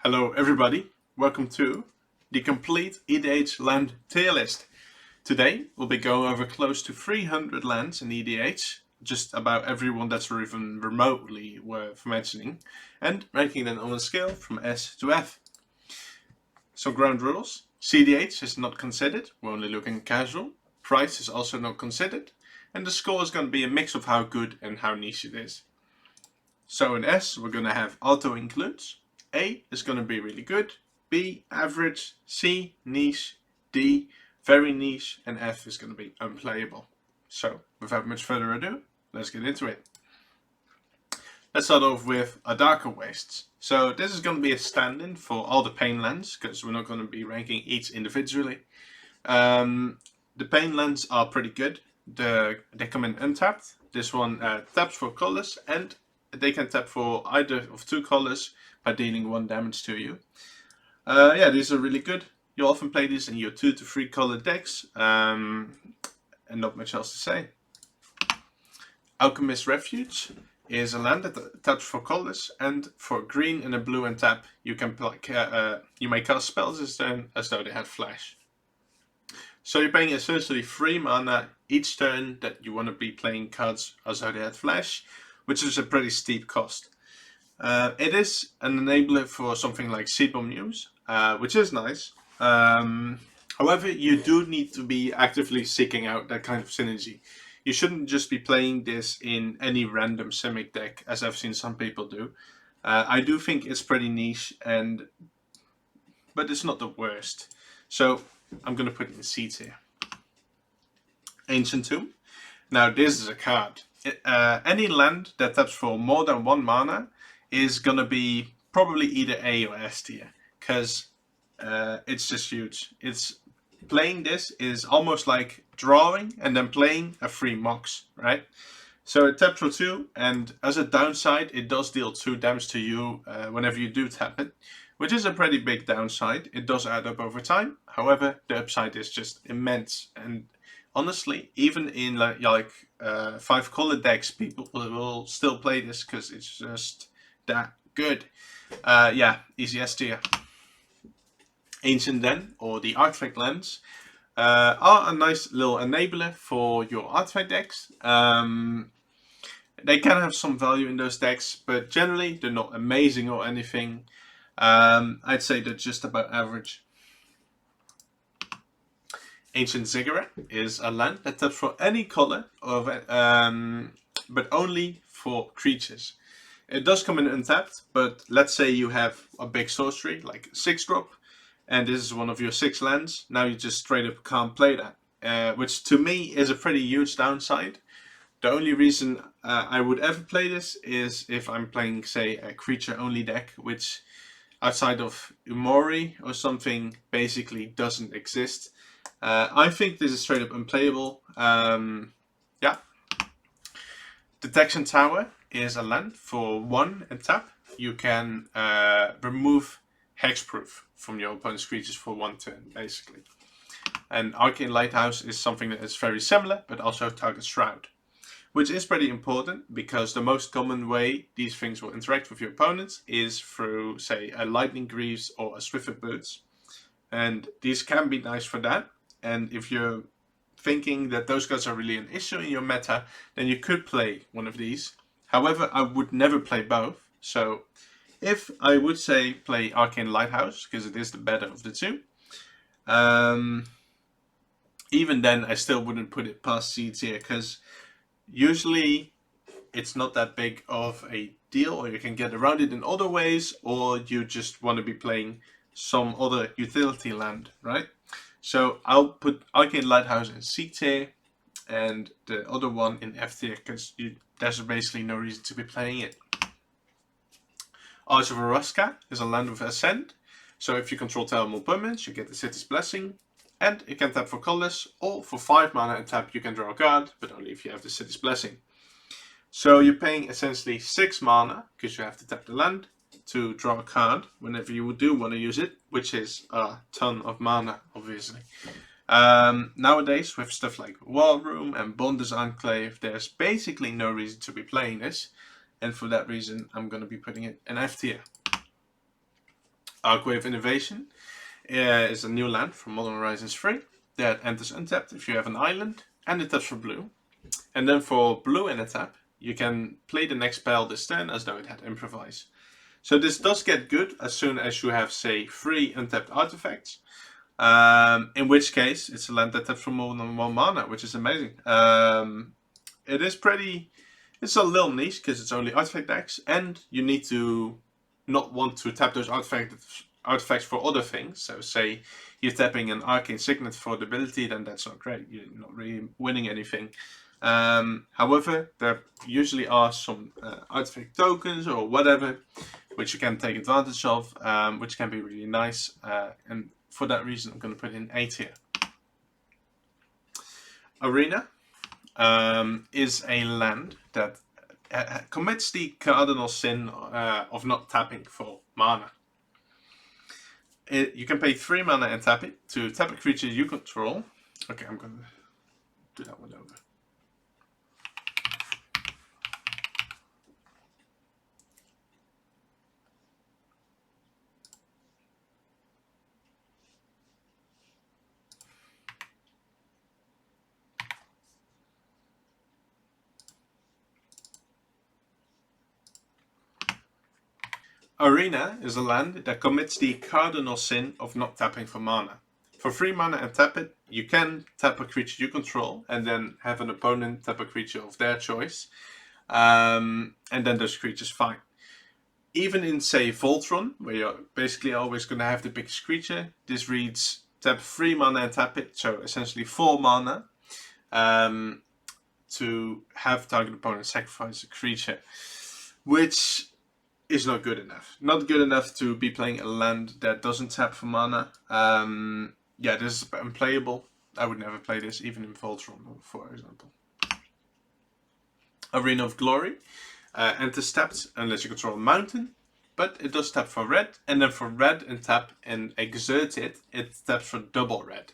Hello everybody, welcome to the complete EDH land tier list. Today we'll be going over close to 300 lands in EDH, just about everyone that's even remotely worth mentioning, and ranking them on a scale from S to F. Some ground rules: CDH is not considered, we're only looking casual. Price is also not considered, and the score is going to be a mix of how good and how niche it is. So in S we're going to have auto includes. A is going to be really good, B average, C niche, D very niche, and F is going to be unplayable. So without much further ado, let's get into it. Let's start off with a Darker Wastes. So this is going to be a stand-in for all the Pain lands, because we're not going to be ranking each individually. The Pain lands are pretty good. They come in untapped. This one taps for colors, and they can tap for either of two colors by dealing 1 damage to you. Yeah, these are really good. You often play these in your 2 to 3 color decks, and not much else to say. Alchemist Refuge is a land that taps for colors, and for green and a blue and tap, you can you may cast spells this turn as though they had flash. So you're paying essentially 3 mana each turn that you want to be playing cards as though they had flash, which is a pretty steep cost. It is an enabler for something like Seed Bomb Muse, which is nice. However, you do need to be actively seeking out that kind of synergy. You shouldn't just be playing this in any random Simic deck, as I've seen some people do. I do think it's pretty niche, but it's not the worst. So I'm going to put it in C tier. Ancient Tomb. Now this is a card. Any land that taps for more than 1 mana is gonna be probably either A or S tier, because it's just huge. Playing this is almost like drawing and then playing a free Mox, right? So it taps for 2, and as a downside, it does deal 2 damage to you whenever you do tap it, which is a pretty big downside. It does add up over time. However, the upside is just immense, and honestly, even in like 5 color decks, people will still play this because it's just that good. Yeah, easy S tier. Ancient Den, or the Artifact lands, are a nice little enabler for your artifact decks. They can have some value in those decks, but generally they're not amazing or anything. I'd say they're just about average. Ancient Ziggurat is a land that taps for any color, but only for creatures. It does come in untapped, but let's say you have a big sorcery, like 6-drop, and this is one of your 6 lands. Now you just straight up can't play that, which to me is a pretty huge downside. The only reason I would ever play this is if I'm playing, say, a creature-only deck, which outside of Umori or something basically doesn't exist. I think this is straight up unplayable. Yeah. Detection Tower is a land for 1 and tap. You can remove Hexproof from your opponent's creatures for 1 turn, basically. And Arcane Lighthouse is something that is very similar, but also targets Shroud, which is pretty important because the most common way these things will interact with your opponents is through, say, a Lightning Greaves or a Swiftfoot Boots. And these can be nice for that. And if you're thinking that those guys are really an issue in your meta, then you could play one of these. However, I would never play both. So if I would say play Arcane Lighthouse, because it is the better of the two, even then I still wouldn't put it past C tier, because usually it's not that big of a deal, or you can get around it in other ways, or you just want to be playing some other utility land, right? So I'll put Arcane Lighthouse in C tier and the other one in F tier, because there's basically no reason to be playing it. Arch of Araska is a land with Ascend. So if you control Telemal permanents, you get the City's Blessing, and it can tap for colors, or for 5 mana and tap you can draw a card, but only if you have the City's Blessing. So you're paying essentially 6 mana, because you have to tap the land, to draw a card whenever you do want to use it, which is a ton of mana, obviously. Nowadays, with stuff like War Room and Bonders Enclave, there's basically no reason to be playing this, and for that reason, I'm going to be putting it in F tier. Arcwave Innovation is a new land from Modern Horizons 3 that enters untapped if you have an island, and it taps for blue. And then for blue in a tap, you can play the next spell this turn as though it had Improvise. So this does get good as soon as you have, say, 3 untapped artifacts. In which case, it's a land that taps for more than 1 mana, which is amazing. It is pretty... It's a little niche because it's only artifact decks, and you need to not want to tap those artifacts for other things. So say you're tapping an Arcane Signet for the ability, then that's not great. You're not really winning anything. However, there usually are some artifact tokens or whatever which you can take advantage of, which can be really nice. And for that reason, I'm going to put in 8 here. Arena is a land that commits the cardinal sin of not tapping for mana. You can pay 3 mana and tap it to tap a creature you control. Okay, I'm going to do that one over. Arena is a land that commits the cardinal sin of not tapping for mana. For 3 mana and tap it, you can tap a creature you control and then have an opponent tap a creature of their choice. And then those creatures fight. Even in, say, Voltron, where you're basically always going to have the biggest creature, this reads tap 3 mana and tap it, so essentially 4 mana, to have target opponent sacrifice a creature, which is not good enough. Not good enough to be playing a land that doesn't tap for mana. Yeah, this is unplayable. I would never play this, even in Voltron, for example. Arena of Glory enters tapped unless you control a mountain, but it does tap for red, and then for red and tap and exert it, it taps for double red.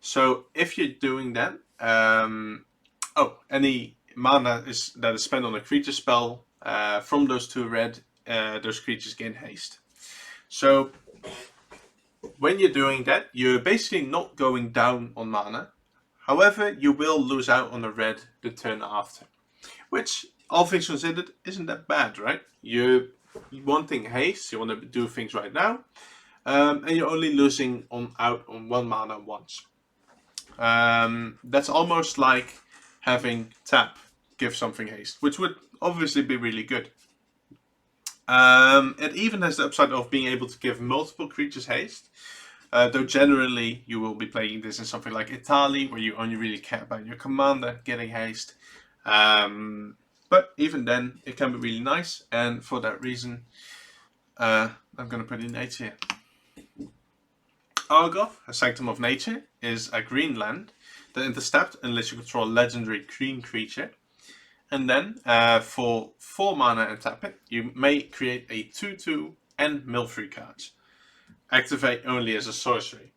So if you're doing that, any mana that is spent on a creature spell from those 2 red, those creatures gain haste. So when you're doing that, you're basically not going down on mana. However, you will lose out on the red the turn after, which, all things considered, isn't that bad, right? You're wanting haste, you want to do things right now, and you're only losing out on 1 mana once. That's almost like having tap give something haste, which would obviously be really good. It even has the upside of being able to give multiple creatures haste, though generally you will be playing this in something like Italy, where you only really care about your commander getting haste. But even then, it can be really nice, and for that reason, I'm going to put in 8 here. Argoth, a Sanctum of Nature, is a green land that enters tapped unless you control a legendary green creature. And then, for 4 mana and tap it, you may create a 2/2 and mill 3 cards. Activate only as a sorcery.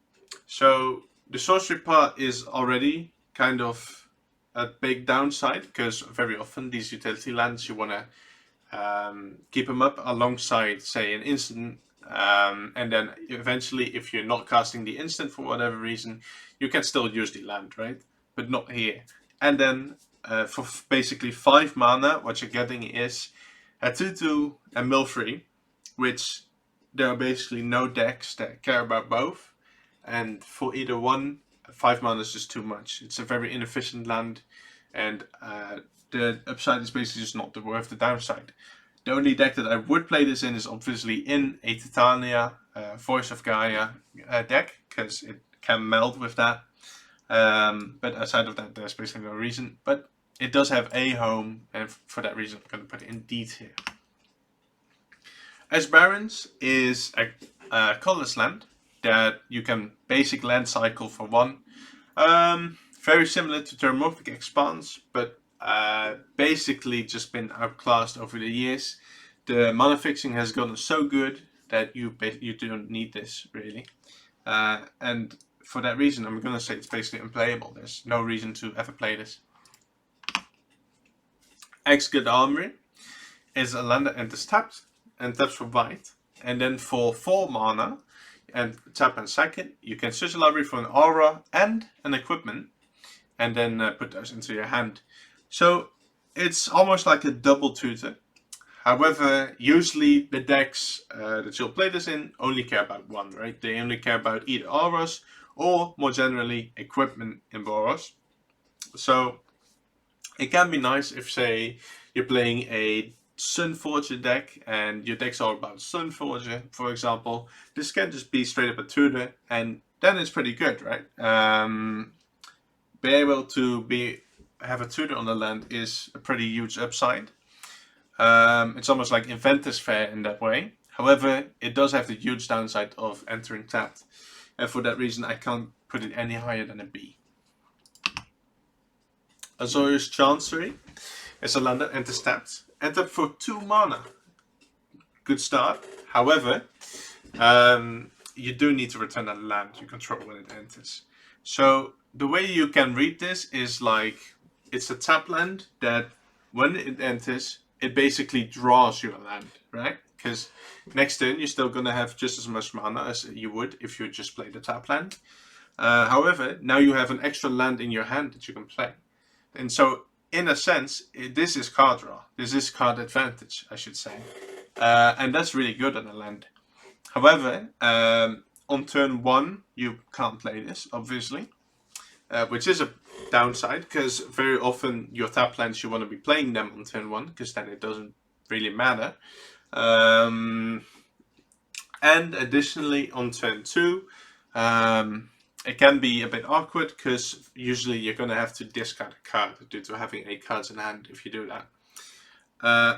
So, the sorcery part is already kind of a big downside, because very often these utility lands, you want to keep them up alongside, say, an instant. And then eventually, if you're not casting the instant for whatever reason, you can still use the land, right? But not here. And then, for basically 5 mana, what you're getting is a 2/2 and mill 3, which there are basically no decks that care about both. And for either one, 5 mana is just too much. It's a very inefficient land, and the upside is basically just not worth the downside. The only deck that I would play this in is obviously in a Titania Voice of Gaia deck, because it can meld with that. But outside of that, there's basically no reason. But it does have a home, and for that reason, I'm going to put it in D tier. Ash Barrens is a colorless land that you can basic land cycle for 1. Very similar to Terramorphic Expanse, but basically just been outclassed over the years. The mana fixing has gotten so good that you don't need this, really. And for that reason, I'm going to say it's basically unplayable. There's no reason to ever play this. Exgard Armory is a land that enters tapped and taps for white. And then for 4 mana and tap and sack it, you can search a library for an aura and an equipment, and then put those into your hand. So it's almost like a double tutor. However, usually the decks that you'll play this in only care about one, right? They only care about either auras or, more generally, equipment in Boros. So it can be nice if, say, you're playing a Sunforger deck and your deck's all about Sunforger, for example. This can just be straight up a tutor, and then it's pretty good, right? Be able to have a tutor on the land is a pretty huge upside. It's almost like Inventor's Fair in that way. However, it does have the huge downside of entering tapped, and for that reason I can't put it any higher than a B. Azorius Chancery is a land that enters tapped. Enter for 2 mana. Good start. However, you do need to return that land you control when it enters. So the way you can read this is like it's a tap land that when it enters, it basically draws you a land, right? Because next turn you're still going to have just as much mana as you would if you just played the tap land. However, now you have an extra land in your hand that you can play. And so, in a sense, this is card draw. This is card advantage, I should say. And that's really good on a land. However, on turn 1, you can't play this, obviously. Which is a downside, because very often your tap lands, you want to be playing them on turn 1, because then it doesn't really matter. And additionally, on turn 2, it can be a bit awkward because usually you're going to have to discard a card due to having 8 cards in hand if you do that.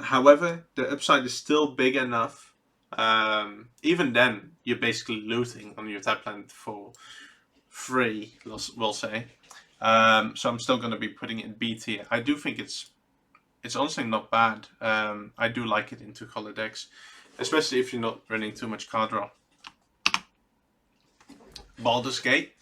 However, the upside is still big enough. Even then, you're basically looting on your tap land for free, we'll say. So I'm still going to be putting it in B tier. I do think it's honestly not bad. I do like it in 2-color decks, especially if you're not running too much card draw. Baldur's Gate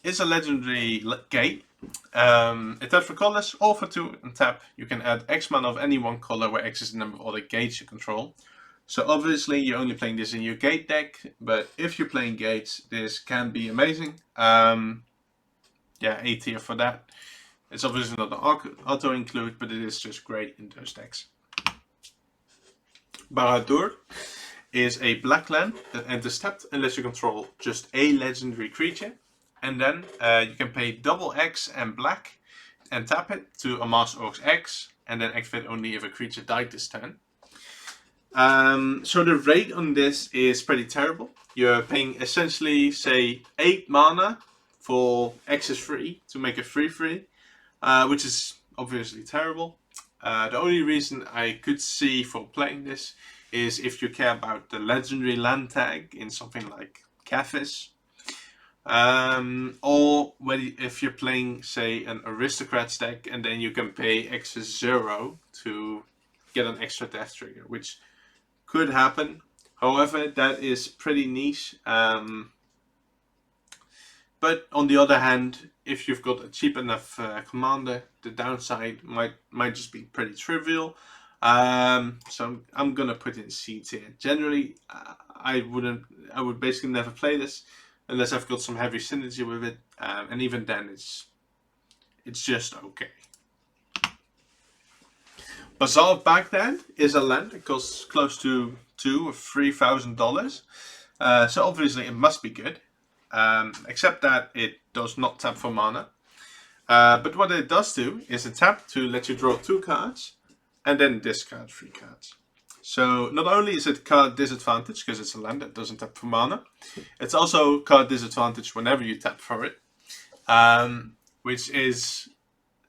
is a legendary gate. It taps for colors, all for 2 and tap. You can add X mana of any one color where X is the number of all the gates you control. So obviously you're only playing this in your gate deck, but if you're playing gates, this can be amazing. Yeah, A tier for that. It's obviously not an auto include, but it is just great in those decks. Baradur is a black land that enters tapped unless you control just a legendary creature. And then you can pay double X and black and tap it to amass Orcs X, and then activate only if a creature died this turn. So the rate on this is pretty terrible. You're paying essentially, say, 8 mana for X is free to make it free, which is obviously terrible. The only reason I could see for playing this is if you care about the legendary land tag in something like Cathis. Or if you're playing, say, an Aristocrats deck, and then you can pay X is 0 to get an extra death trigger, which could happen. However, that is pretty niche. But on the other hand, if you've got a cheap enough commander, the downside might just be pretty trivial. So I'm gonna put in C tier. Generally, I would basically never play this unless I've got some heavy synergy with it, and even then, it's just okay. Bazaar of Baghdad is a land that costs close to $2,000 or $3,000. So obviously it must be good. Except that it does not tap for mana. But what it does do is it tap to let you draw 2 cards and then discard 3 cards. So not only is it card disadvantage because it's a land that doesn't tap for mana, it's also card disadvantage whenever you tap for it, which is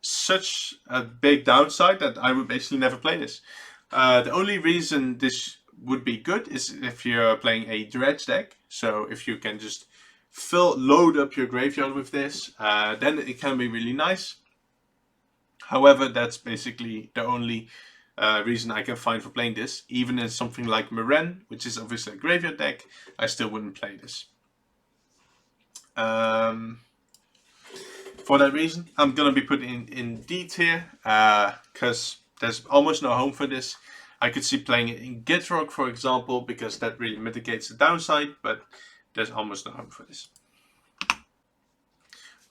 such a big downside that I would basically never play this. The only reason this would be good is if you're playing a dredge deck. So if you can just load up your graveyard with this, then it can be really nice. However, that's basically the only reason I can find for playing this. Even in something like Meren, which is obviously a graveyard deck, I still wouldn't play this. For that reason, I'm going to be putting in D tier, because there's almost no home for this. I could see playing it in Gitrog, for example, because that really mitigates the downside, but there's almost no hope for this.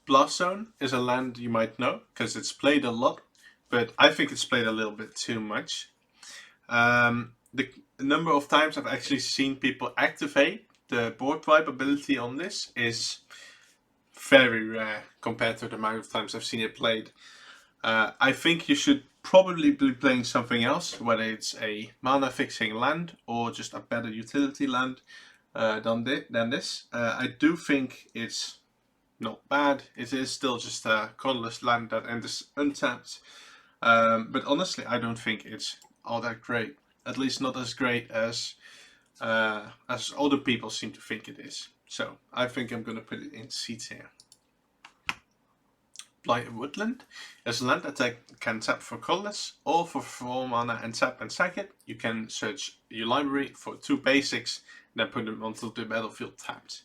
Blast Zone is a land you might know, because it's played a lot, but I think it's played a little bit too much. The number of times I've actually seen people activate the board wipe ability on this is very rare compared to the amount of times I've seen it played. I think you should probably be playing something else, whether it's a mana fixing land or just a better utility land than this. I do think it's not bad. It is still just a colorless land that enters untapped. But honestly, I don't think it's all that great. At least not as great as other people seem to think it is. So I think I'm going to put it in C tier. Blighted Woodland is a land that can tap for colorless or for 4 mana and tap and sack it. You can search your library for 2 basics, then put them onto the battlefield tapped.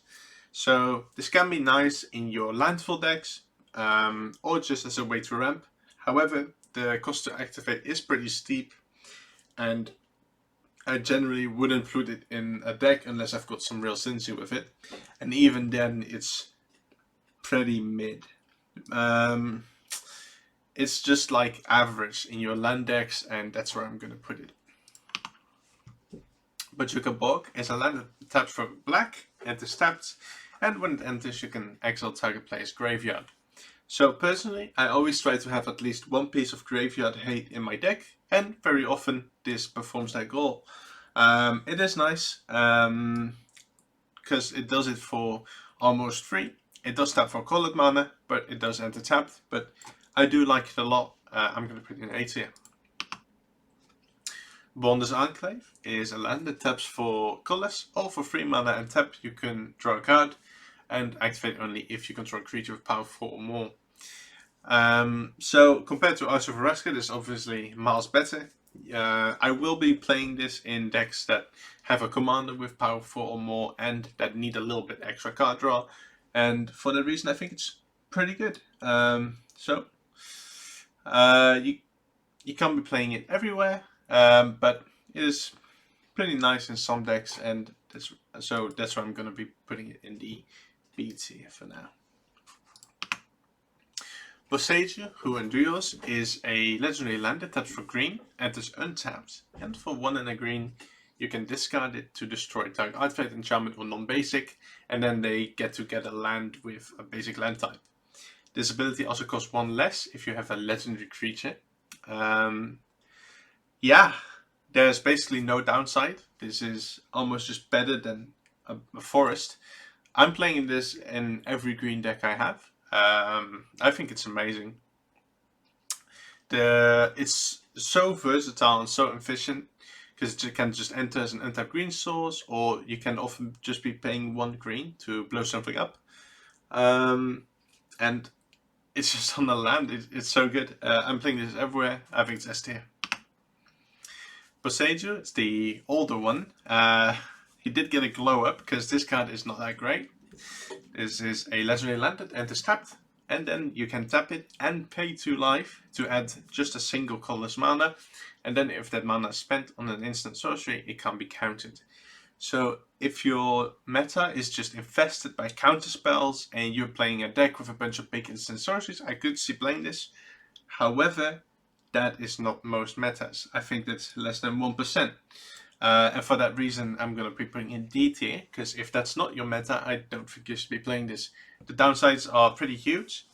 So this can be nice in your landfill decks or just as a way to ramp. However, the cost to activate is pretty steep, and I generally wouldn't put it in a deck unless I've got some real synergy with it, and even then it's pretty mid. It's just like average in your land decks, and that's where I'm going to put it. Bajuka Bog is a land that taps for black, enters tapped, and when it enters you can exile target player's graveyard. So personally, I always try to have at least one piece of graveyard hate in my deck, and very often this performs that goal. It is nice, because it does it for almost free. It does tap for colored mana, but it does enter tapped, but I do like it a lot. I'm going to put it in A tier. Bonder's Enclave is a land that taps for colorless or for 3 mana and tap. You can draw a card and activate only if you control a creature with power 4 or more. So compared to Ice of Araska, this is obviously miles better. I will be playing this in decks that have a commander with power 4 or more and that need a little bit extra card draw. And for that reason, I think it's pretty good. You can't be playing it everywhere, but it is pretty nice in some decks, and that's why I'm going to be putting it in the B tier for now. Boseiju, Who Endures, is a legendary land that taps for green, enters untapped, and for 1 and a green, you can discard it to destroy target artifact, enchantment, or non-basic, and then they get to get a land with a basic land type. This ability also costs 1 less if you have a legendary creature. Yeah, there's basically no downside. This is almost just better than a forest. I'm playing this in every green deck I have. I think it's amazing. It's so versatile and so efficient, because it can just enter as an untapped green source, or you can often just be paying 1 green to blow something up. And it's just on the land, it's so good. I'm playing this everywhere. I think it's S tier. Boseiju, it's the older one. He did get a glow up, because this card is not that great. This is a legendary land that enters tapped, and then you can tap it and pay 2 life to add just a single colorless mana, and then if that mana is spent on an instant sorcery, it can be countered. So if your meta is just infested by counter spells and you're playing a deck with a bunch of big instant sorceries, I could see playing this. However, that is not most metas. I think that's less than 1%. And for that reason, I'm going to be putting in D tier, because if that's not your meta, I don't think you should be playing this. The downsides are pretty huge,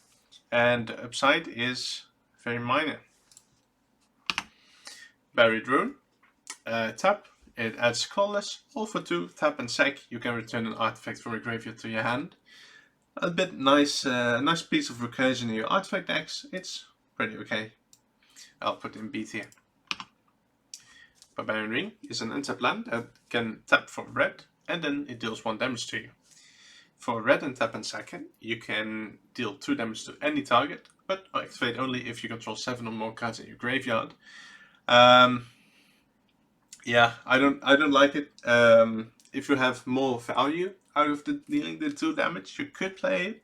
and the upside is very minor. Buried Rune, tap, it adds colorless, all for 2, tap and sack, you can return an artifact from your graveyard to your hand. A bit nice, nice piece of recursion in your artifact decks, it's pretty okay. I'll put in B tier. Barbarian Ring is an untapped land that can tap for red, and then it deals 1 damage to you. For red and tap and sack it, you can deal 2 damage to any target, but activate only if you control 7 or more cards in your graveyard. Yeah, I don't like it. If you have more value out of dealing the 2 damage, you could play it,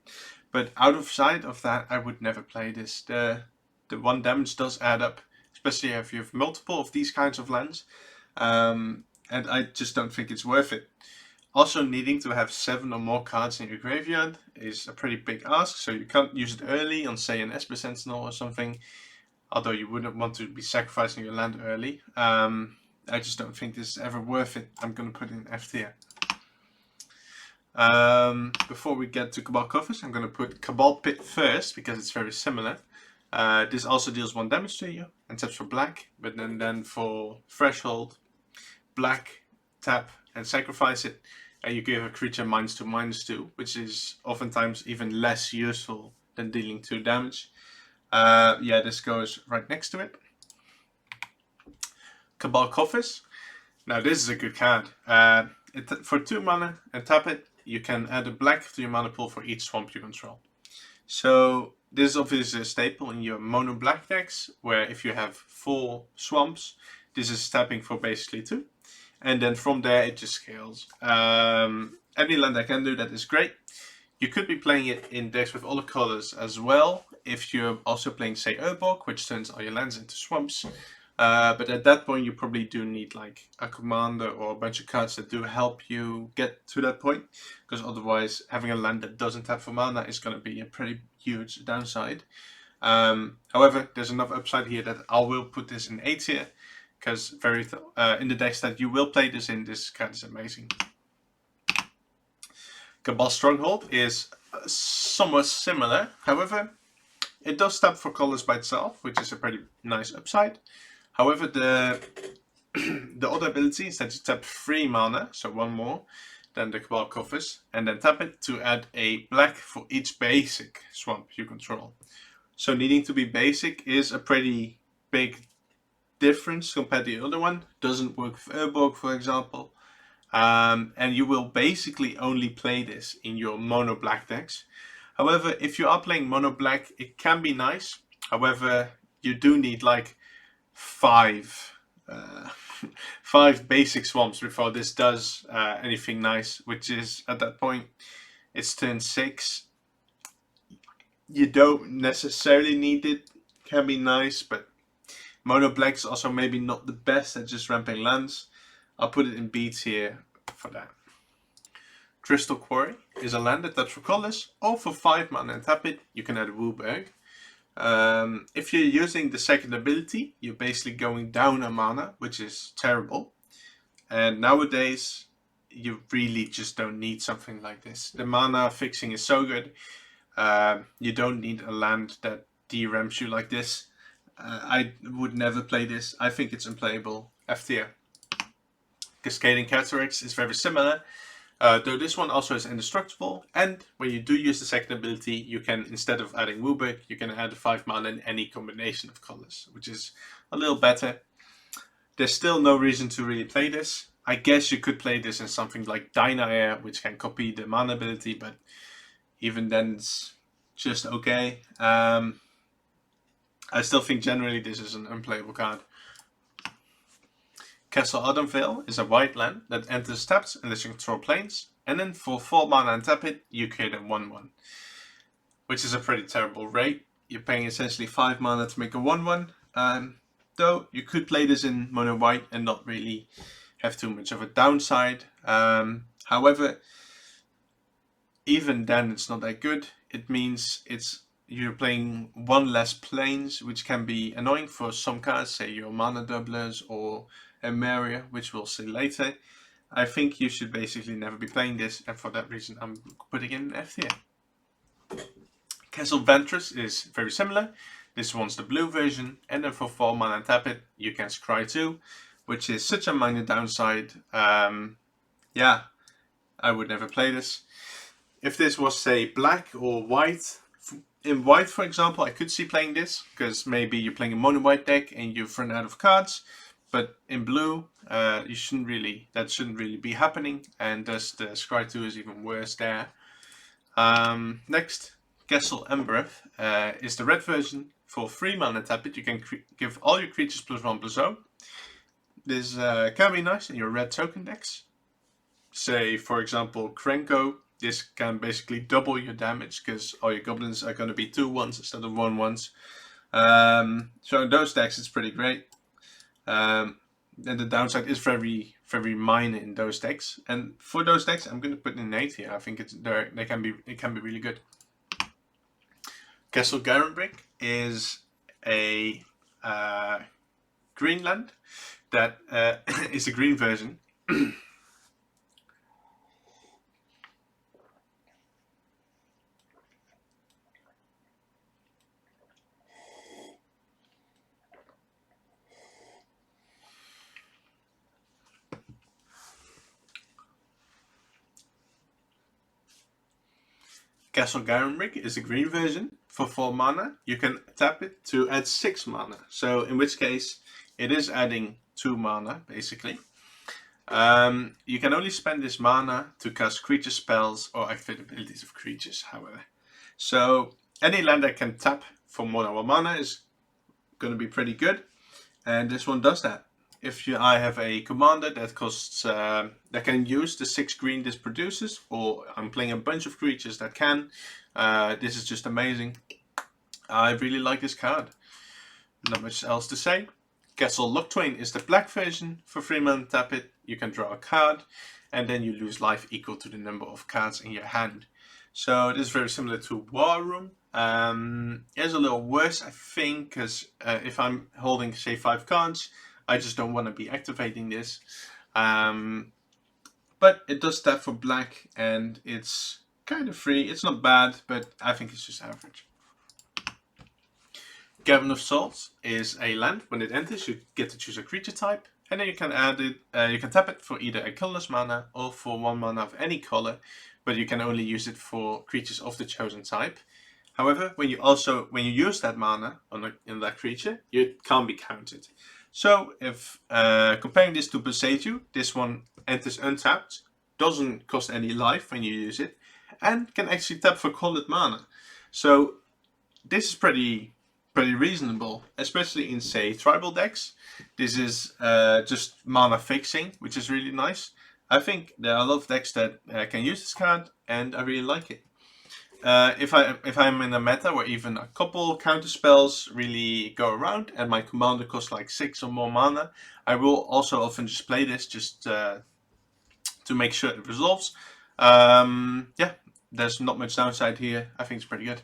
but out of sight of that, I would never play this. The 1 damage does add up, especially if you have multiple of these kinds of lands. And I just don't think it's worth it. Also, needing to have 7 or more cards in your graveyard is a pretty big ask, so you can't use it early on, say, an Esper Sentinel or something, although you wouldn't want to be sacrificing your land early. I just don't think this is ever worth it. I'm going to put in F tier. Before we get to Cabal Coffers, I'm going to put Cabal Pit first, because it's very similar. This also deals 1 damage to you, and taps for black, but then for Threshold, black, tap, and sacrifice it, and you give a creature -2/-2, which is oftentimes even less useful than dealing 2 damage. Yeah, this goes right next to it. Cabal Coffers. Now this is a good card. For 2 mana and tap it, you can add a black to your mana pool for each swamp you control. So this is obviously a staple in your mono black decks, where if you have 4 swamps, this is tapping for basically 2. And then from there it just scales. Any land that can do that is great. You could be playing it in decks with other colors as well, if you're also playing, say, Urborg, which turns all your lands into swamps. But at that point you probably do need like a commander or a bunch of cards that do help you get to that point, because otherwise having a land that doesn't tap for mana is going to be a pretty huge downside. However, there's enough upside here that I will put this in A tier, because in the decks that you will play this in, this card is amazing. Cabal Stronghold is somewhat similar. However, it does tap for colors by itself, which is a pretty nice upside. However, the other ability is that you tap 3 mana, so 1 more than the Cabal Coffers, and then tap it to add a black for each basic swamp you control. So needing to be basic is a pretty big difference compared to the other one. Doesn't work with Urborg, for example. And you will basically only play this in your mono black decks. However, if you are playing mono black, it can be nice. However, you do need like 5 basic swamps before this does anything nice, which is, at that point, it's turn 6. You don't necessarily need it. Can be nice, but mono black is also maybe not the best at just ramping lands. I'll put it in B tier for that. Crystal Quarry is a land that taps for colors, or for 5 mana and tap it, you can add Wooburg. If you're using the second ability, you're basically going down a mana, which is terrible. And nowadays, you really just don't need something like this. The mana fixing is so good. You don't need a land that deramps you like this. I would never play this. I think it's unplayable. F tier. Cascading Cataracts is very similar, though this one also is indestructible, and when you do use the second ability, you can, instead of adding Wooburg, you can add 5 mana in any combination of colors, which is a little better. There's still no reason to really play this. I guess you could play this in something like Dynair, which can copy the mana ability, but even then it's just okay. I still think generally this is an unplayable card. Castle Autumnvale is a white land that enters tapped unless you control planes, and then for 4 mana and tap it, you create a 1/1. Which is a pretty terrible rate. You're paying essentially 5 mana to make a 1/1. Though you could play this in mono white and not really have too much of a downside. However, even then it's not that good. It means you're playing 1 less planes, which can be annoying for some cards, say your mana doublers or Emeria, which we'll see later. I think you should basically never be playing this, and for that reason I'm putting in F tier. Castle Ventress is very similar. This one's the blue version, and then for 4 mana and tap it, you can scry 2, which is such a minor downside. Yeah, I would never play this. If this was, say, black or white, in white, for example, I could see playing this, because maybe you're playing a mono white deck and you've run out of cards. But in blue, that shouldn't really be happening, and thus the Scry 2 is even worse there. Next, Castle Embereth is the red version. For 3 mana tap it, you can give all your creatures +1/+0. This can be nice in your red token decks. Say, for example, Krenko. This can basically double your damage, because all your goblins are going to be 2/1s instead of 1/1s. So in those decks, it's pretty great. And the downside is very, very minor in those decks. And for those decks, I'm going to put an 8 here. I think it can be really good. Castle Garenbrick is a Greenland that is a green version. Castle Garenbrick is a green version for 4 mana. You can tap it to add 6 mana. So in which case it is adding 2 mana basically. You can only spend this mana to cast creature spells or activate abilities of creatures, however. So any land that can tap for more than 1 mana is going to be pretty good. And this one does that. If I have a commander that costs that can use the 6 green this produces, or I'm playing a bunch of creatures that can, this is just amazing. I really like this card. Not much else to say. Castle Locthwain is the black version. For 3 mana, tap it. You can draw a card, and then you lose life equal to the number of cards in your hand. So this is very similar to War Room. It's a little worse, I think, because if I'm holding, say, 5 cards, I just don't want to be activating this. But it does tap for black, and it's kind of free. It's not bad, but I think it's just average. Cavern of Souls is a land. When it enters, you get to choose a creature type, and then you can add it. You can tap it for either a colorless mana or for 1 mana of any color, but you can only use it for creatures of the chosen type. However, when you use that mana in that creature, it can't be counted. So if comparing this to Boseiju, this one enters untapped, doesn't cost any life when you use it, and can actually tap for colored mana. So this is pretty reasonable, especially in, say, tribal decks. This is just mana fixing, which is really nice. I think there are a lot of decks that can use this card, and I really like it. If I'm in a meta where even a couple counter spells really go around and my commander costs like 6 or more mana, I will also often just play this just to make sure it resolves. Yeah, there's not much downside here. I think it's pretty good.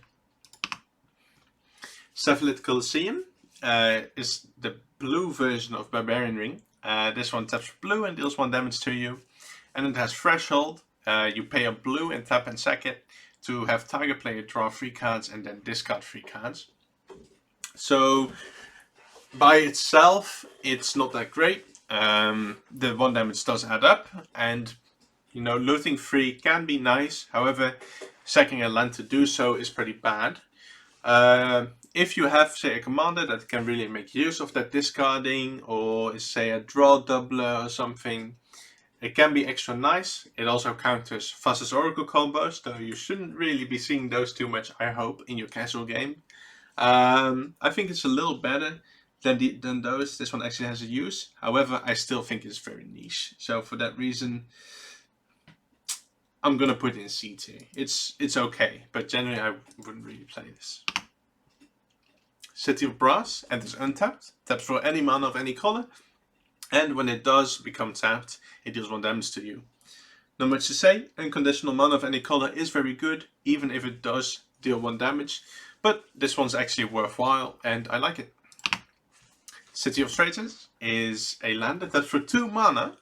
Cephalid Colosseum is the blue version of Barbarian Ring. This one taps for blue and deals 1 damage to you. And it has Threshold. You pay a blue and tap and sack it to have target player draw 3 cards and then discard 3 cards. So by itself, it's not that great. The 1 damage does add up, and looting 3 can be nice. However, sacking a land to do so is pretty bad. If you have, say, a commander that can really make use of that discarding, or say a draw doubler or something, it can be extra nice. It also counters Thassa's Oracle combos, though you shouldn't really be seeing those too much, I hope, in your casual game. I think it's a little better than those. This one actually has a use. However, I still think it's very niche. So for that reason, I'm gonna put it in C tier. It's okay, but generally I wouldn't really play this. City of Brass enters untapped, taps for any mana of any color, and when it does become tapped, it deals 1 damage to you. Not much to say. Unconditional mana of any color is very good, even if it does deal 1 damage. But this one's actually worthwhile, and I like it. City of Traitors is a land that taps for 2 mana,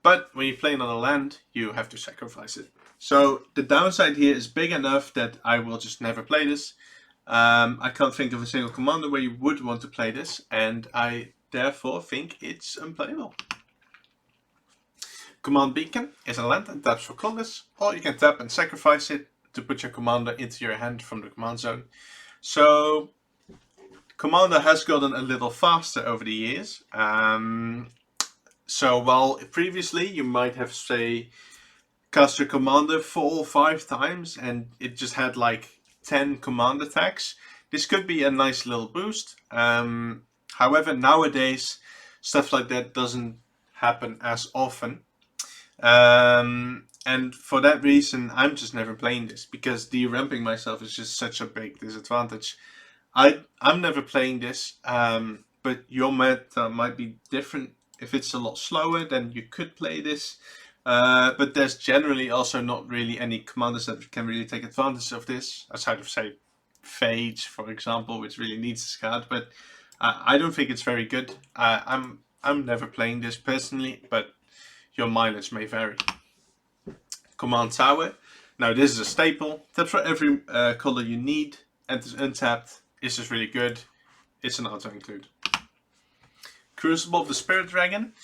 but when you play another land, you have to sacrifice it. So the downside here is big enough that I will just never play this. I can't think of a single commander where you would want to play this, and I therefore think it's unplayable. Command Beacon is a land that taps for colorless, or you can tap and sacrifice it to put your commander into your hand from the command zone. So commander has gotten a little faster over the years. So while previously you might have, say, cast your commander 4 or 5 times and it just had like 10 command attacks, this could be a nice little boost. However, nowadays stuff like that doesn't happen as often. And for that reason, I'm just never playing this, because de-ramping myself is just such a big disadvantage. I'm never playing this, but your meta might be different. If it's a lot slower, then you could play this. But there's generally also not really any commanders that can really take advantage of this, aside of, say, Phage, for example, which really needs this card. But I don't think it's very good. I'm never playing this personally, but your mileage may vary. Command Tower. Now this is a staple. Taps for every color you need. Enters untapped. Is just really good. It's an auto include. Crucible of the Spirit Dragon.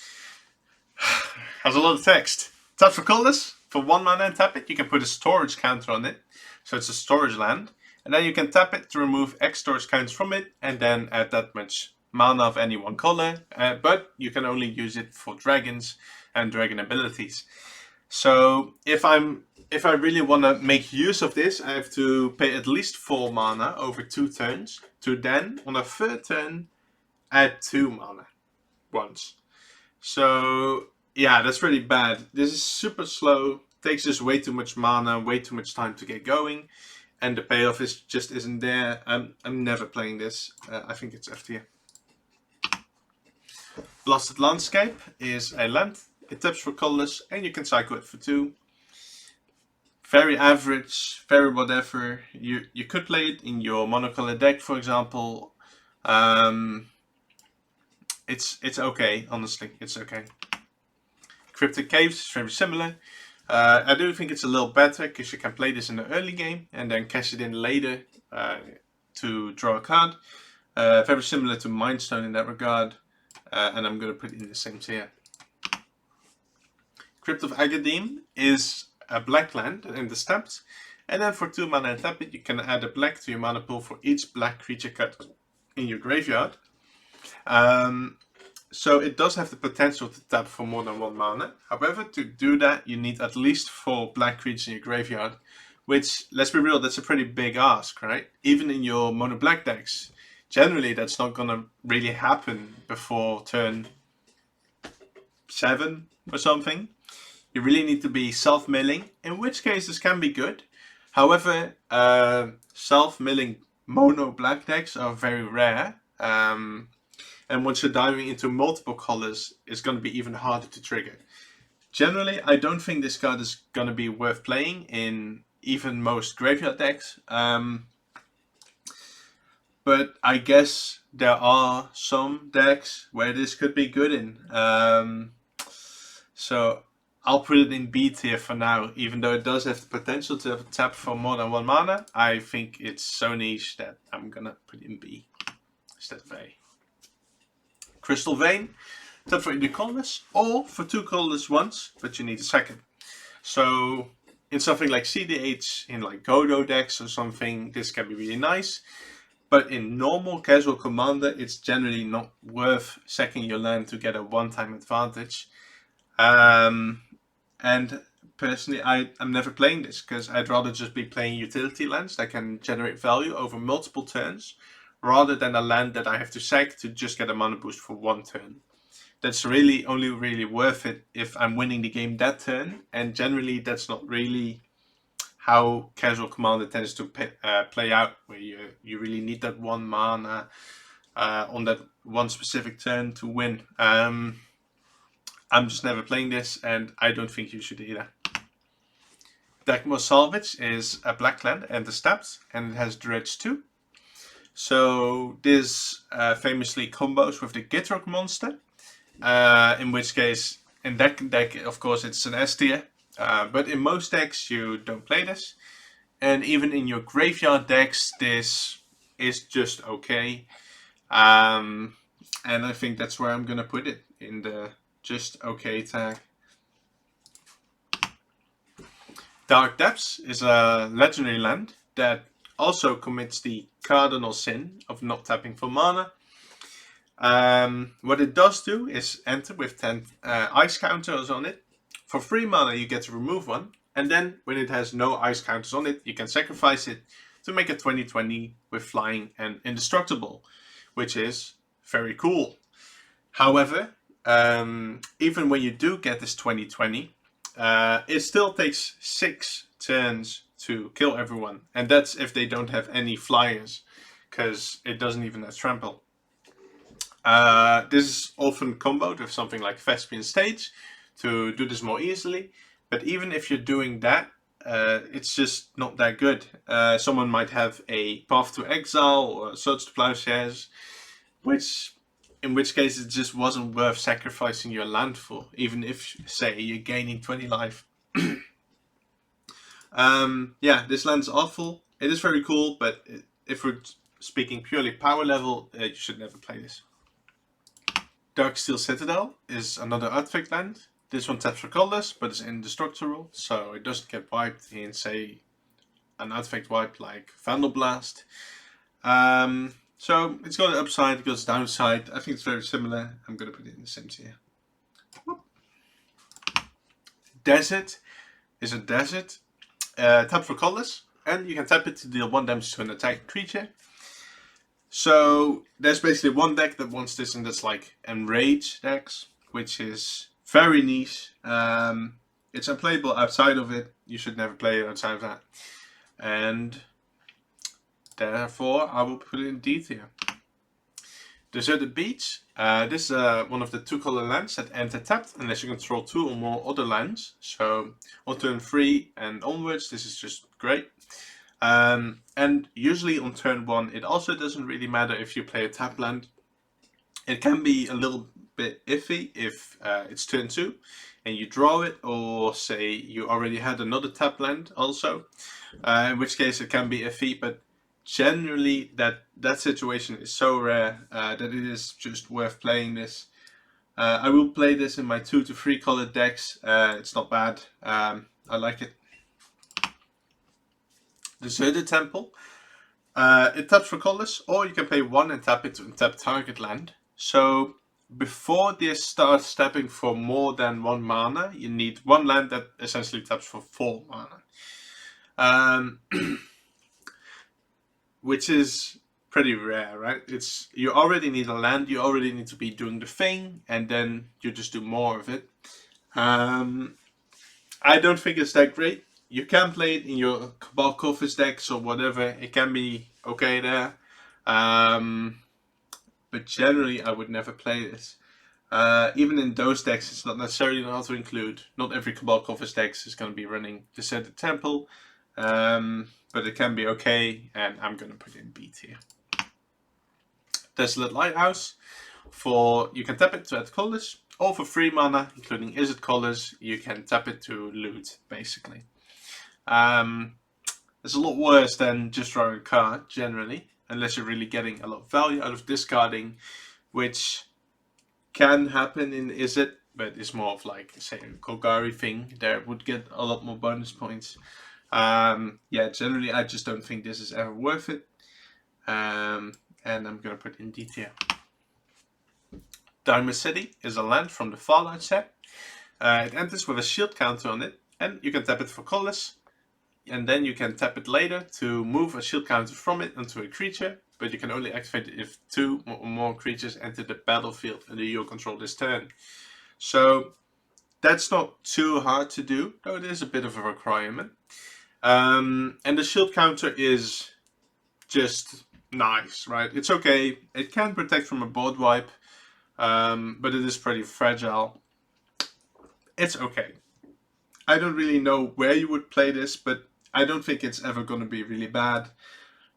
Has a lot of text. Tap for colors. For 1 mana and tap it, you can put a storage counter on it. So it's a storage land. And then you can tap it to remove X storage counters from it. And then add that much mana of any one color. But you can only use it for dragons and dragon abilities. So if I really want to make use of this, I have to pay at least 4 mana over 2 turns to then, on a 3rd turn, add 2 mana once. So yeah, that's really bad. This is super slow, takes just way too much mana, way too much time to get going, and the payoff just isn't there. I'm never playing this. I think it's F tier. Blasted Landscape is a land. It taps for colorless and you can cycle it for 2. Very average, very whatever. You could play it in your monocolor deck, for example. It's okay, honestly, it's okay. Cryptic Caves is very similar. I do think it's a little better because you can play this in the early game and then cash it in later to draw a card. Very similar to Mindstone in that regard, and I'm going to put it in the same tier. Crypt of Agadim is a black land in the steppes, and then for 2 mana and tap it, you can add a black to your mana pool for each black creature card in your graveyard. So it does have the potential to tap for more than 1 mana. However, to do that, you need at least 4 black creatures in your graveyard, which, let's be real, that's a pretty big ask, right? Even in your mono black decks, generally that's not gonna really happen before turn 7 or something. You really need to be self-milling, in which case this can be good. However, self-milling mono black decks are very rare. And once you're diving into multiple colors, it's going to be even harder to trigger. Generally, I don't think this card is going to be worth playing in even most graveyard decks. But I guess there are some decks where this could be good in. So I'll put it in B tier for now, even though it does have the potential to tap for more than 1 mana. I think it's so niche that I'm gonna put it in B instead of A. Crystal Vein, tap for either colorless or for 2 colorless once, but you need a second. So in something like CDH, in like Godo decks or something, this can be really nice. But in normal casual commander, it's generally not worth sacking your land to get a one-time advantage. And personally, I'm never playing this because I'd rather just be playing utility lands that can generate value over multiple turns, rather than a land that I have to sack to just get a mana boost for 1 turn. That's really only really worth it if I'm winning the game that turn, and generally that's not really how casual commander tends to play out, where you really need that 1 mana on that one specific turn to win. I'm just never playing this, and I don't think you should either. Dagmar Salvage is a black land and the steppes, and it has dredge 2. So this famously combos with the Gitrog monster, in which case in that deck, of course, it's an S tier. But in most decks you don't play this, and even in your graveyard decks this is just okay, and I think that's where I'm gonna put it, in the just okay tag. Dark Depths is a legendary land that also commits the cardinal sin of not tapping for mana. What it does do is enter with 10 ice counters on it. For 3 mana you get to remove 1, and then when it has no ice counters on it, you can sacrifice it to make a 20/20 with flying and indestructible, which is very cool. However, even when you do get this 20/20, it still takes 6 turns to kill everyone, and that's if they don't have any flyers, because it doesn't even have trample. This is often comboed with something like Thespian Stage to do this more easily. But even if you're doing that, it's just not that good. Someone might have a Path to Exile or Search to Plowshares, in which case it just wasn't worth sacrificing your land for, even if, say, you're gaining 20 life. Yeah, this land's awful. It is very cool, but if we're speaking purely power level, you should never play this. Darksteel Citadel is another artifact land. This one taps for colorless, but is indestructible, so it doesn't get wiped in, say, an artifact wipe like Vandal Blast. So it's got an upside, it got a downside. I think it's very similar. I'm going to put it in the same tier. Desert is a desert. Tap for colorless, and you can tap it to deal 1 damage to an attacking creature. So there's basically one deck that wants this, and that's like Enrage decks, which is very niche. It's unplayable outside of it. You should never play it outside of that. And therefore, I will put it in D tier. Deserted Beach. This is one of the 2-color lands that enter tapped unless you control 2 or more other lands. So on turn 3 and onwards, this is just great. And usually on turn 1, it also doesn't really matter if you play a tap land. It can be a little bit iffy if it's turn 2 and you draw it, or say you already had another tap land also, in which case it can be iffy, but generally that situation is so rare that it is just worth playing this. I will play this in my 2 to 3 color decks. It's not bad. I like it. Deserted Temple. It taps for colorless, or you can pay 1 and tap it to untap target land. So before this starts tapping for more than 1 mana, you need 1 land that essentially taps for 4 mana. Which is pretty rare, right? You already need a land, you already need to be doing the thing, and then you just do more of it. I don't think it's that great. You can play it in your Cabal Coffers decks or whatever. It can be okay there. But generally, I would never play this. Even in those decks, it's not necessarily not to include. Not every Cabal Coffers decks is going to be running Deserted Temple. But it can be okay, and I'm going to put it in B tier. Desolate Lighthouse. You can tap it to add colors, or for 3 mana, including Izzet colors, you can tap it to loot, basically. It's a lot worse than just drawing a card, generally, unless you're really getting a lot of value out of discarding, which can happen in Izzet, but it's more of like, say, a Golgari thing. There would get a lot more bonus points. Yeah, generally I just don't think this is ever worth it. And I'm going to put in D tier. Diamond City is a land from the Fallout set. It enters with a shield counter on it, and you can tap it for colorless. And then you can tap it later to move a shield counter from it onto a creature, but you can only activate it if 2 or more creatures enter the battlefield under your control this turn. So that's not too hard to do, though it is a bit of a requirement. And the shield counter is just nice, right? It's okay. It can protect from a board wipe, but it is pretty fragile. It's okay. I don't really know where you would play this, but I don't think it's ever going to be really bad.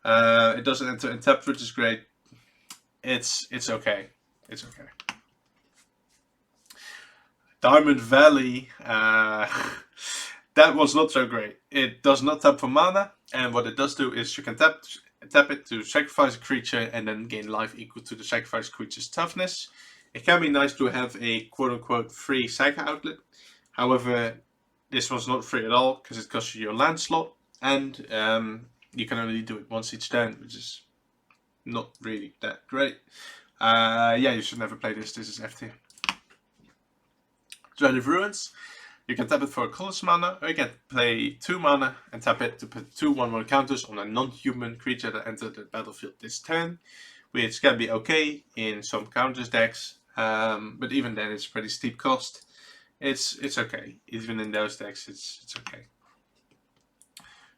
It doesn't enter in tap, which is great. It's okay. It's okay. Diamond Valley. That was not so great. It does not tap for mana, and what it does do is you can tap it to sacrifice a creature and then gain life equal to the sacrificed creature's toughness. It can be nice to have a quote-unquote free Saga outlet. However, this one's not free at all because it costs you your land slot, and you can only do it once each turn, which is not really that great. Yeah, you should never play this. This is F tier. Dread of Ruins. You can tap it for a colorless mana, or you can play 2 mana and tap it to put 2 1/1 counters on a non-human creature that entered the battlefield this turn, which can be okay in some counters decks, but even then it's pretty steep cost. It's okay. Even in those decks, it's okay.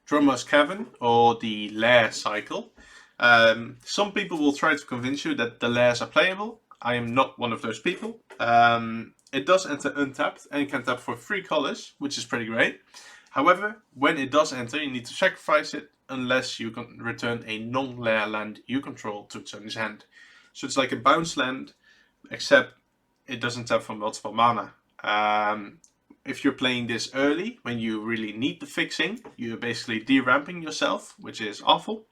Drummer's Cavern, or the Lair Cycle. Some people will try to convince you that the lairs are playable. I am not one of those people. It does enter untapped and you can tap for 3 colors, which is pretty great. However, when it does enter, you need to sacrifice it unless you can return a non-lair land you control to its owner's hand. So it's like a bounce land, except it doesn't tap for multiple mana. If you're playing this early, when you really need the fixing, you're basically de-ramping yourself, which is awful.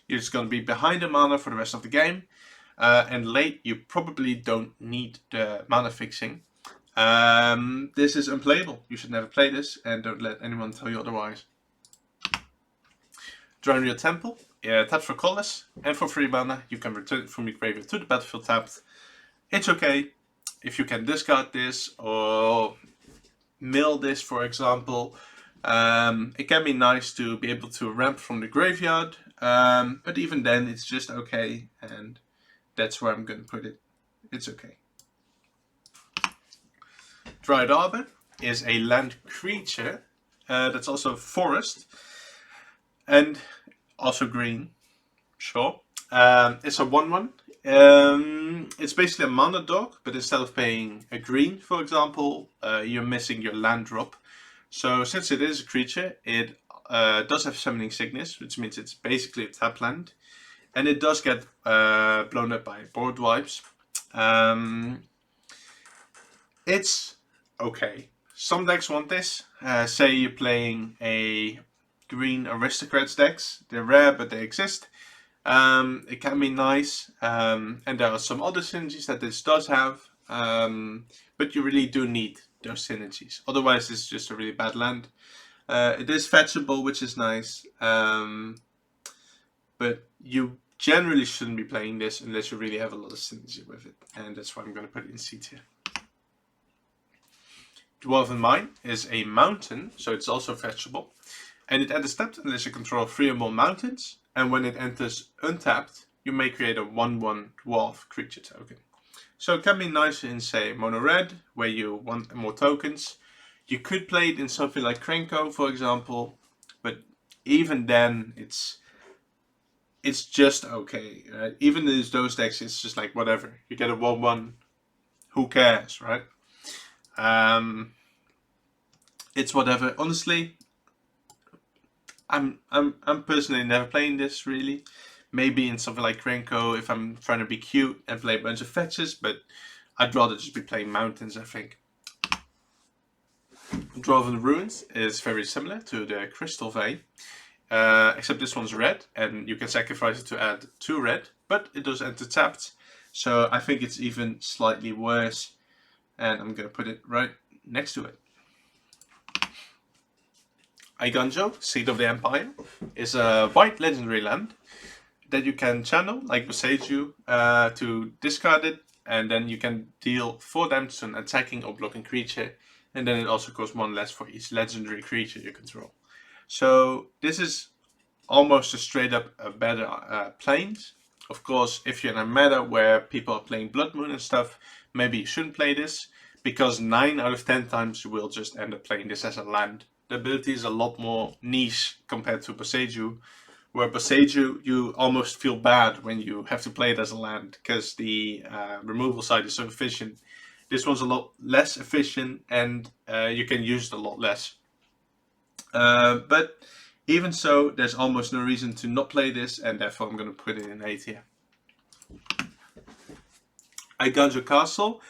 You're just going to be behind the mana for the rest of the game. And late, you probably don't need the mana fixing. This is unplayable. You should never play this, and don't let anyone tell you otherwise. Drown your temple. Tap for colors, and for 3 mana, you can return it from your graveyard to the battlefield tapped. It's okay if you can discard this or mill this, for example. It can be nice to be able to ramp from the graveyard, but even then, it's just okay, and that's where I'm going to put it. It's okay. Dryad Arbor is a land creature that's also forest and also green. Sure. It's a 1/1. It's basically a mana dog, but instead of paying a green, for example, you're missing your land drop. So since it is a creature, it does have Summoning Sickness, which means it's basically a tap land. And it does get blown up by board wipes. It's okay. Some decks want this. Say you're playing a green Aristocrats decks. They're rare, but they exist. It can be nice. And there are some other synergies that this does have. But you really do need those synergies. Otherwise, it's just a really bad land. It is fetchable, which is nice. But you generally shouldn't be playing this unless you really have a lot of synergy with it. And that's why I'm going to put it in C tier. Dwarven Mine is a mountain, so it's also fetchable. And it enters tapped unless you control 3 or more mountains. And when it enters untapped, you may create a 1/1 dwarf creature token. So it can be nice in, say, mono red, where you want more tokens. You could play it in something like Krenko, for example. But even then, it's just okay. Right? Even in those decks, it's just like whatever. You get a 1/1, who cares, right? It's whatever. Honestly, I'm personally never playing this really. Maybe in something like Krenko if I'm trying to be cute and play a bunch of fetches, but I'd rather just be playing mountains, I think. Dwarven Ruins is very similar to the Crystal Vein, except this one's red and you can sacrifice it to add 2 red, but it does enter tapped, so I think it's even slightly worse, and I'm going to put it right next to it. Eiganjo, Seed of the Empire, is a white legendary land that you can channel, like Boseiju, to discard it, and then you can deal 4 damage to an attacking or blocking creature, and then it also costs 1 less for each legendary creature you control. So this is almost a straight up a better Plains. Of course, if you're in a meta where people are playing Blood Moon and stuff, maybe you shouldn't play this, because 9 out of 10 times you will just end up playing this as a land. The ability is a lot more niche compared to Boseiju, where Boseiju you almost feel bad when you have to play it as a land, because the removal side is so efficient. This one's a lot less efficient, and you can use it a lot less. But even so, there's almost no reason to not play this, and therefore I'm going to put it in A tier. Eiganjo Castle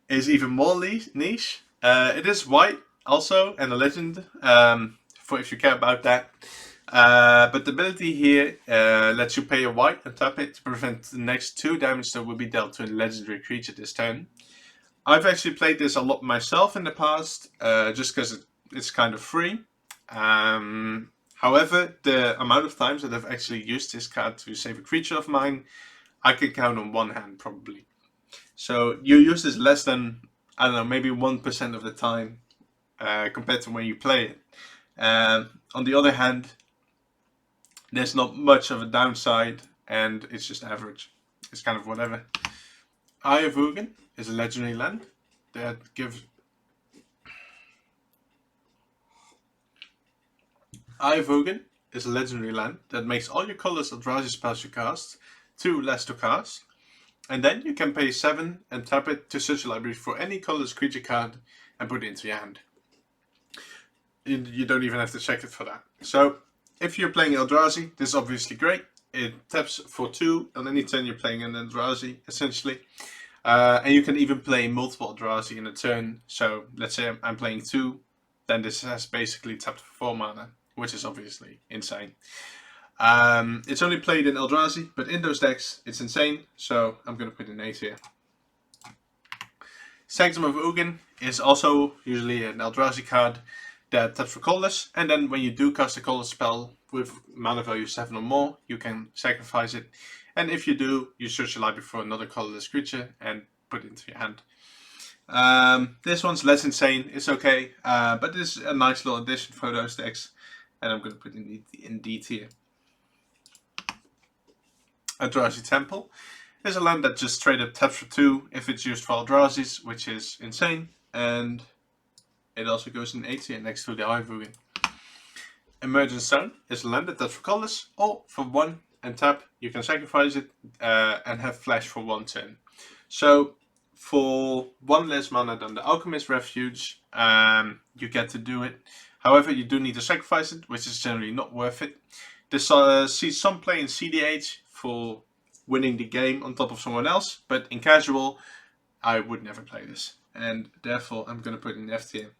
is even more niche. It is white also, and a legend, for if you care about that. But the ability here lets you pay a white and tap it to prevent the next 2 damage that will be dealt to a legendary creature this turn. I've actually played this a lot myself in the past, just because it's kind of free. However, the amount of times that I've actually used this card to save a creature of mine, I can count on one hand probably. So you use this less than, I don't know, maybe 1% of the time compared to when you play it. On the other hand, there's not much of a downside, and it's just average. It's kind of whatever. Eye of Ugin is a legendary land that gives... Eye of Ugin is a legendary land that makes all your colorless Eldrazi spells you cast 2 less to cast. And then you can pay 7 and tap it to search your library for any colorless creature card and put it into your hand. You don't even have to check it for that. So if you're playing Eldrazi, this is obviously great. It taps for 2 on any turn you're playing an Eldrazi, essentially. And you can even play multiple Eldrazi in a turn. So let's say I'm playing 2, then this has basically tapped for 4 mana, which is obviously insane. It's only played in Eldrazi, but in those decks it's insane, so I'm going to put an 8 here. Sanctum of Ugin is also usually an Eldrazi card that taps for colorless, and then when you do cast a colorless spell with mana value 7 or more, you can sacrifice it, and if you do, you search your library for another colorless creature and put it into your hand. This one's less insane, it's okay, but it's a nice little addition for those decks, and I'm going to put it in D tier. Eldrazi Temple is a land that just straight up taps for 2 if it's used for Eldrazi's, which is insane, and it also goes in A tier next to the Hive Ugin. Emergent Zone is a land that taps for colorless, or for 1 and tap, you can sacrifice it and have flash for 1 turn. So for 1 less mana than the Alchemist Refuge, you get to do it. However, you do need to sacrifice it, which is generally not worth it. This sees some play in CDH for winning the game on top of someone else, but in casual, I would never play this, and therefore I'm going to put it in F tier.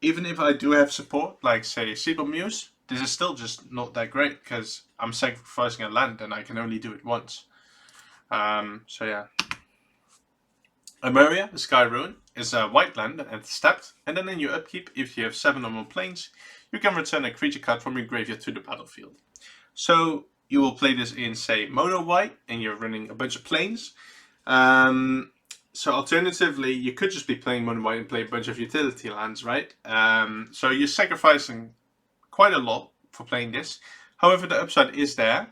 Even if I do have support, like say Seagull Muse, this is still just not that great because I'm sacrificing a land and I can only do it once. So yeah. Emeria, the Sky Ruin, is a white land and it's tapped, and then in your upkeep, if you have 7 or more planes, you can return a creature card from your graveyard to the battlefield. So you will play this in, say, mono white, and you're running a bunch of planes. So alternatively, you could just be playing mono white and play a bunch of utility lands, right? So you're sacrificing quite a lot for playing this. However, the upside is there.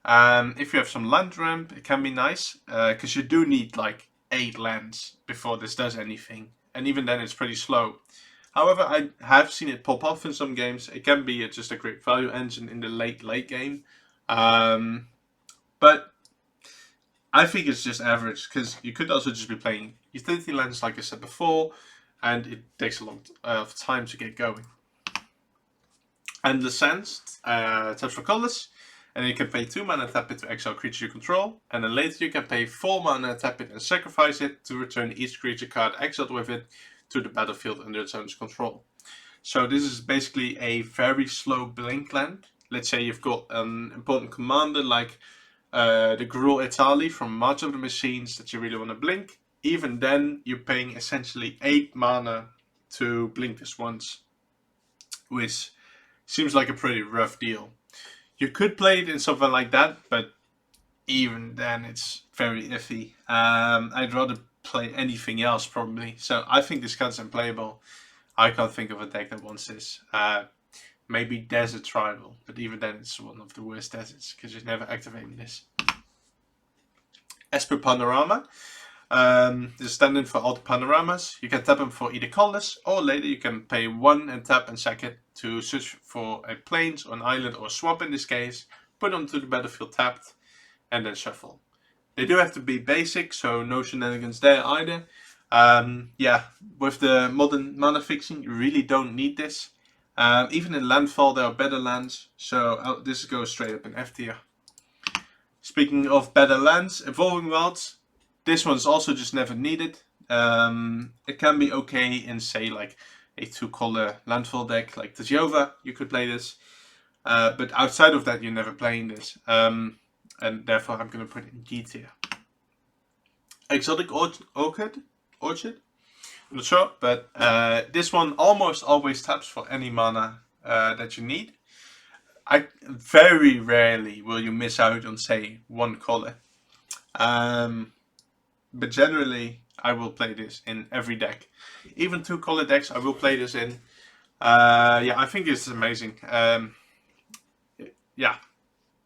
If you have some land ramp, it can be nice, because you do need like 8 lands before this does anything, and even then it's pretty slow. However, I have seen it pop off in some games. It can be just a great value engine in the late game. But I think it's just average, because you could also just be playing utility lands like I said before, and it takes a lot of time to get going. And the Sands taps for colorless, and you can pay 2 mana tap it to exile creature you control, and then later you can pay 4 mana tap it and sacrifice it to return each creature card exiled with it to the battlefield under its owner's control. So this is basically a very slow blink land. Let's say you've got an important commander like the Gruul Etali from March of the Machines that you really want to blink. Even then, you're paying essentially 8 mana to blink this once, which seems like a pretty rough deal. You could play it in something like that, but even then it's very iffy. I'd rather play anything else probably. So I think this card's unplayable. I can't think of a deck that wants this. Maybe Desert Tribal, but even then it's one of the worst deserts because you're never activating this. Esper Panorama. This is standing for all the panoramas. You can tap them for either colorless, or later you can pay 1 and tap and sack it to search for a plains or an island or a swamp in this case, put onto the battlefield tapped, and then shuffle. They do have to be basic, so no shenanigans there either. Yeah, with the modern mana fixing, you really don't need this. Even in landfall, there are better lands, so this goes straight up in F tier. Speaking of better lands, Evolving Wilds. This one's also just never needed. It can be okay in, say, like a 2-color landfall deck like the Jova. You could play this, but outside of that, you're never playing this, and therefore I'm going to put it in G tier. Exotic Orchid. I'm not sure, but this one almost always taps for any mana that you need. Very rarely will you miss out on, say, 1 color. But generally, I will play this in every deck. Even 2-color decks, I will play this in. Yeah, I think it's amazing. Yeah,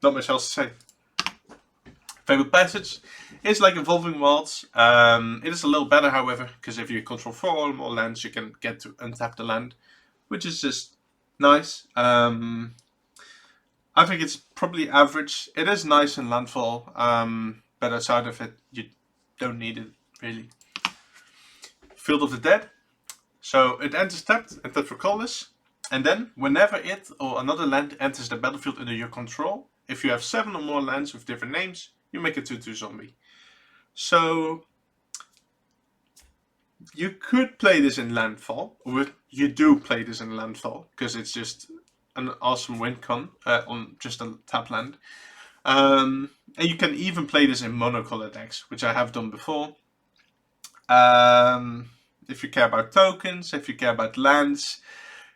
not much else to say. Fabled Passage is like Evolving Wilds. It is a little better, however, because if you control 4 or more lands, you can get to untap the land, which is just nice. I think it's probably average. It is nice in landfall, but outside of it, you don't need it really. Field of the Dead. So it enters tapped and tapped for colorless. And then, whenever it or another land enters the battlefield under your control, if you have 7 or more lands with different names, you make a 2/2 zombie. So you could play this in landfall, or you do play this in landfall, because it's just an awesome win con on just a tap land. And you can even play this in monocolor decks, which I have done before. If you care about tokens, if you care about lands,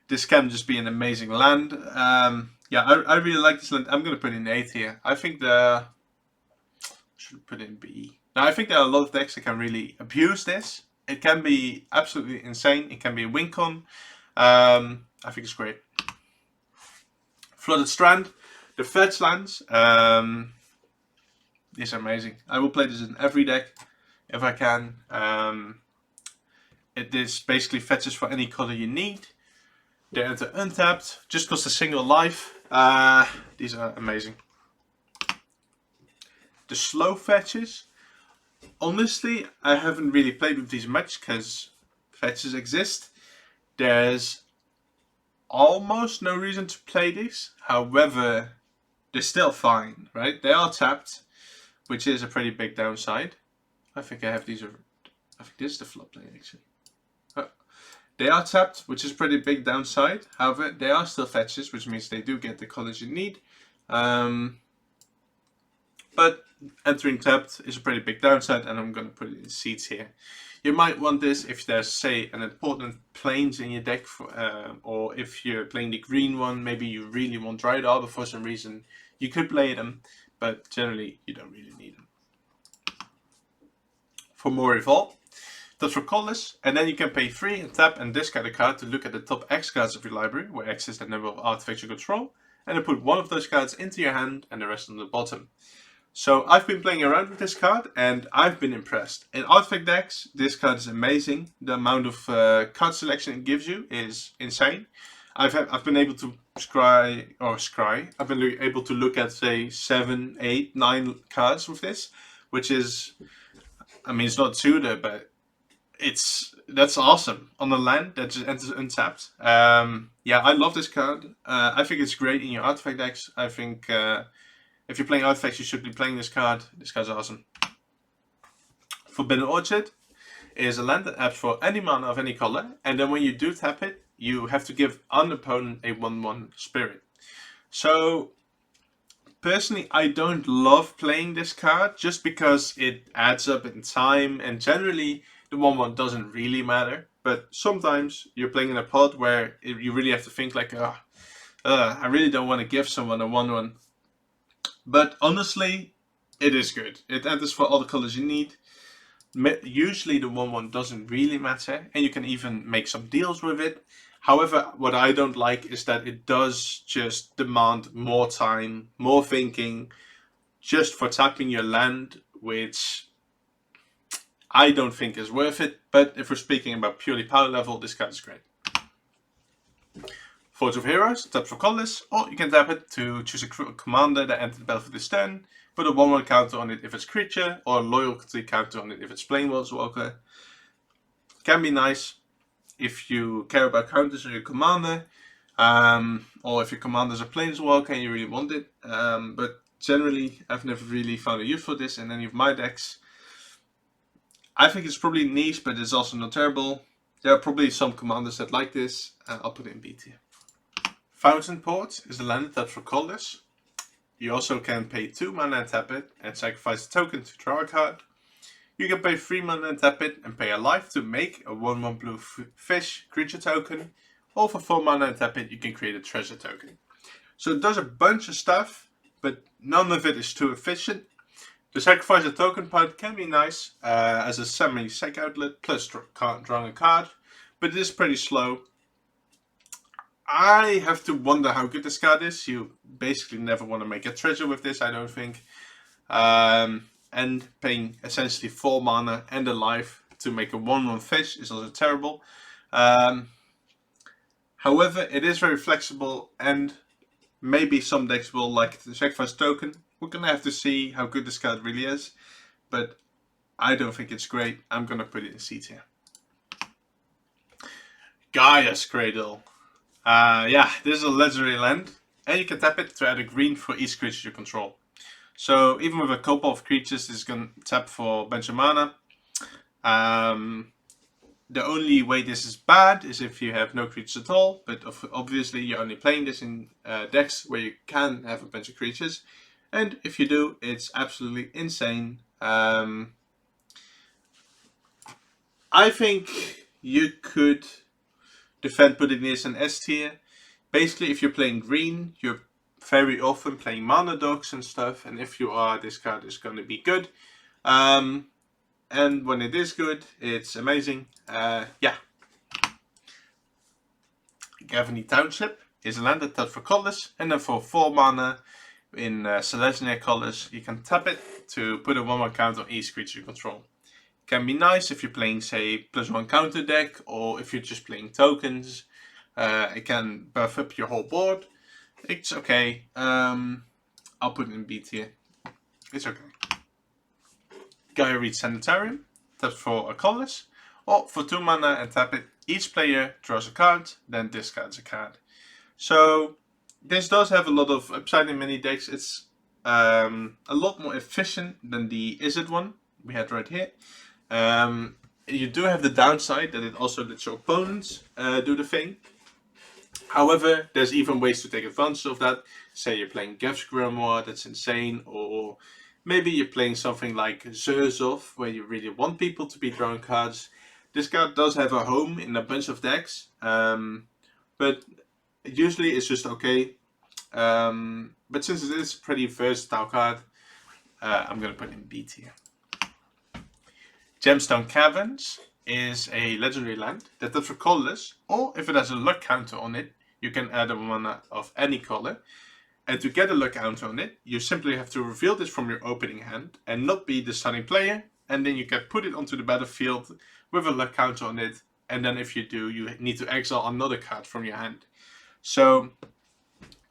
this can just be an amazing land. Yeah, I really like this land. I'm going to put in 8 here. I think should put in B. Now, I think there are a lot of decks that can really abuse this. It can be absolutely insane. It can be a win con. I think it's great. Flooded Strand. The fetch lands is amazing. I will play this in every deck if I can. It is basically fetches for any color you need. They enter untapped, just cost a single life. These are amazing. The slow fetches. Honestly, I haven't really played with these much because fetches exist. There's almost no reason to play these. However, they're still fine, right? They are tapped, which is a pretty big downside. I think I have these. I think this is the flop play actually. They are tapped, which is a pretty big downside. However, they are still fetches, which means they do get the colors you need. But entering tapped is a pretty big downside, and I'm going to put it in seeds here. You might want this if there's, say, an important plains in your deck, or if you're playing the green one, maybe you really want Dryad Arbor for some reason. You could play them, but generally you don't really need them. For more Evolve, that's for colorless, and then you can pay 3 and tap and discard a card to look at the top X cards of your library, where X is the number of artifacts you control, and then put one of those cards into your hand and the rest on the bottom. So I've been playing around with this card and I've been impressed. In artifact decks, this card is amazing. The amount of card selection it gives you is insane. I've been able to I've been able to look at, say, 7, 8, 9 cards with this, which is, I mean, it's not suitor, but that's awesome on the land that just enters untapped. Yeah, I love this card. I think it's great in your artifact decks. I think if you're playing artifacts, you should be playing this card. This card's awesome. Forbidden Orchard is a land that taps for any mana of any color, and then when you do tap it, you have to give an opponent a 1/1 spirit. So personally, I don't love playing this card just because it adds up in time, and generally the 1/1 doesn't really matter. But sometimes you're playing in a pod where you really have to think like, I really don't want to give someone a 1/1. But honestly, it is good. It enters for all the colors you need. Usually the 1/1 doesn't really matter, and you can even make some deals with it. However, what I don't like is that it does just demand more time, more thinking, just for tapping your land, which I don't think is worth it. But if we're speaking about purely power level, this card is great. Forge of Heroes, tap for colorless, or you can tap it to choose a commander that enters the battlefield this turn, put a 1/1 counter on it if it's creature, or a loyalty counter on it if it's Planeswalker. Can be nice if you care about counters on your commander, or if your commander is a Planeswalker and you really want it. But generally, I've never really found a use for this in any of my decks. I think it's probably niche, but it's also not terrible. There are probably some commanders that like this. I'll put it in B tier. Fountain Port is the land that taps for colorless. You also can pay 2 mana and tap it, and sacrifice a token to draw a card. You can pay 3 mana and tap it, and pay a life to make a 1/1 blue fish creature token. Or for 4 mana and tap it, you can create a treasure token. So it does a bunch of stuff, but none of it is too efficient. The sacrifice a token part can be nice as a semi-sec outlet, plus drawing a card, but it is pretty slow. I have to wonder how good this card is. You basically never want to make a treasure with this, I don't think. And paying essentially 4 mana and a life to make a 1/1 fish is also terrible. However, it is very flexible, and Maybe some decks will like the sacrifice token. We're gonna have to see how good this card really is, but I don't think it's great. I'm gonna put it in C tier. Gaia's Cradle. Yeah, this is a legendary land, and you can tap it to add a green for each creature you control. So even with a couple of creatures, this is gonna tap for a bunch of mana. The only way this is bad is if you have no creatures at all, but obviously you're only playing this in decks where you can have a bunch of creatures. And if you do, it's absolutely insane. I think you could defend putting this in S tier. Basically, if you're playing green, you're very often playing mana dogs and stuff, and if you are, this card is going to be good. And when it is good, it's amazing. Yeah. Gavany Township is a land that taps for colors, and then for 4 mana in legendary colors, you can tap it to put a 1/1 counter on each creature you control. Can be nice if you're playing, say, +1 counter deck, or if you're just playing tokens. It can buff up your whole board. It's okay. I'll put it in B tier. It's okay. Gaia Reach Sanitarium, taps for a colorless, or for 2 mana and tap it. Each player draws a card, then discards a card. So this does have a lot of upside in many decks. It's a lot more efficient than the Izzet one we had right here. You do have the downside that it also lets your opponents do the thing. However, there's even ways to take advantage of that. Say you're playing Gev's Grimoire, that's insane, or maybe you're playing something like Zurzov, where you really want people to be drawing cards. This card does have a home in a bunch of decks, but usually it's just okay. But since it is a pretty versatile card, I'm going to put it in B tier. Gemstone Caverns is a legendary land that taps for colorless, or if it has a luck counter on it, you can add a mana of any color. And to get a luck counter on it, you simply have to reveal this from your opening hand and not be the starting player, and then you can put it onto the battlefield with a luck counter on it, and then if you do, you need to exile another card from your hand. So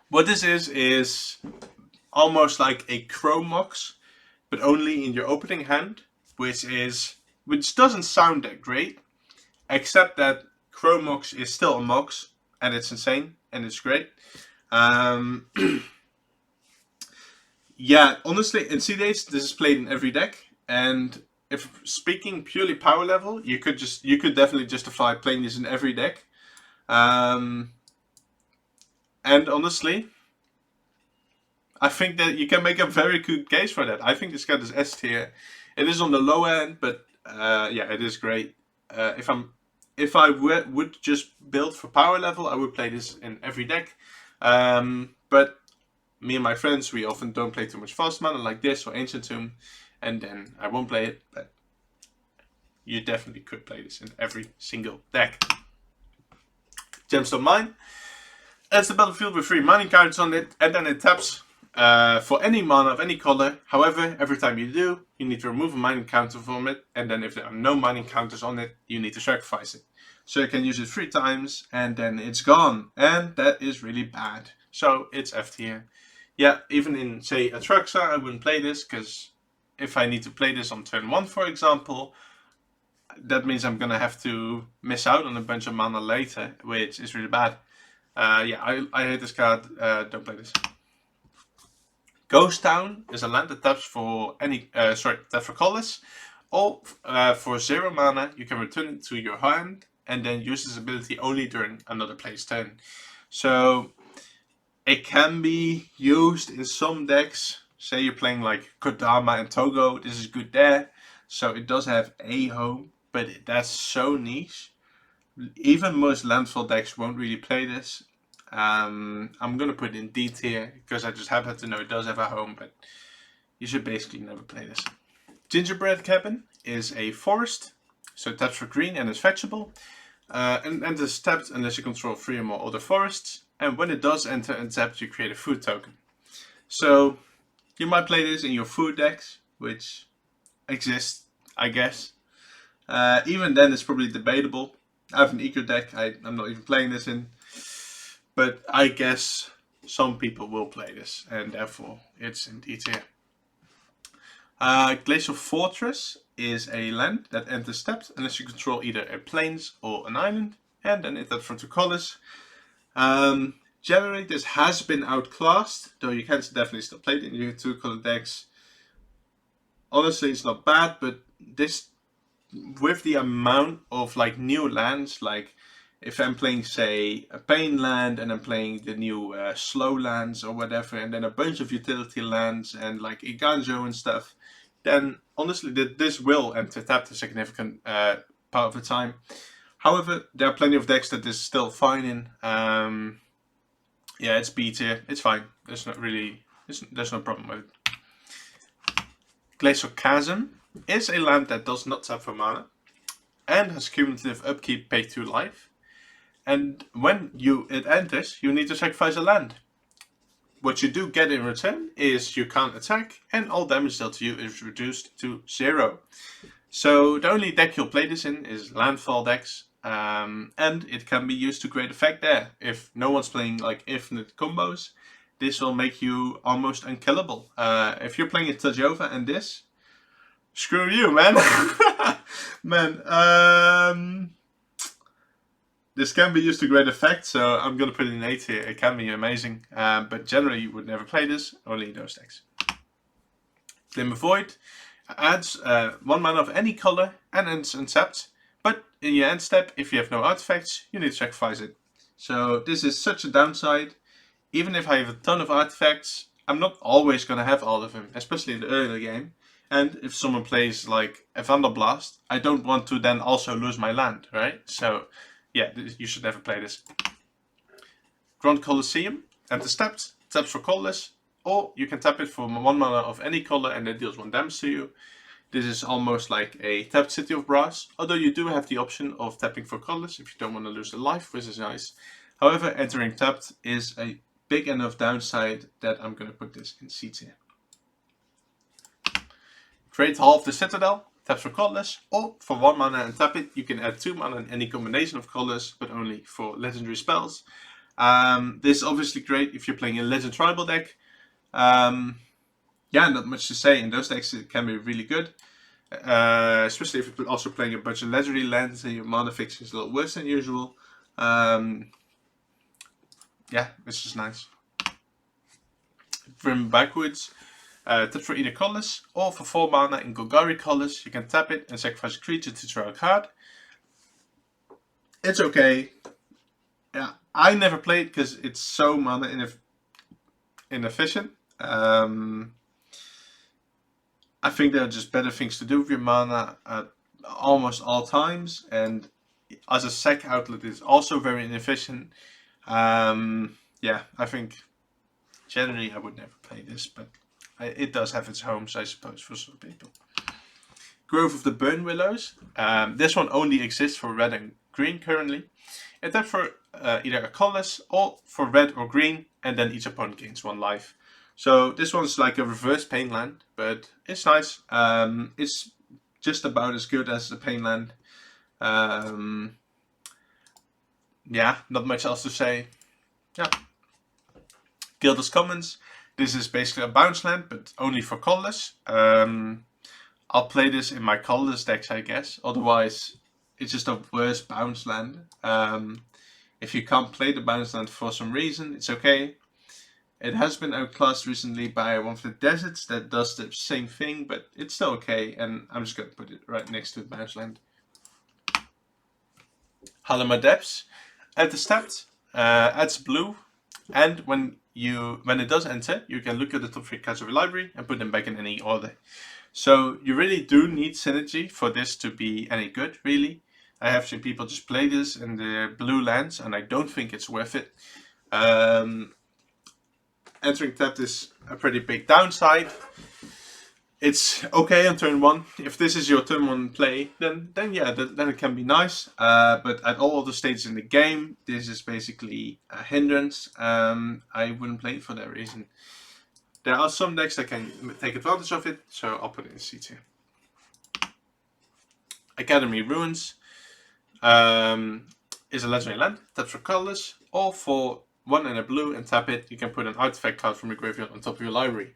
what this is almost like a Chrome Mox, but only in your opening hand, which doesn't sound that great, except that Chrome Mox is still a Mox, and it's insane, and it's great. Yeah, honestly, in EDH, this is played in every deck, and if speaking purely power level, you could definitely justify playing this in every deck. And honestly, I think that you can make a very good case for that. I think this card is S tier. It is on the low end, but yeah, it is great. If I would just build for power level, I would play this in every deck. But me and my friends, we often don't play too much fast mana like this or Ancient Tomb, and then I won't play it. But you definitely could play this in every single deck. Gemstone Mine. Adds the battlefield with 3 mining counters on it, and then it taps for any mana of any color. However, every time you do, you need to remove a mining counter from it, and then if there are no mining counters on it, you need to sacrifice it. So you can use it 3 times, and then it's gone, and that is really bad. So it's F tier. Yeah, even in, say, Atraxa, I wouldn't play this, because if I need to play this on turn 1, for example, that means I'm gonna have to miss out on a bunch of mana later, which is really bad. Yeah, I hate this card. Don't play this. Ghost Town is a land that taps for taps for colorless, or for 0 mana you can return it to your hand and then use this ability only during another player's turn. So it can be used in some decks. Say you're playing like Kodama and Togo, this is good there. So it does have a home, but that's so niche. Even most landfall decks won't really play this. I'm gonna put it in D tier because I just happen to know it does have a home, but you should basically never play this. Gingerbread Cabin is a forest, so it taps for green and is fetchable. And it's tapped unless you control 3 or more other forests. And when it does enter untapped, you create a food token. So you might play this in your food decks, which exist, I guess. Even then, it's probably debatable. I have an eco deck I'm not even playing this in. But I guess some people will play this, and therefore it's in D tier. Glacial Fortress is a land that enters stepped unless you control either a plains or an island, and then it taps for 2 colors. Generally, this has been outclassed, though you can definitely still play it in your 2-color decks. Honestly, it's not bad, but this, with the amount of like new lands, like if I'm playing, say, a Pain land and I'm playing the new slow lands or whatever, and then a bunch of utility lands and like Iganjo and stuff, then honestly this will enter tapped a significant part of the time. However, there are plenty of decks that is still fine in. Yeah, it's B tier. It's fine. There's no problem with it. Glacial Chasm is a land that does not tap for mana and has cumulative upkeep, pay 2 life. And when it enters, you need to sacrifice a land. What you do get in return is you can't attack, and all damage dealt to you is reduced to 0. So the only deck you'll play this in is landfall decks, and it can be used to great effect there. If no one's playing like infinite combos, this will make you almost unkillable. If you're playing a Tajova and this, screw you, man. Man, this can be used to great effect, so I'm going to put it in A tier. It can be amazing, but generally you would never play this, only those decks. Glimmer Void adds 1 mana of any color and ends untapped, but in your end step, if you have no artifacts, you need to sacrifice it. So this is such a downside. Even if I have a ton of artifacts, I'm not always going to have all of them, especially in the early game. And if someone plays like a Vandal Blast, I don't want to then also lose my land, right? So yeah, you should never play this. Grand Colosseum, enters tapped, taps for colorless, or you can tap it for 1 mana of any color and it deals 1 damage to you. This is almost like a tapped City of Brass, although you do have the option of tapping for colorless if you don't want to lose a life, which is nice. However, entering tapped is a big enough downside that I'm going to put this in C tier. Great Hall of the Citadel, taps for colorless, or for 1 mana and tap it, you can add 2 mana in any combination of colors, but only for legendary spells. This is obviously great if you're playing a Legend Tribal deck. Yeah, not much to say. In those decks it can be really good. Especially if you're also playing a bunch of legendary lands and your mana fixing is a little worse than usual. Yeah, it's just nice. From backwards, taps for either colors, or for 4 mana in Golgari colors, you can tap it and sacrifice a creature to draw a card. It's okay. Yeah, I never played because it's so mana inefficient. I think there are just better things to do with your mana at almost all times, and as a sec outlet it's also very inefficient. Yeah, I think generally I would never play this, but it does have its homes, I suppose, for some people. Grove of the Burn Willows. This one only exists for red and green currently. It taps for either a colorless or for red or green, and then each opponent gains 1 life. So this one's like a reverse Pain land, but it's nice. It's just about as good as the Pain land. Yeah, not much else to say. Yeah. Gilda's Commons. This is basically a bounce land, but only for colorless. I'll play this in my colorless decks, I guess. Otherwise, it's just a worse bounce land. If you can't play the bounce land for some reason, it's okay. It has been outclassed recently by one of the deserts that does the same thing, but it's still okay, and I'm just going to put it right next to the bounce land. Halima Depths. Enters tapped, adds blue, and when it does enter, you can look at the top 3 cards of your library and put them back in any order. So you really do need synergy for this to be any good, really. I have seen people just play this in the blue lands, and I don't think it's worth it. Entering tapped is a pretty big downside. It's okay on turn 1. If this is your turn 1 play, then yeah, then it can be nice. But at all other stages in the game, this is basically a hindrance. I wouldn't play it for that reason. There are some decks that can take advantage of it, so I'll put it in C tier. Academy Ruins is a legendary land, taps for colorless, or for 1 and a blue and tap it, you can put an artifact card from your graveyard on top of your library.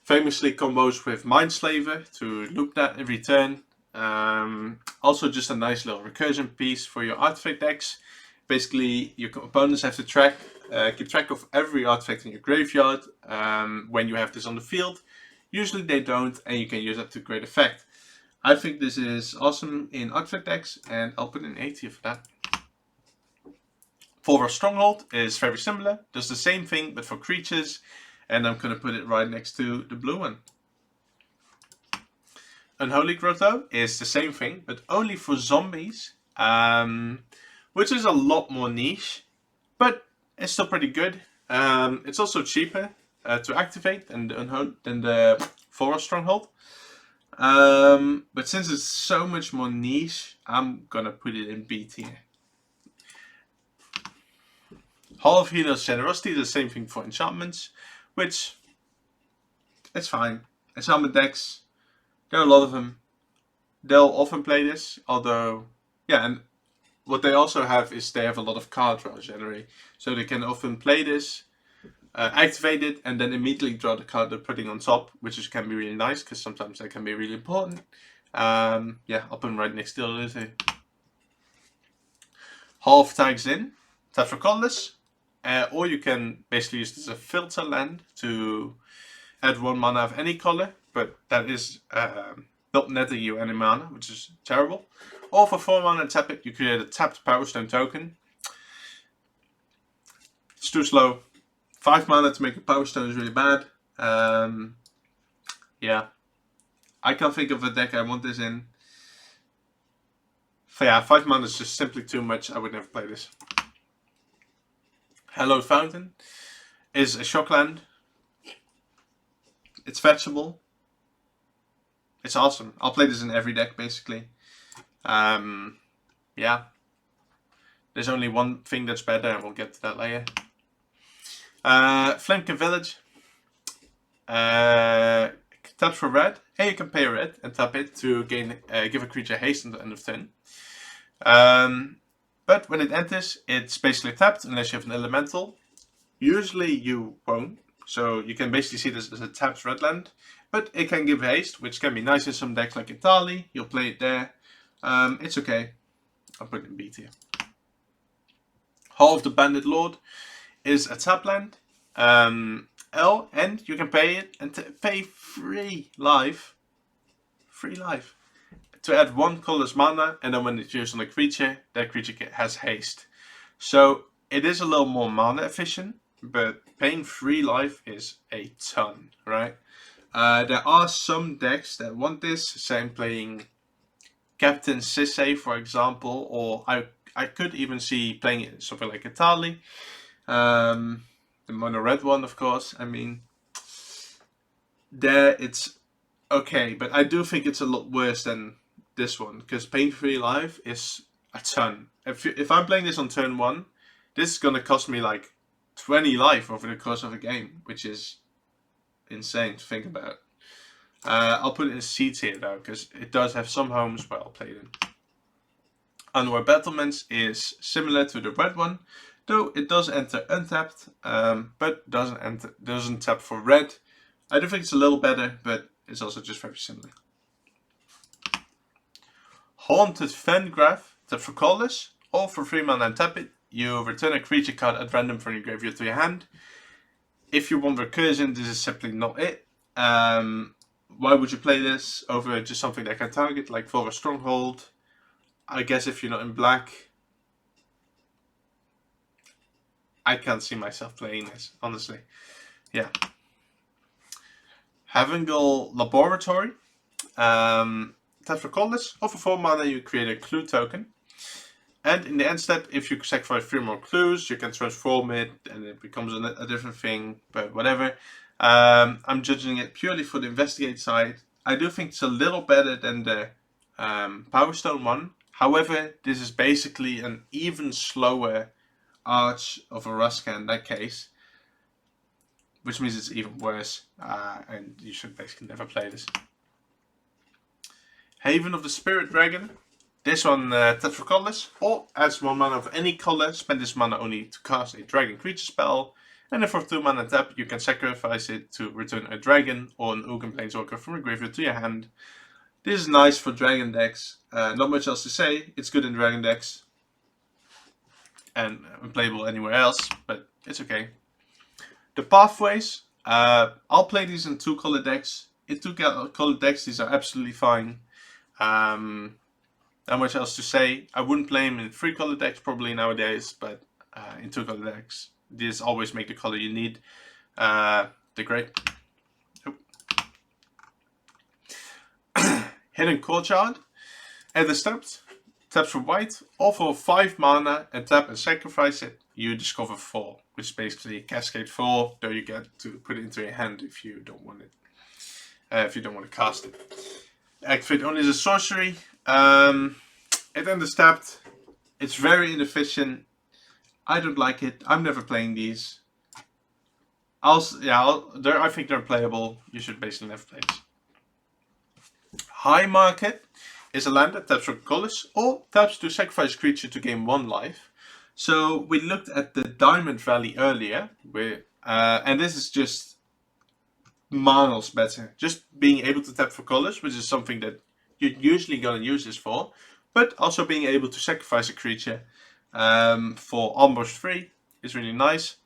Famously combos with Mindslaver to loop that every turn. Also just a nice little recursion piece for your artifact decks. Basically, your opponents have to keep track of every artifact in your graveyard when you have this on the field. Usually they don't, and you can use that to great effect. I think this is awesome in artifact decks, and I'll put an A tier for that. Forward Stronghold is very similar, does the same thing but for creatures, and I'm going to put it right next to the blue one. Unholy Growth though is the same thing, but only for zombies, which is a lot more niche, but it's still pretty good. It's also cheaper to activate than the Forest Stronghold. But since it's so much more niche, I'm gonna put it in B tier. Hall of Healer's Generosity, the same thing for enchantments, which it's fine. Enchantment decks, there are a lot of them. They'll often play this, although, yeah, and what they also have is they have a lot of card draws generally. So they can often play this, activate it, and then immediately draw the card they're putting on top, which can be really nice, because sometimes they can be really important. Yeah, I'll put them right next to the other two. Hall of Tags in, tap for colorless. Or you can basically use this as a filter land to add 1 mana of any color, but that is not netting you any mana, which is terrible. Or for 4 mana and tap it, you create a tapped Power Stone token. It's too slow. 5 mana to make a Power Stone is really bad. Yeah, I can't think of a deck I want this in. So yeah, 5 mana is just simply too much. I would never play this. Hallowed Fountain is a shock land. It's fetchable. It's awesome. I'll play this in every deck basically. Yeah. There's only one thing that's better, and we'll get to that later. Flamekin Village. Tap for red. And you can pay red and tap it to gain give a creature haste at the end of turn. But when it enters, it's basically tapped unless you have an elemental. Usually you won't, so you can basically see this as a tapped red land. But it can give haste, which can be nice in some decks like Italy. You'll play it there. It's okay. I'll put it in B tier. Hall of the Bandit Lord is a tap land. And you can pay it and pay 3 life. 3 life. To add 1 colorless mana, and then when it's used on a creature, that creature has haste. So it is a little more mana efficient, but paying 3 life is a ton, right? There are some decks that want this, say I'm playing Captain Sisse, for example, or I could even see playing it in something like Italy. The mono red one, of course. I mean, there it's okay, but I do think it's a lot worse than this one, because paying 3 life is a ton. If I'm playing this on turn 1, this is going to cost me like 20 life over the course of a game, which is insane to think about. I'll put it in C tier though, because it does have some homes where I'll play it in. Unaware Battlements is similar to the red one, though it does enter untapped, but doesn't tap for red. I do think it's a little better, but it's also just very similar. Haunted Fengraf, tap for colorless, or for 3 mana and tap it. You return a creature card at random from your graveyard to your hand. If you want recursion, this is simply not it. Why would you play this over just something that can target, like Forest Stronghold? I guess if you're not in black, I can't see myself playing this, honestly. Yeah. Havengal Laboratory. Tap for colorless, or for 4 mana you create a clue token. And in the end step, if you sacrifice 3 more clues, you can transform it and it becomes a different thing, but whatever. I'm judging it purely for the investigate side. I do think it's a little better than the Power Stone one. However, this is basically an even slower Arch of Araska in that case, which means it's even worse, and you should basically never play this. Haven of the Spirit Dragon. This one taps for colorless, or adds 1 mana of any color, spend this mana only to cast a dragon creature spell, and then for 2 mana tap, you can sacrifice it to return a dragon or an Ugin Planeswalker from your graveyard to your hand. This is nice for dragon decks, not much else to say, it's good in dragon decks, and unplayable anywhere else, but it's okay. The pathways, I'll play these in 2 color decks. In 2 color decks, these are absolutely fine. Not much else to say. I wouldn't play them in 3 color decks probably nowadays, but in 2 color decks, these always make the color you need. They're great. Hidden Courtyard. At the start, taps for white, or for 5 mana, and tap and sacrifice it. You discover 4, which is basically Cascade 4, though you get to put it into your hand if you don't want it. If you don't want to cast it. Activate only as a sorcery. It enters tapped. It's very inefficient. I don't like it. I'm never playing these. I think they're playable. You should basically never play these. High Market is a land that taps for colors or taps to sacrifice a creature to gain 1 life. So we looked at the Diamond Valley earlier, and this is just miles better. Just being able to tap for colors, which is something that you're usually gonna use this for, but also being able to sacrifice a creature for almost free is really nice.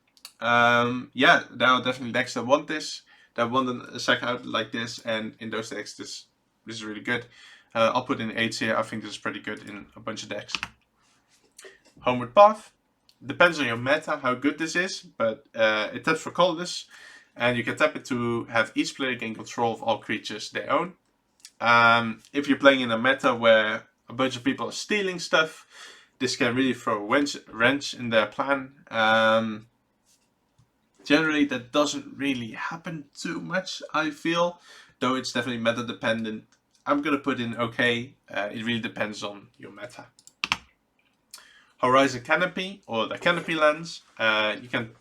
Yeah, there are definitely decks that want this, that want a sack out like this, and in those decks this is really good. I'll put in 8 here. I think this is pretty good in a bunch of decks. Homeward Path. Depends on your meta how good this is, but it taps for colorless, and you can tap it to have each player gain control of all creatures they own. If you're playing in a meta where a bunch of people are stealing stuff, this can really throw a wrench in their plan. Generally, that doesn't really happen too much, I feel, though it's definitely meta dependent. I'm gonna put in okay. It really depends on your meta. Horizon Canopy, or the Canopy lands. You can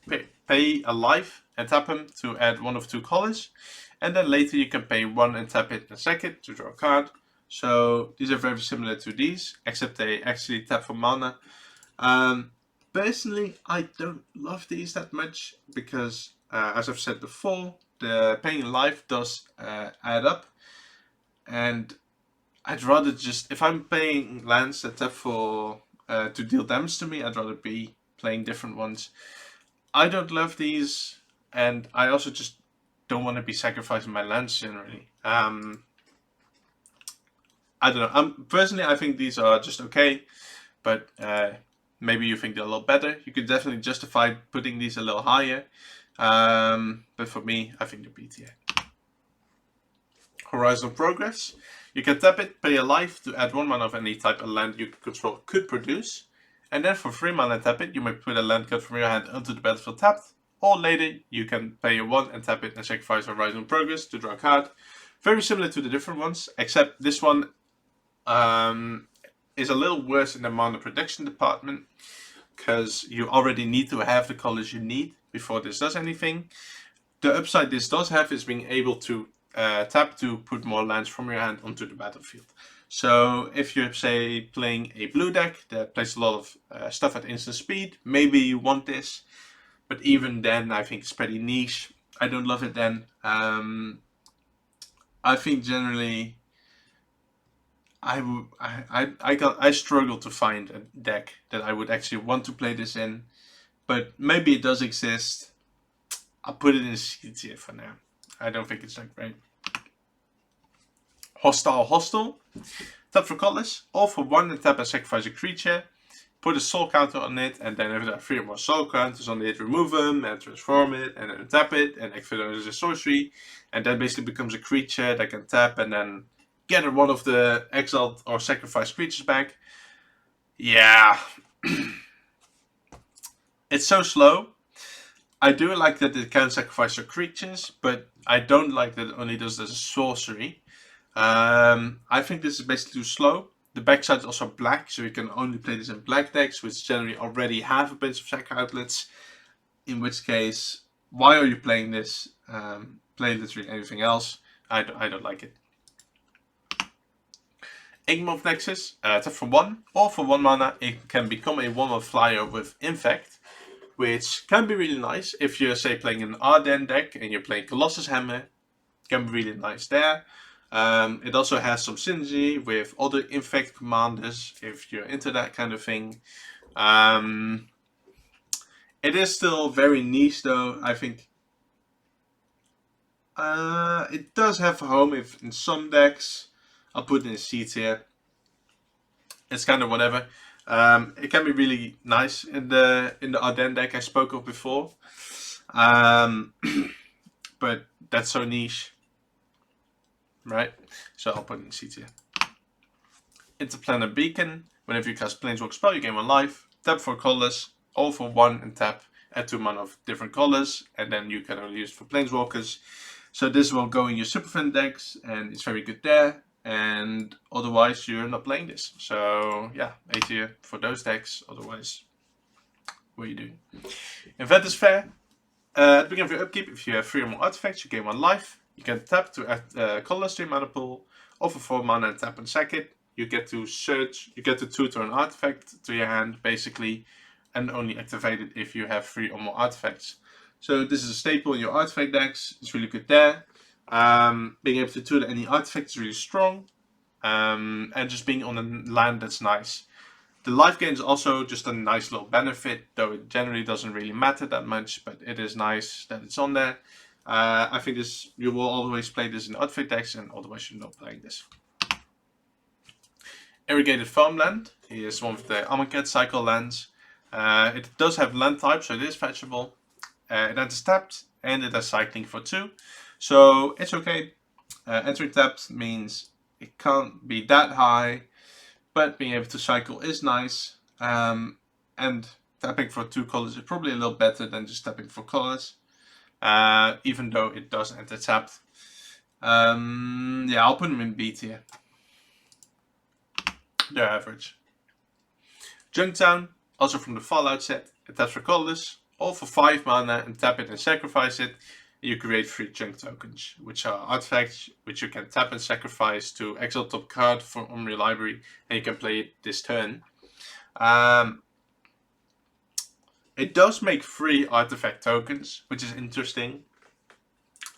pay a life and tap them to add 1 of 2 colors, and then later you can pay 1 and tap it and sack it to draw a card. So these are very similar to these, except they actually tap for mana. Personally, I don't love these that much because, as I've said before, the paying life does add up, and I'd rather just, if I'm paying lands that tap for to deal damage to me, I'd rather be playing different ones. I don't love these, and I also just don't want to be sacrificing my lands generally. I don't know. Personally, I think these are just okay, but maybe you think they're a lot better. You could definitely justify putting these a little higher, but for me, I think they're BTA. Horizon Progress. You can tap it, pay a life to add 1 mana of any type a land you control could produce, and then for 3 mana tap it, you may put a land card from your hand onto the battlefield tapped, or later you can pay a 1 and tap it and sacrifice Horizon Progress to draw a card. Very similar to the different ones, except this one is a little worse in the mana production department, because you already need to have the colors you need before this does anything. The upside this does have is being able to tap to put more lands from your hand onto the battlefield. So if you're, say, playing a blue deck that plays a lot of stuff at instant speed, maybe you want this, but even then I think it's pretty niche. I don't love it then. I think generally I struggle to find a deck that I would actually want to play this in, but maybe it does exist. I'll put it in C tier for now. I don't think it's that great. Hostile. Tap for colors, all for 1 and tap and sacrifice a creature. Put a soul counter on it, and then if there are 3 or more soul counters on it, remove them and transform it, and then tap it and activate it as a sorcery. And that basically becomes a creature that can tap and then gather 1 of the exiled or sacrificed creatures back. Yeah. It's so slow. I do like that it can sacrifice your creatures, but I don't like that it only does this as a sorcery. I think this is basically too slow. The backside is also black, so you can only play this in black decks, which generally already have a bunch of sack outlets. In which case, why are you playing this? Play literally anything else. I don't like it. Igmorph Nexus, tap for 1, or for 1 mana, it can become a 1/1 flyer with Infect, which can be really nice if you're, say, playing an Arden deck and you're playing Colossus Hammer. It can be really nice there. It also has some synergy with other Infect commanders if you're into that kind of thing. It is still very niche though, I think. It does have a home if in some decks. I'll put it in C tier. It's kind of whatever. It can be really nice in the Arden deck I spoke of before. But that's so niche. Right? So I'll put it in C tier. Interplanar Beacon. Whenever you cast Planeswalker spell, you gain 1 life. Tap for colors. All for 1 and tap. Add 2 mana of different colors. And then you can only use it for Planeswalkers. So this will go in your Superfan decks. And it's very good there. And otherwise you're not playing this. So yeah, A tier for those decks. Otherwise, what are you doing? Event is fair. At the beginning of your upkeep, if you have 3 or more artifacts, you gain 1 life. You can tap to add colors to your mana pool. Offer 4 mana and tap and sack it. You get to search, you get to tutor an artifact to your hand, basically, and only activate it if you have 3 or more artifacts. So this is a staple in your artifact decks. It's really good there. Being able to tutor any artifact is really strong. And just being on a land that's nice. The life gain is also just a nice little benefit, though it generally doesn't really matter that much, but it is nice that it's on there. I think this you will always play this in artifact decks, and otherwise you're not playing this. Irrigated Farmland is one of the Amonkhet cycle lands. It does have land type, so it is fetchable. It enters tapped, and it has cycling for 2. So it's okay. Entering tapped means it can't be that high, but being able to cycle is nice. And tapping for 2 colors is probably a little better than just tapping for colors. Even though it does enter tapped. Yeah, I'll put them in B tier. They're average. Junktown, also from the Fallout set. It taps for colors, all for 5 mana, and tap it and sacrifice it. You create 3 junk tokens, which are artifacts which you can tap and sacrifice to exile top card from your library, and you can play it this turn. It does make 3 artifact tokens, which is interesting.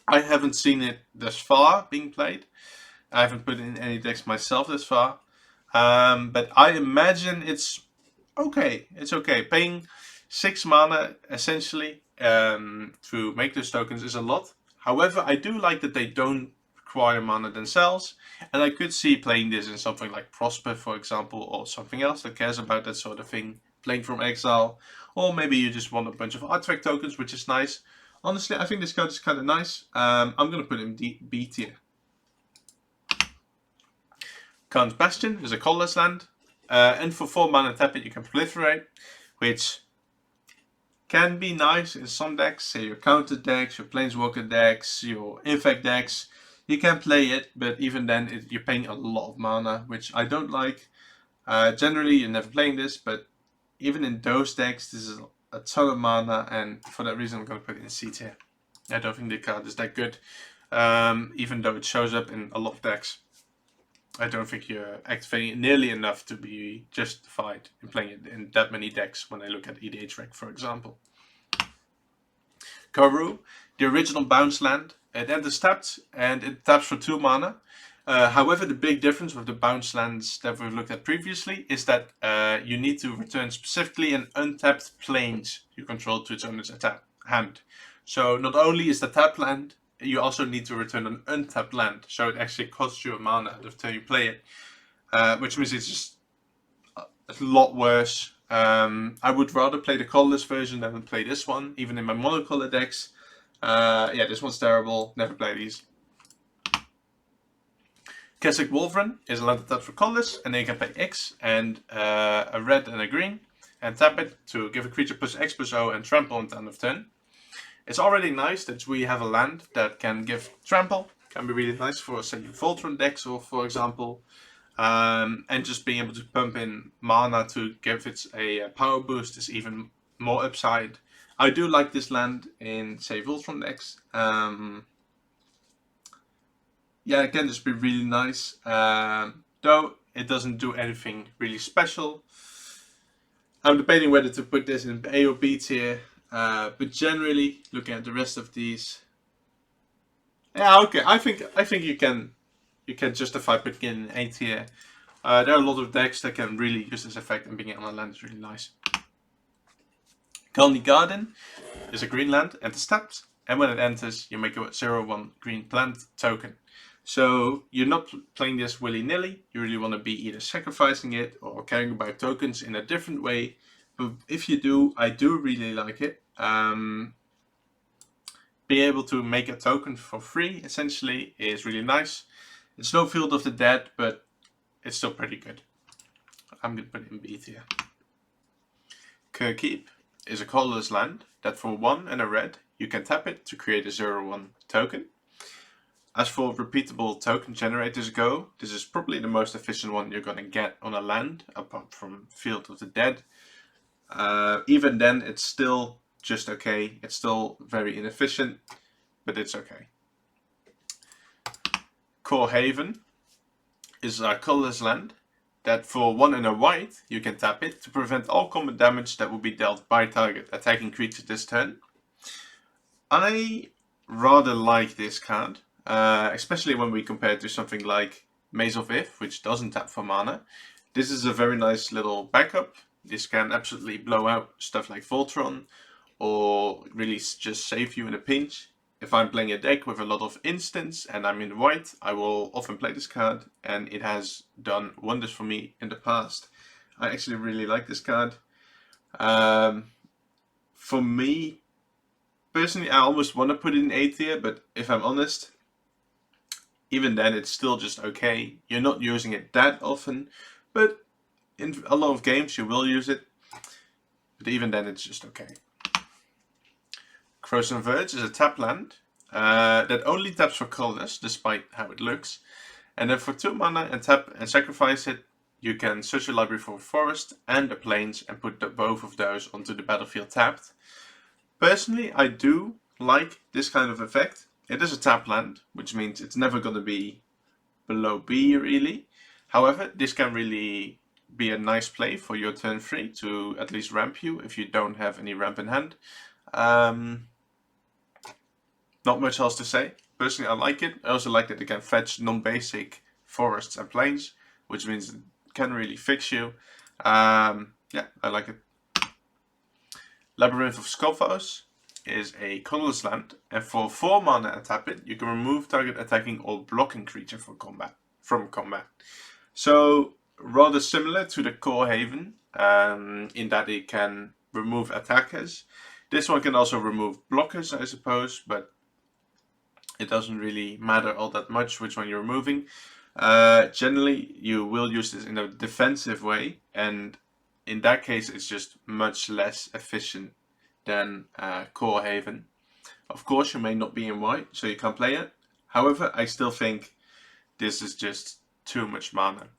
I haven't seen it thus far being played. I haven't put it in any decks myself thus far. But I imagine it's okay. It's okay. Paying 6 mana essentially to make those tokens is a lot. However, I do like that they don't require mana themselves, and I could see playing this in something like Prosper, for example, or something else that cares about that sort of thing. Playing from exile, or maybe you just want a bunch of artifact tokens, which is nice. Honestly, I think this card is kind of nice. I'm going to put it in B tier. Khan's Bastion is a colorless land, and for 4 mana tap it, you can proliferate, which can be nice in some decks, say your counter decks, your planeswalker decks, your infect decks. You can play it, but even then you're paying a lot of mana, which I don't like. Generally, you're never playing this, but even in those decks, this is a ton of mana, and for that reason I'm going to put it in C tier. I don't think the card is that good, even though it shows up in a lot of decks. I don't think you're activating it nearly enough to be justified in playing it in that many decks when I look at EDH Rec, for example. Karu, the original bounce land. It enters tapped and it taps for 2 mana. However, the big difference with the bounce lands that we've looked at previously is that you need to return specifically an untapped planes you control to its owner's hand. So not only is the tap land, you also need to return an untapped land, so it actually costs you a mana every time you play it, which means it's just a lot worse. I would rather play the colorless version than play this one, even in my monocolor decks. Yeah, this one's terrible, never play these. Keswick Wolverine is a land that taps for colorless, and then you can pay X and a red and a green, and tap it to give a creature +X/+0 and trample on the end of turn. It's already nice that we have a land that can give trample. Can be really nice for, say, Voltron decks, or for example. And just being able to pump in mana to give it a power boost is even more upside. I do like this land in, say, Voltron decks. Yeah, it can just be really nice. Though It doesn't do anything really special. I'm debating whether to put this in A or B tier, but generally, looking at the rest of these, yeah, okay. I think you can justify putting it in A tier. There are a lot of decks that can really use this effect, and being it on a land is really nice. Colony Garden is a green land, enters tapped, and when it enters, you make a 0/1 green plant token. So you're not playing this willy-nilly. You really want to be either sacrificing it or caring about tokens in a different way. But if you do, I do really like it. Being able to make a token for free, essentially, is really nice. It's no Field of the Dead, but it's still pretty good. I'm going to put it in B tier. Keep is a colorless land that for 1 and a red, you can tap it to create a 0/1 token. As for repeatable token generators go, this is probably the most efficient one you're going to get on a land, apart from Field of the Dead. Even then, it's still just okay. It's still very inefficient, but it's okay. Core Haven is a colorless land that for 1 and a white, you can tap it to prevent all combat damage that will be dealt by target attacking creature this turn. I rather like this card, especially when we compare it to something like Maze of Ith, which doesn't tap for mana. This is a very nice little backup. This can absolutely blow out stuff like Voltron, or really just save you in a pinch. If I'm playing a deck with a lot of instants and I'm in white, I will often play this card, and it has done wonders for me in the past. I actually really like this card. For me, personally, I almost want to put it in A tier, but if I'm honest, even then it's still just okay. You're not using it that often, but in a lot of games you will use it. But even then it's just okay. Frozen Verge is a tap land that only taps for colorless, despite how it looks. And then for 2 mana and tap and sacrifice it, you can search your library for a forest and a plains and put both of those onto the battlefield tapped. Personally, I do like this kind of effect. It is a tap land, which means it's never going to be below B really. However, this can really be a nice play for your turn 3 to at least ramp you if you don't have any ramp in hand. Not much else to say. Personally, I like it. I also like that it can fetch non-basic forests and plains, which means it can really fix you. Yeah, I like it. Labyrinth of Skovos is a colorless land, and for 4 mana and tap it, you can remove target attacking or blocking creature from combat. So rather similar to the Core Haven, in that it can remove attackers. This one can also remove blockers, I suppose, but it doesn't really matter all that much which one you're removing. Generally, you will use this in a defensive way, and in that case, it's just much less efficient than Core Haven. Of course, you may not be in white, so you can't play it. However, I still think this is just too much mana.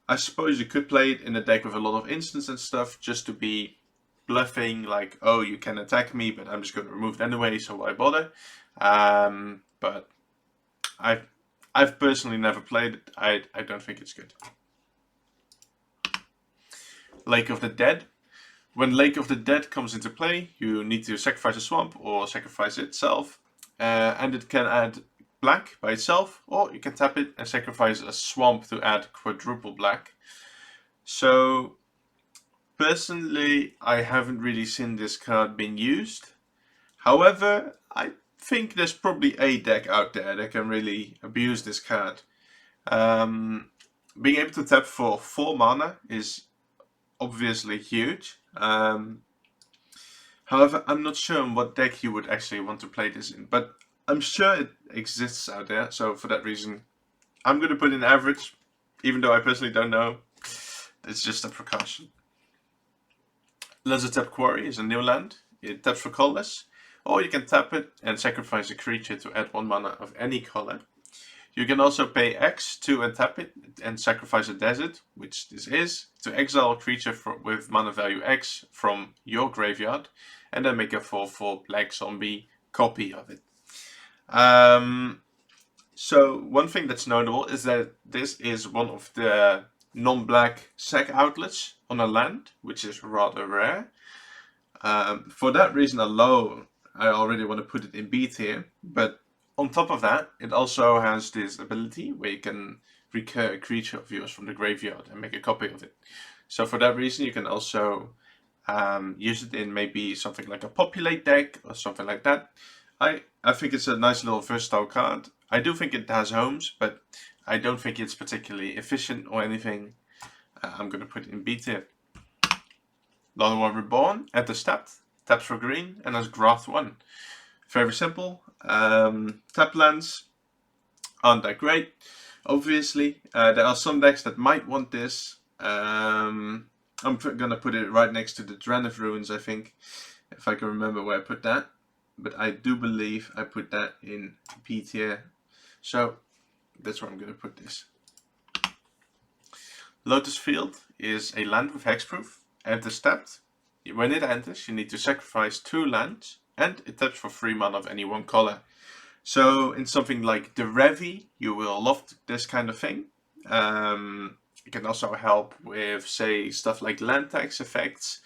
I suppose you could play it in a deck with a lot of instants and stuff, just to be bluffing, like, oh, you can attack me, but I'm just going to remove it anyway, so why bother? But I've personally never played it. I don't think it's good. Lake of the Dead. When Lake of the Dead comes into play, you need to sacrifice a swamp or sacrifice it itself. And it can add black by itself, or you can tap it and sacrifice a swamp to add quadruple black. So, personally, I haven't really seen this card being used. However, I think there's probably a deck out there that can really abuse this card. Being able to tap for 4 mana is obviously huge. However, I'm not sure on what deck you would actually want to play this in, but I'm sure it exists out there, so for that reason, I'm going to put in average, even though I personally don't know. It's just a precaution. Laser Tap Quarry is a new land. It taps for colorless, or you can tap it and sacrifice a creature to add 1 mana of any color. You can also pay X to untap it and sacrifice a desert, which this is, to exile a creature with mana value X from your graveyard, and then make a 4/4 black zombie copy of it. So one thing that's notable is that this is one of the non-black sack outlets on a land, which is rather rare. For that reason alone, I already want to put it in B tier. But on top of that, it also has this ability where you can recur a creature of yours from the graveyard and make a copy of it. So for that reason, you can also use it in maybe something like a populate deck or something like that. I think it's a nice little versatile card. I do think it has homes, but I don't think it's particularly efficient or anything. I'm going to put it in B tier. Llanowar Reborn, enters tapped, taps for green, and has graft 1. Very simple. Tap lands aren't that great, obviously. There are some decks that might want this. I'm gonna put it right next to the Drannith Ruins, I think, if I can remember where I put that. But I do believe I put that in B tier. So that's where I'm gonna put this. Lotus Field is a land with hexproof. Enters tapped. When it enters, you need to sacrifice 2 lands, and it taps for 3 mana of any one color. So in something like the Revi, you will love this kind of thing. It can also help with, say, stuff like land tax effects.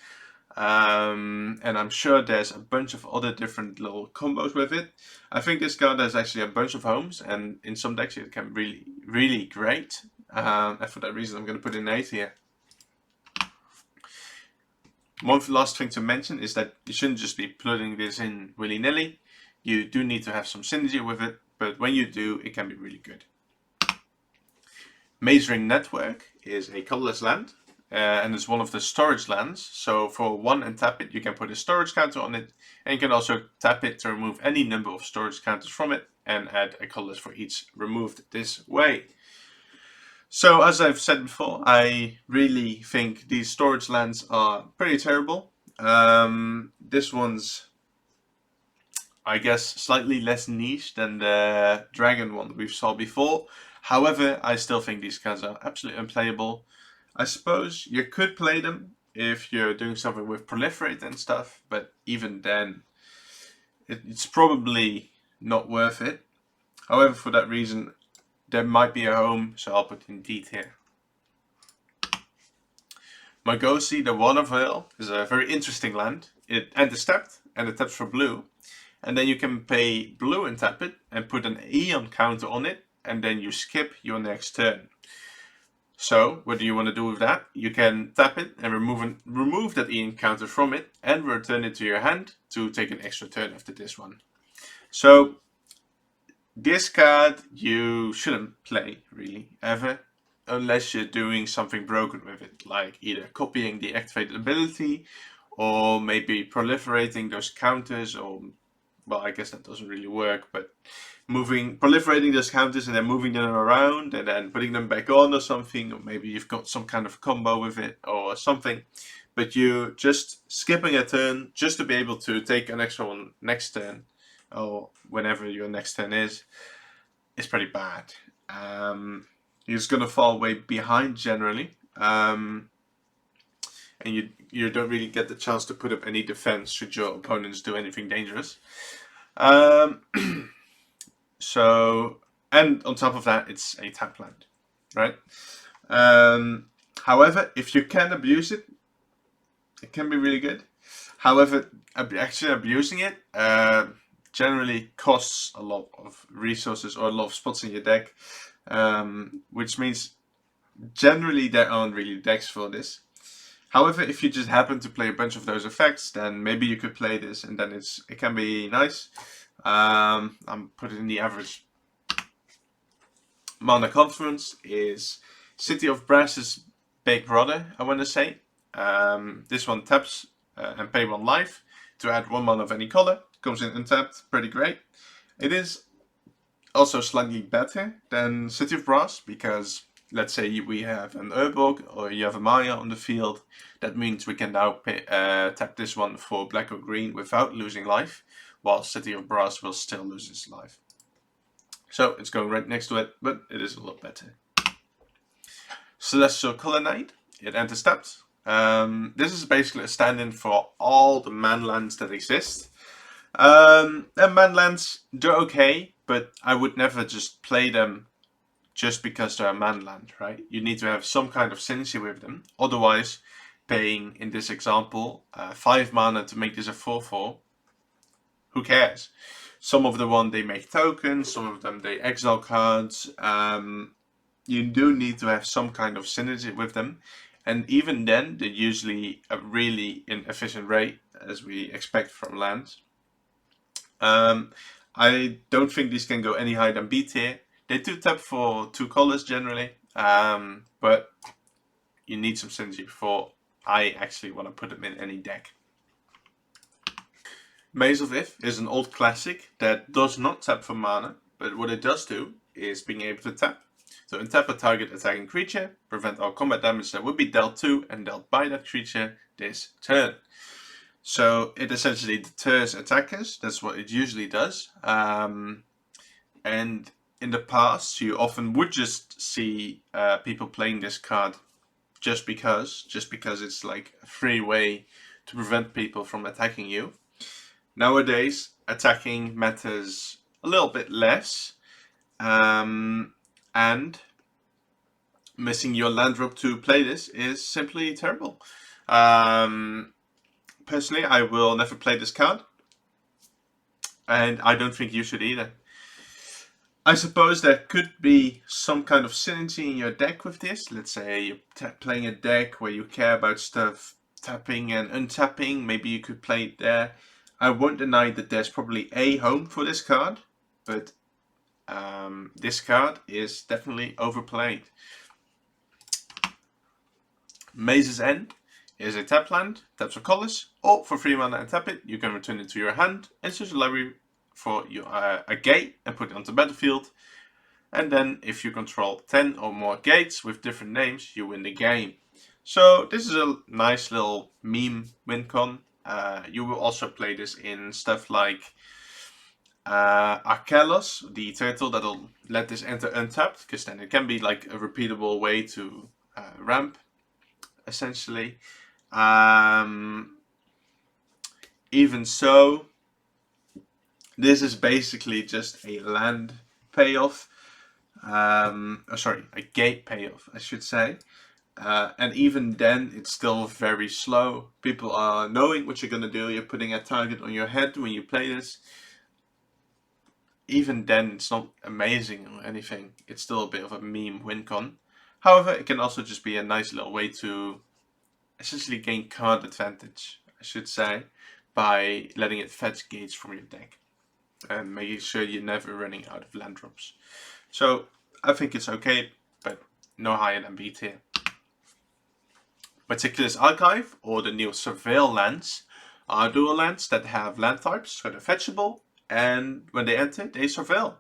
And I'm sure there's a bunch of other different little combos with it. I think this card has actually a bunch of homes, and in some decks it can be really great. And for that reason, I'm going to put it in A tier. One last thing to mention is that you shouldn't just be plugging this in willy-nilly. You do need to have some synergy with it, but when you do, it can be really good. Maze Ring Network is a colorless land, and it's one of the storage lands. So for 1 and tap it, you can put a storage counter on it, and you can also tap it to remove any number of storage counters from it, and add a colorless for each removed this way. So as I've said before, I really think these storage lands are pretty terrible. This one's, I guess, slightly less niche than the dragon one we saw before. However, I still think these cards are absolutely unplayable. I suppose you could play them if you're doing something with proliferate and stuff, but even then, it's probably not worth it. However, for that reason, there might be a home, so I'll put in D tier. Magosi, the Water Veil, is a very interesting land. It enters tapped, and it taps for blue. And then you can pay blue and tap it, and put an Eon counter on it, and then you skip your next turn. So, what do you want to do with that? You can tap it and remove that Eon counter from it, and return it to your hand to take an extra turn after this one. So, this card you shouldn't play, really, ever, unless you're doing something broken with it, like either copying the activated ability, or maybe proliferating those counters, or, well, I guess that doesn't really work, but proliferating those counters and then moving them around, and then putting them back on or something, or maybe you've got some kind of combo with it, or something, but you just skipping a turn, just to be able to take an extra one next turn, or whenever your next turn is pretty bad. You're just gonna fall way behind generally, and you don't really get the chance to put up any defense should your opponents do anything dangerous. So, and on top of that, it's a tap land, right? However, if you can abuse it, it can be really good. However, actually abusing it generally costs a lot of resources or a lot of spots in your deck, which means generally there aren't really decks for this. However, if you just happen to play a bunch of those effects, then maybe you could play this, and then it can be nice. I'm putting in the average. Mana Conference is City of Brass's big brother, I want to say. This one taps and pay 1 life to add 1 mana of any color. Comes in untapped, pretty great. It is also slightly better than City of Brass, because let's say we have an Urborg or you have a Maya on the field. That means we can now tap this one for black or green without losing life, while City of Brass will still lose its life. So it's going right next to it, but it is a lot better. Celestial Colonnade, it enters tapped. This is basically a stand-in for all the manlands that exist. And manlands, they're okay, but I would never just play them just because they're a man land, right? You need to have some kind of synergy with them. Otherwise, paying, in this example, 5 mana to make this a 4/4, who cares? Some of the one they make tokens, some of them they exile cards. You do need to have some kind of synergy with them. And even then, they're usually a really inefficient rate, as we expect from lands. I don't think these can go any higher than B tier. They do tap for 2 colors generally, but you need some synergy before I actually want to put them in any deck. Maze of Ith is an old classic that does not tap for mana, but what it does do is being able to tap. So untap a target attacking creature, prevent all combat damage that would be dealt to and dealt by that creature this turn. So it essentially deters attackers, that's what it usually does. And in the past, you often would just see people playing this card just because it's like a free way to prevent people from attacking you. Nowadays, attacking matters a little bit less, and missing your land drop to play this is simply terrible. Personally, I will never play this card, and I don't think you should either. I suppose there could be some kind of synergy in your deck with this. Let's say you're playing a deck where you care about stuff tapping and untapping. Maybe you could play it there. I won't deny that there's probably a home for this card, but this card is definitely overplayed. Maze's End is a tap land, taps for colors, or for 3 mana and tap it, you can return it to your hand and choose a library for a gate and put it onto the battlefield. And then if you control 10 or more gates with different names, you win the game. So this is a nice little meme win con. You will also play this in stuff like Arkelos, the turtle that'll let this enter untapped, because then it can be like a repeatable way to ramp, essentially. Even so, this is basically just a land payoff. Sorry, a gate payoff, I should say. And even then, it's still very slow. People are knowing what you're going to do. You're putting a target on your head when you play this. Even then, it's not amazing or anything. It's still a bit of a meme win con. However, it can also just be a nice little way to essentially gain card advantage, I should say, by letting it fetch gates from your deck and making sure you're never running out of land drops. So I think it's okay, but no higher than B tier. Meticulous Archive or the new Surveil lands are dual lands that have land types, so they're fetchable, and when they enter, they surveil.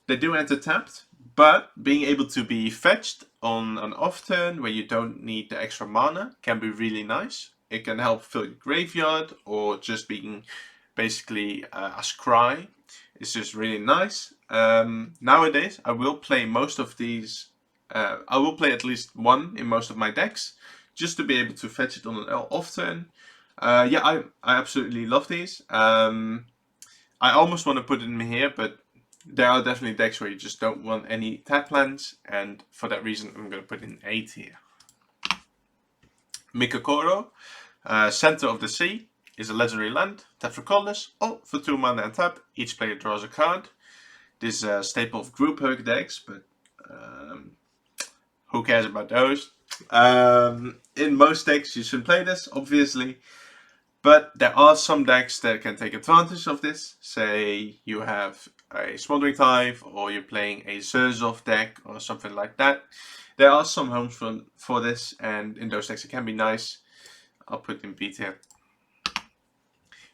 They do enter tapped, but being able to be fetched on an off turn where you don't need the extra mana can be really nice. It can help fill your graveyard, or just being basically a scry. It's just really nice. Nowadays, I will play most of these. I will play at least one in most of my decks, just to be able to fetch it on an off turn. Yeah, I absolutely love these. I almost want to put it in here, but there are definitely decks where you just don't want any tap lands, and for that reason I'm going to put in A tier. Mikokoro, Center of the Sea, is a legendary land, tap for colors, or for 2 mana and tap, each player draws a card. This is a staple of group hug decks, but who cares about those? In most decks you should play this, obviously. But there are some decks that can take advantage of this. Say you have a Smothering Tithe, or you're playing a Zurzov deck or something like that. There are some homes for this, and in those decks it can be nice. I'll put in B tier.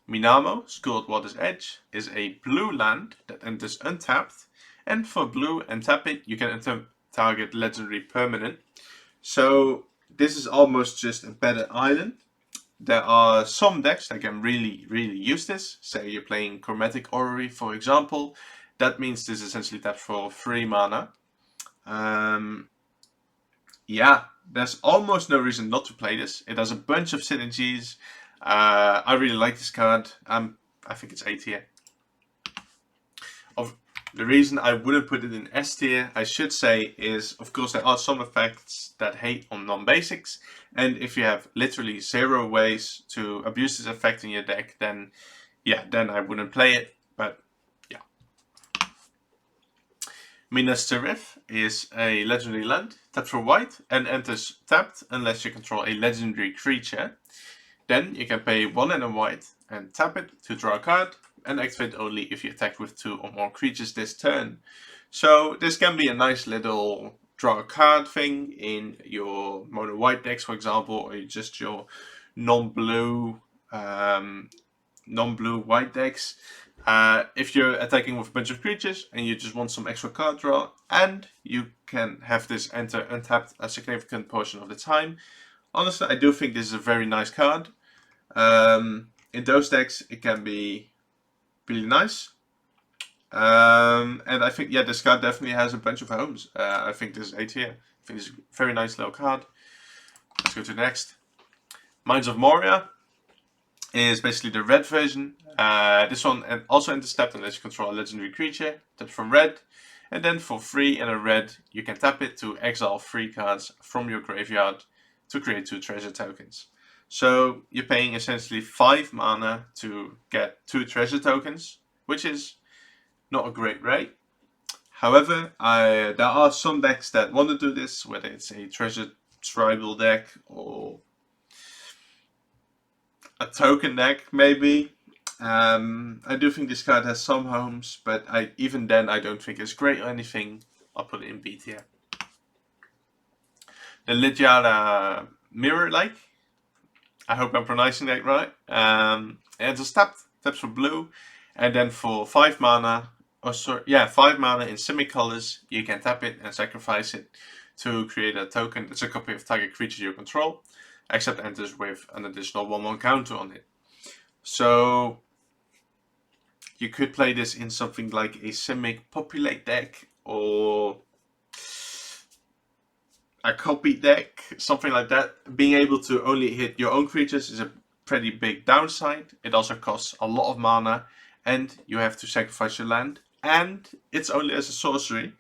Minamo, Scald Water's Edge, is a blue land that enters untapped, and for blue and tap it, you can target legendary permanent. So this is almost just a better island. There are some decks that can really use this. Say you're playing Chromatic Orrery, for example. That means this essentially taps for 3 mana. Yeah, there's almost no reason not to play this. It has a bunch of synergies. I really like this card. I think it's A tier. The reason I wouldn't put it in S tier, I should say, is of course there are some effects that hate on non-basics, and if you have literally 0 ways to abuse this effect in your deck, then yeah, then I wouldn't play it. But yeah. Minas Tirith is a legendary land, taps for white and enters tapped unless you control a legendary creature. Then you can pay 1 and a white and tap it to draw a card, and activate only if you attack with 2 or more creatures this turn. So this can be a nice little draw a card thing in your mono white decks, for example, or just your non-blue white decks. If you're attacking with a bunch of creatures and you just want some extra card draw, and you can have this enter untapped a significant portion of the time. Honestly, I do think this is a very nice card. In those decks, it can be really nice. And I think, yeah, this card definitely has a bunch of homes. I think this is A tier. I think it's a very nice little card. Let's go to the next. Minds of Moria is basically the red version. This one also enters tapped unless you control a legendary creature. That's from red. And then for free and a red, you can tap it to exile 3 cards from your graveyard to create 2 treasure tokens. So you're paying essentially 5 mana to get 2 treasure tokens, which is not a great rate. However, there are some decks that want to do this, whether it's a treasure tribal deck or a token deck maybe. I do think this card has some homes, but even then I don't think it's great or anything. I'll put it in B tier. The Lidyara Mirror Lake. I hope I'm pronouncing that right. And it's taps for blue, and then for 5 mana, 5 mana in semi-colors, you can tap it and sacrifice it to create a token that's a copy of target creature you control, except enters with an additional 1/1 counter on it. So you could play this in something like a Simic Populate deck or a copy deck, something like that. Being able to only hit your own creatures is a pretty big downside. It also costs a lot of mana, and you have to sacrifice your land, and it's only as a sorcery.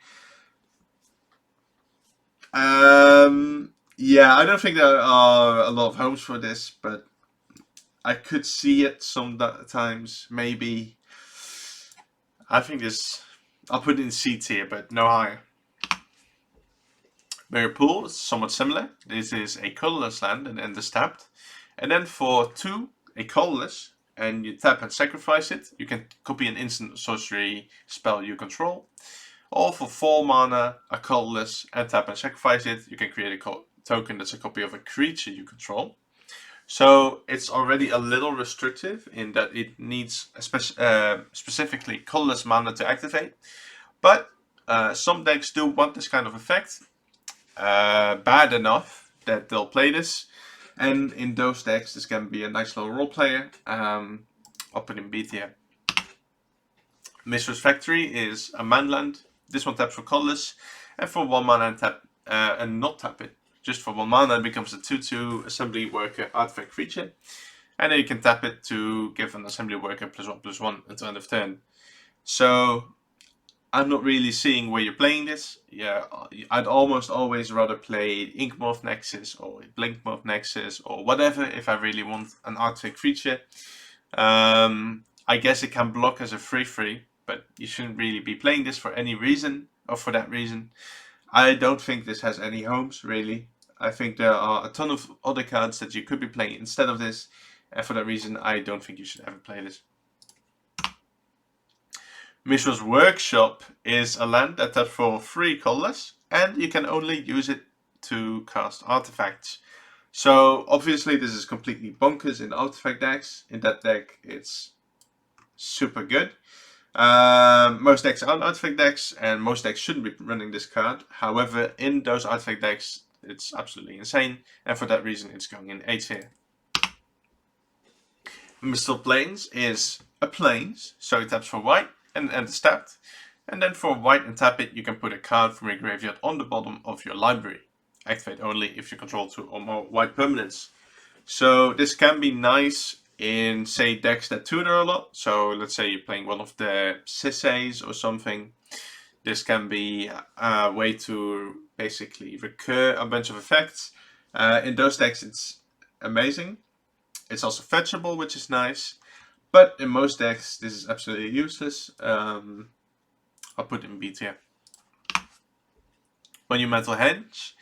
Yeah, I don't think there are a lot of homes for this, but I could see it sometimes, maybe. I think I'll put it in C tier, but no higher. Mirror Pool is somewhat similar. This is a colorless land and enters tapped. And then for 2, a colorless, and you tap and sacrifice it, you can copy an instant sorcery spell you control. Or for 4 mana, a colorless, and tap and sacrifice it, you can create a token that's a copy of a creature you control. So it's already a little restrictive in that it needs specifically colorless mana to activate. But some decks do want this kind of effect. Bad enough that they'll play this, and in those decks this can be a nice little role player. I'll put in B tier. Mistress Factory is a manland. This one taps for colorless, and for 1 mana and tap and not tap it. Just for 1 mana it becomes a 2/2 assembly worker artifact creature, and then you can tap it to give an assembly worker +1/+1 until end of turn. So I'm not really seeing where you're playing this. Yeah, I'd almost always rather play Inkmoth Nexus or Blinkmoth Nexus or whatever if I really want an artifact creature. I guess it can block as a 3/3, but you shouldn't really be playing this for any reason or for that reason. I don't think this has any homes, really. I think there are a ton of other cards that you could be playing instead of this, and for that reason I don't think you should ever play this. Mishra's Workshop is a land that taps for 3 colorless, and you can only use it to cast artifacts. So obviously this is completely bonkers in artifact decks. In that deck it's super good. Most decks aren't artifact decks, and most decks shouldn't be running this card. However, in those artifact decks it's absolutely insane, and for that reason it's going in A tier. Mistal Plains is a plains, so it taps for white and enters tapped. And then for white and tap it, you can put a card from your graveyard on the bottom of your library. Activate only if you control 2 or more white permanents. So this can be nice in, say, decks that tutor a lot. So let's say you're playing one of the Sisseys or something. This can be a way to basically recur a bunch of effects. In those decks it's amazing. It's also fetchable, which is nice. But in most decks this is absolutely useless. I'll put it in B tier. Monumental Hedge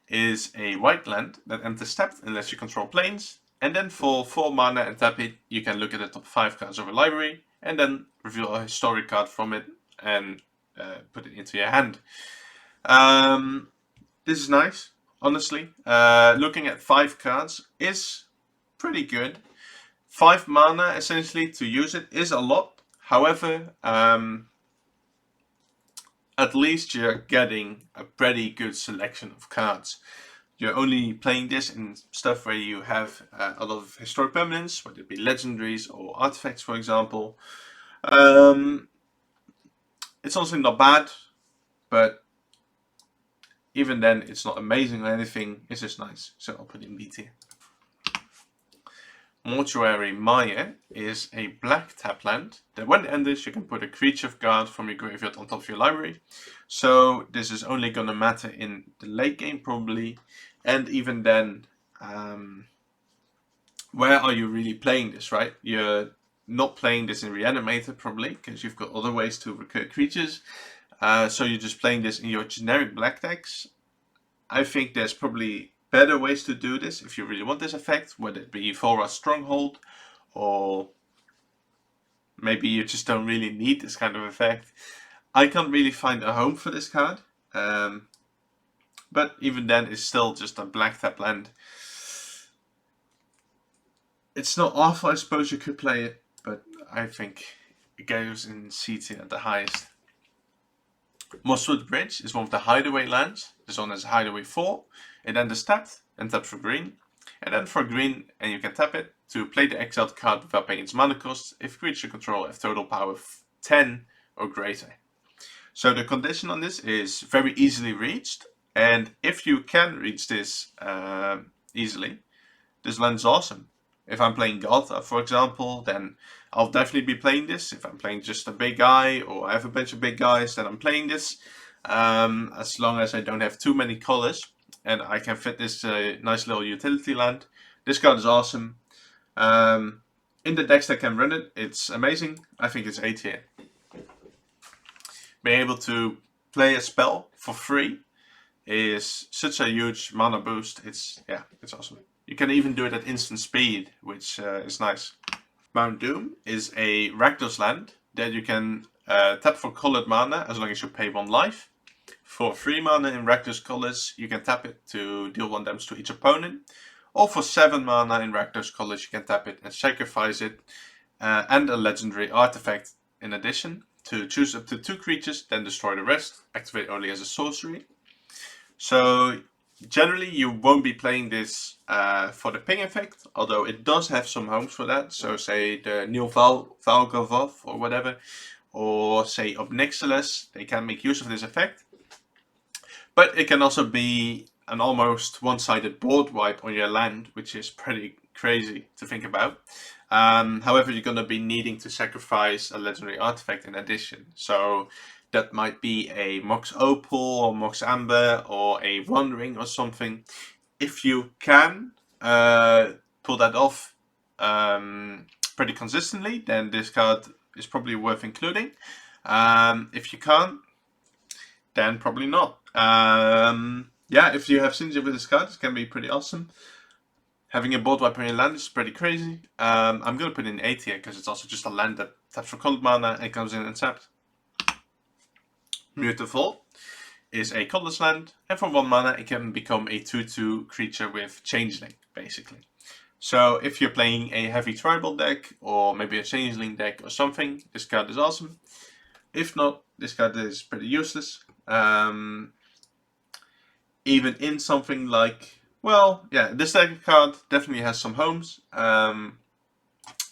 is a white land that enters tapped unless you control planes. And then for 4 mana and tap it, you can look at the top 5 cards of a library and then reveal a historic card from it and put it into your hand. This is nice, honestly. Looking at 5 cards is pretty good. 5 mana essentially to use it is a lot. However, at least you're getting a pretty good selection of cards. You're only playing this in stuff where you have a lot of historic permanents, whether it be legendaries or artifacts, for example. It's honestly not bad, but even then it's not amazing or anything. It's just nice, so I'll put it in B tier. Mortuary Maya is a black tap land that when it enters you can put a creature guard from your graveyard on top of your library. So this is only gonna matter in the late game probably, and even then, where are you really playing this, right? You're not playing this in Reanimator probably, because you've got other ways to recur creatures. So you're just playing this in your generic black decks. I think there's probably better ways to do this if you really want this effect, whether it be Volra's Stronghold, or maybe you just don't really need this kind of effect. I can't really find a home for this card, but even then it's still just a black tap land. It's not awful, I suppose you could play it, but I think it goes in C tier at the highest. Mosswood Bridge is one of the hideaway lands. This one has a hideaway 4. It then is tapped and tapped for green. And then for green, and you can tap it to play the exiled card without paying its mana cost if creature control have total power of 10 or greater. So the condition on this is very easily reached. And if you can reach this easily, this land is awesome. If I'm playing Galta, for example, then I'll definitely be playing this. If I'm playing just a big guy, or I have a bunch of big guys, then I'm playing this. As long as I don't have too many colors, and I can fit this nice little utility land. This card is awesome. In the decks that can run it, it's amazing. I think it's A tier. Being able to play a spell for free is such a huge mana boost. It's awesome. You can even do it at instant speed, which is nice. Mount Doom is a Rakdos land that you can tap for colored mana as long as you pay 1 life. For 3 mana in Rakdos colors, you can tap it to deal 1 damage to each opponent. Or for 7 mana in Rakdos colors, you can tap it and sacrifice it and a legendary artifact in addition to choose up to 2 creatures, then destroy the rest, activate only as a sorcery. So generally you won't be playing this for the ping effect, although it does have some homes for that. So say the Neil Valgavoth or whatever, or say Obnixilis, they can make use of this effect. But it can also be an almost one-sided board wipe on your land, which is pretty crazy to think about. However, you're going to be needing to sacrifice a legendary artifact in addition. So that might be a Mox Opal or Mox Amber or a One Ring or something. If you can pull that off pretty consistently, then this card is probably worth including. If you can't, then probably not. Yeah, if you have synergy with this card, it can be pretty awesome. Having a board wipe on your land is pretty crazy. I'm going to put it in A tier because it's also just a land that taps for colored mana and comes in and tapped. Mutavault is a colorless land, and for 1 mana it can become a 2/2 creature with Changeling, basically. So if you're playing a heavy tribal deck, or maybe a Changeling deck or something, this card is awesome. If not, this card is pretty useless. Even in something like, well, yeah, this deck card definitely has some homes. And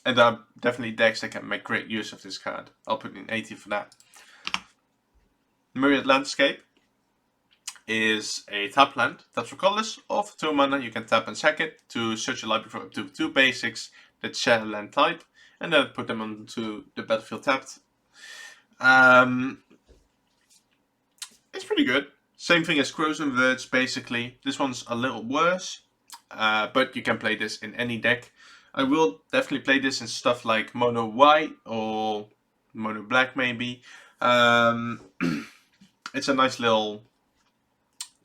there are definitely decks that can make great use of this card. I'll put in 80 for that. Myriad Landscape is a tap land, taps for colorless, or for 2 mana you can tap and sack it to search your library for up to 2 basics that share a land type, and then put them onto the battlefield tapped. pretty good. Same thing as Crows and Verge, basically. This one's a little worse, but you can play this in any deck. I will definitely play this in stuff like Mono White or Mono Black, maybe. It's a nice little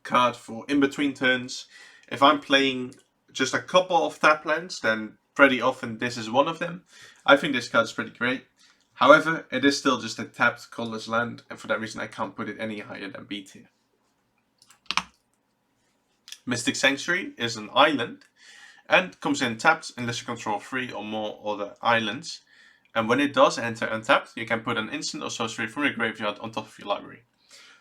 card for in between turns. If I'm playing just a couple of tap lands, then pretty often this is one of them. I think this card is pretty great. However, it is still just a tapped colorless land, and for that reason I can't put it any higher than B tier. Mystic Sanctuary is an island and comes in tapped unless you control 3 or more other islands. And when it does enter untapped, you can put an instant or sorcery from your graveyard on top of your library.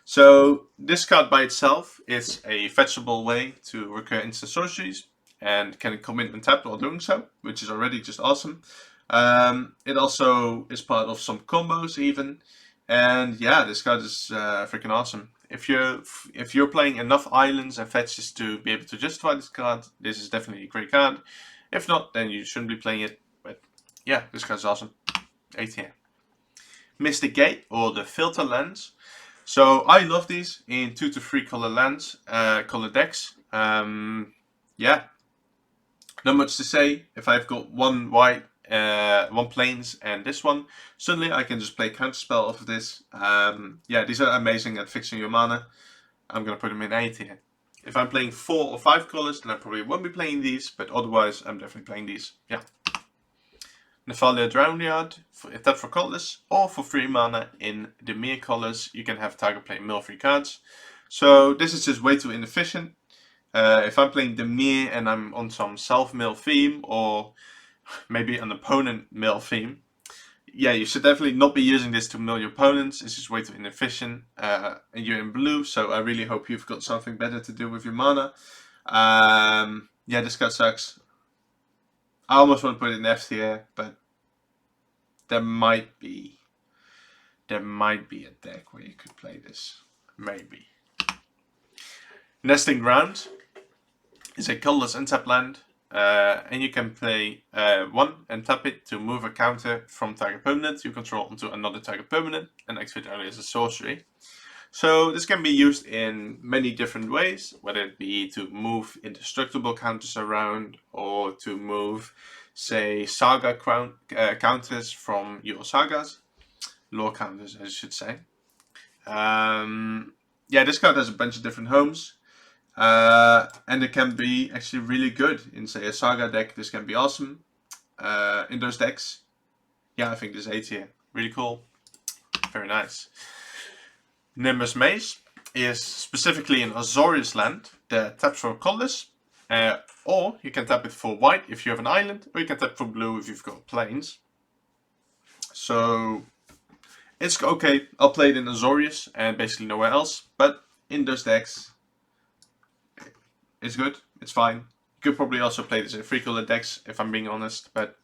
So this card by itself is a fetchable way to recur instant sorceries and can come in untapped while doing so, which is already just awesome. It also is part of some combos even, and yeah, this card is freaking awesome. If you're playing enough islands and fetches to be able to justify this card, this is definitely a great card. If not, then you shouldn't be playing it. But yeah, this card is awesome. 18. Mystic Gate, or the filter lands. So I love these in 2 to 3 color lands, color decks. Yeah, not much to say. If I've got one white, one plains, and this one, suddenly I can just play counterspell off of this. Yeah, these are amazing at fixing your mana. I'm gonna put them in 8 here. If I'm playing 4 or 5 colors, then I probably won't be playing these, but otherwise I'm definitely playing these. Yeah. Nephalia Drownyard, tap for colorless, or for 3 mana in the mere colors, you can have target play mill 3 cards. So this is just way too inefficient. If I'm playing the mere and I'm on some self-mill theme, or maybe an opponent mill theme, yeah, you should definitely not be using this to mill your opponents. It's just way too inefficient. And you're in blue, so I really hope you've got something better to do with your mana. Yeah, this card sucks. I almost want to put it in F tier, but there might be a deck where you could play this. Maybe. Nesting Ground is a colorless untap land, and you can play 1 and tap it to move a counter from target permanent you control onto another target permanent and activate only as a sorcery. So this can be used in many different ways, whether it be to move indestructible counters around or to move, say, saga counters from your sagas, lore counters I should say. Yeah, this card has a bunch of different homes. And it can be actually really good in, say, a saga deck. This can be awesome in those decks. Yeah, I think this 8 here, really cool, very nice. Nimbus Maze is specifically an Azorius land that taps for colorless, or you can tap it for white if you have an island, or you can tap for blue if you've got plains. So it's okay. I'll play it in Azorius and basically nowhere else, but in those decks, it's good, it's fine. You could probably also play this in 3 color decks, if I'm being honest, but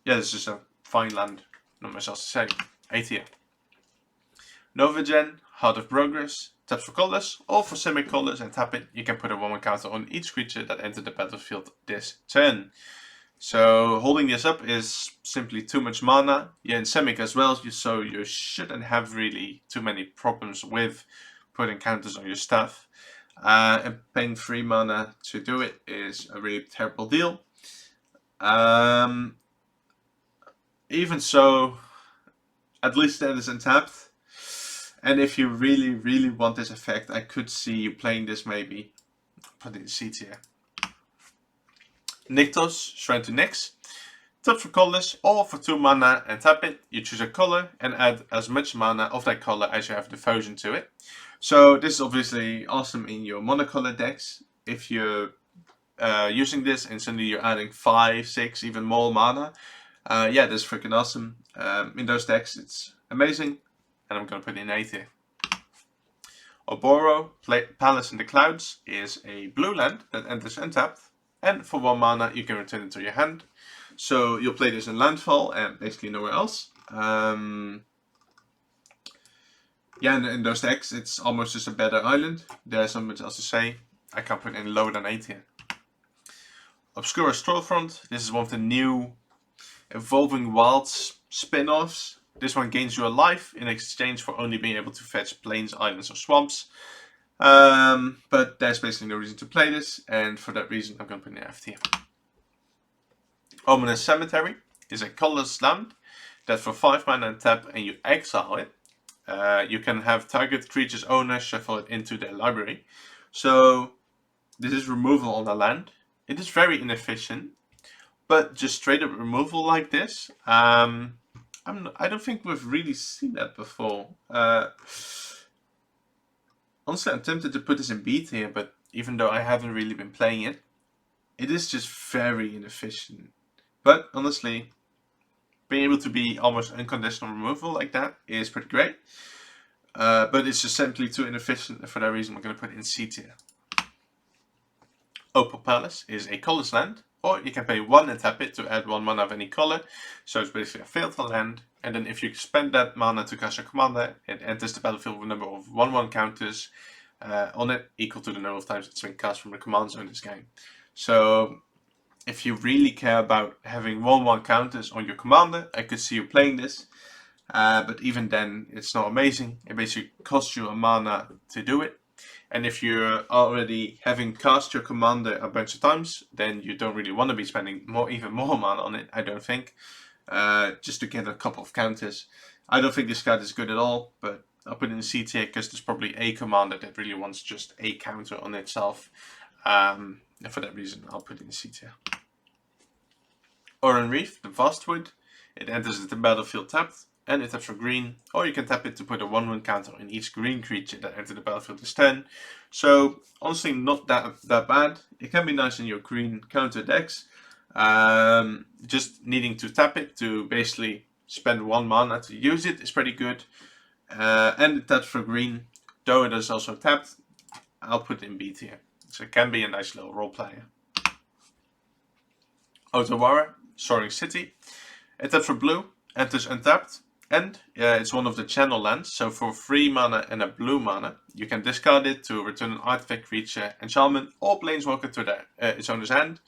yeah, this is a fine land, not much else to say. 8 here. Novagen, Heart of Progress, taps for colorless, or for semi-colors and tap it, you can put a 1/1 counter on each creature that entered the battlefield this turn. So holding this up is simply too much mana. Yeah, in Semic as well, so you shouldn't have really too many problems with putting counters on your stuff. And paying 3 mana to do it is a really terrible deal. Even so, at least that is untapped. And if you really want this effect, I could see you playing this maybe. Put it in C tier. Nykthos, Shrine to Nyx. Tap for colorless, or for 2 mana and tap it. You choose a color and add as much mana of that color as you have devotion to it. So this is obviously awesome in your monocolor decks. If you're using this and suddenly you're adding 5, 6, even more mana, yeah, this is freaking awesome. In those decks, it's amazing, and I'm gonna put it in 8 here. Oboro, Palace in the Clouds, is a blue land that enters untapped, and for 1 mana you can return it to your hand. So you'll play this in landfall and basically nowhere else. Yeah, in those decks, it's almost just a better island. There's not much else to say. I can't put any lower than 8 here. Obscura Storefront. This is one of the new Evolving Wilds spin-offs. This one gains you a life in exchange for only being able to fetch plains, islands, or swamps. But there's basically no reason to play this, and for that reason I'm going to put an F tier. Ominous Cemetery is a colorless land that for 5 mana and tap and you exile it, you can have target creature's owner shuffle it into their library. So this is removal on the land. It is very inefficient, but just straight up removal like this, I don't think we've really seen that before. Honestly, I'm tempted to put this in B tier, but even though I haven't really been playing it, it is just very inefficient. But honestly, being able to be almost unconditional removal like that is pretty great. But it's just simply too inefficient, and for that reason I'm going to put it in C tier. Opal Palace is a colorless land, or you can pay 1 and tap it to add 1 mana of any color. So it's basically a filter land, and then if you spend that mana to cast your commander, it enters the battlefield with a number of 1/1 counters on it, equal to the number of times it's been cast from the command zone in this game. So if you really care about having 1/1 counters on your commander, I could see you playing this. But even then, it's not amazing. It basically costs you a mana to do it. And if you're already having cast your commander a bunch of times, then you don't really want to be spending even more mana on it, I don't think. Just to get a couple of counters. I don't think this card is good at all, but I'll put it in C tier because there's probably a commander that really wants just a counter on itself. And for that reason, I'll put it in C tier. Oran Reef, the Vastwood. It enters the battlefield tapped, and it taps for green, or you can tap it to put a 1/1 counter on each green creature that enters the battlefield this turn. So honestly, not that bad. It can be nice in your green counter decks. Just needing to tap it to basically spend 1 mana to use it is pretty good. And it taps for green, though it is also tapped. I'll put it in B tier. So it can be a nice little role player. Otawara, Soaring City. It taps for blue, enters untapped, and it's one of the channel lands. So for 3 mana and a blue mana, you can discard it to return an artifact, creature, enchantment, or planeswalker to its owner's hand.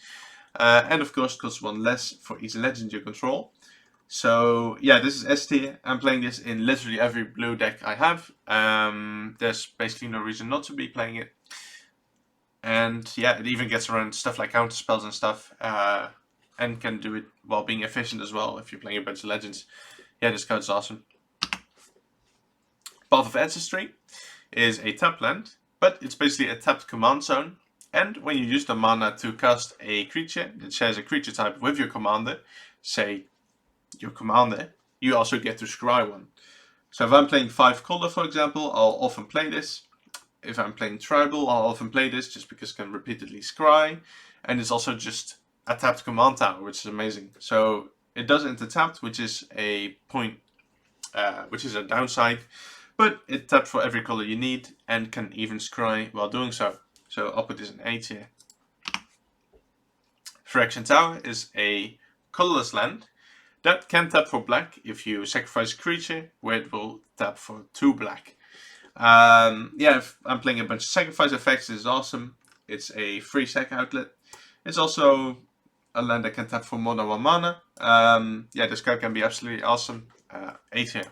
And of course, costs 1 less for each legend you control. So yeah, this is S tier. I'm playing this in literally every blue deck I have. There's basically no reason not to be playing it. And yeah, it even gets around stuff like counter spells and stuff. And can do it while being efficient as well if you're playing a bunch of legends. Yeah, this card is awesome. Path of Ancestry is a tap land, but it's basically a tapped command zone. And when you use the mana to cast a creature that shares a creature type with your commander, say your commander, you also get to scry one. So if I'm playing 5 color, for example, I'll often play this. If I'm playing tribal, I'll often play this just because it can repeatedly scry. And it's also just a tapped command tower, which is amazing. So it does enter tapped, which is a point, which is a downside, but it taps for every color you need and can even scry while doing so. So I'll put this in A tier. Phyrexian Tower is a colorless land that can tap for black if you sacrifice a creature, where it will tap for 2 black. Yeah, if I'm playing a bunch of sacrifice effects, this is awesome. It's a free sack outlet. It's also a land that can tap for more than 1 mana. Yeah, this card can be absolutely awesome. A tier.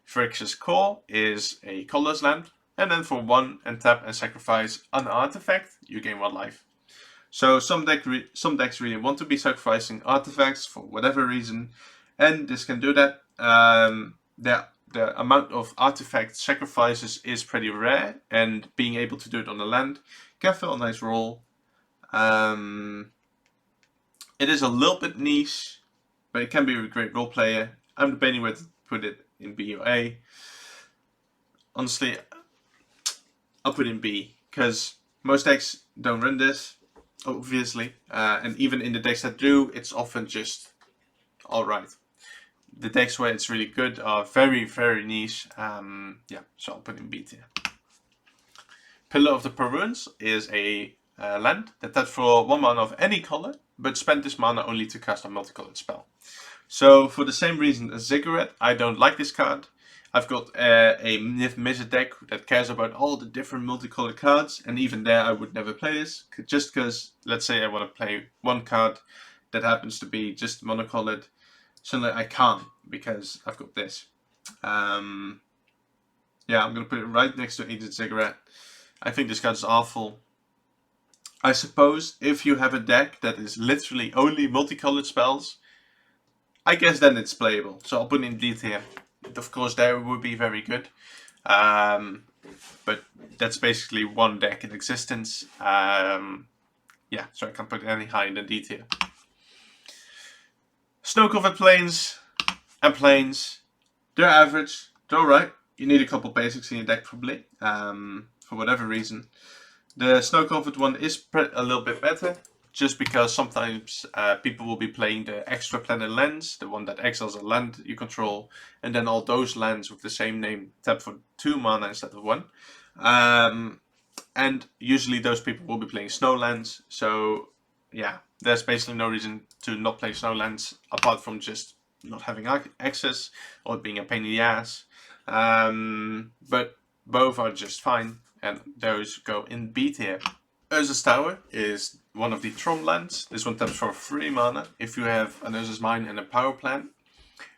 Phyrexia's Core is a colorless land, and then for 1 and tap and sacrifice an artifact, you gain 1 life. So some decks really want to be sacrificing artifacts for whatever reason, and this can do that. The amount of artifact sacrifices is pretty rare, and being able to do it on the land can fill a nice role. It is a little bit niche, but it can be a great role player. I'm debating whether to put it in B or A. Honestly, I'll put it in B, because most decks don't run this, obviously. And even in the decks that do, it's often just alright. The decks where it's really good are very, very niche. Yeah, so I'll put it in B tier. Pillar of the Peruns is a land that taps for 1 mana of any color, but spend this mana only to cast a multicolored spell. So for the same reason as Ziggurat, I don't like this card. I've got a Myth deck that cares about all the different multicolored cards, and even there I would never play this, just because, let's say I want to play 1 card that happens to be just monocolored. Suddenly I can't because I've got this. Yeah, I'm going to put it right next to Ancient Cigarette. I think this card is awful. I suppose if you have a deck that is literally only multicolored spells, I guess then it's playable. So I'll put in D tier. Of course, there would be very good. But that's basically one deck in existence. Yeah, so I can't put it any higher than D tier. Snow-covered plains and plains, they're average. They're alright. You need a couple basics in your deck probably, for whatever reason. The snow-covered one is a little bit better, just because sometimes people will be playing the extra planet lands, the one that exiles a land you control, and then all those lands with the same name tap for 2 mana instead of 1. And usually those people will be playing snowlands, so yeah, there's basically no reason to not play snowlands apart from just not having access or being a pain in the ass. But both are just fine, and those go in B tier. Urza's Tower is one of the Tron lands. This one taps for 3 mana if you have an Urza's Mine and a power plant.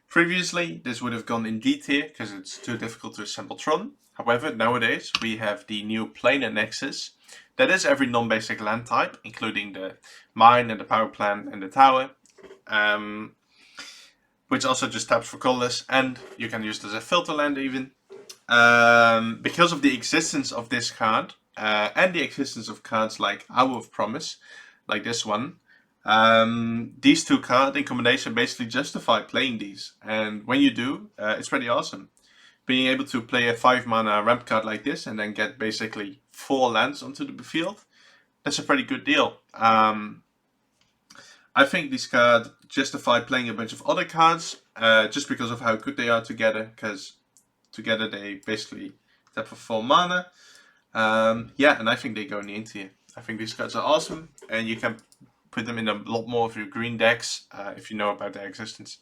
Previously, this would have gone in D tier because it's too difficult to assemble Tron. However, nowadays we have the new Planar Nexus. That is every non-basic land type, including the mine and the power plant and the tower. Which also just taps for colorless, and you can use it as a filter land even. Because of the existence of this card, and the existence of cards like Hour of Promise, like this one, these two cards in combination basically justify playing these. And when you do, it's pretty awesome. Being able to play a 5 mana ramp card like this and then get basically 4 lands onto the field, that's a pretty good deal. I think these cards justify playing a bunch of other cards, just because of how good they are together, because together they basically tap for 4 mana. Yeah, and I think they go in the in tier. I think these cards are awesome, and you can put them in a lot more of your green decks, if you know about their existence.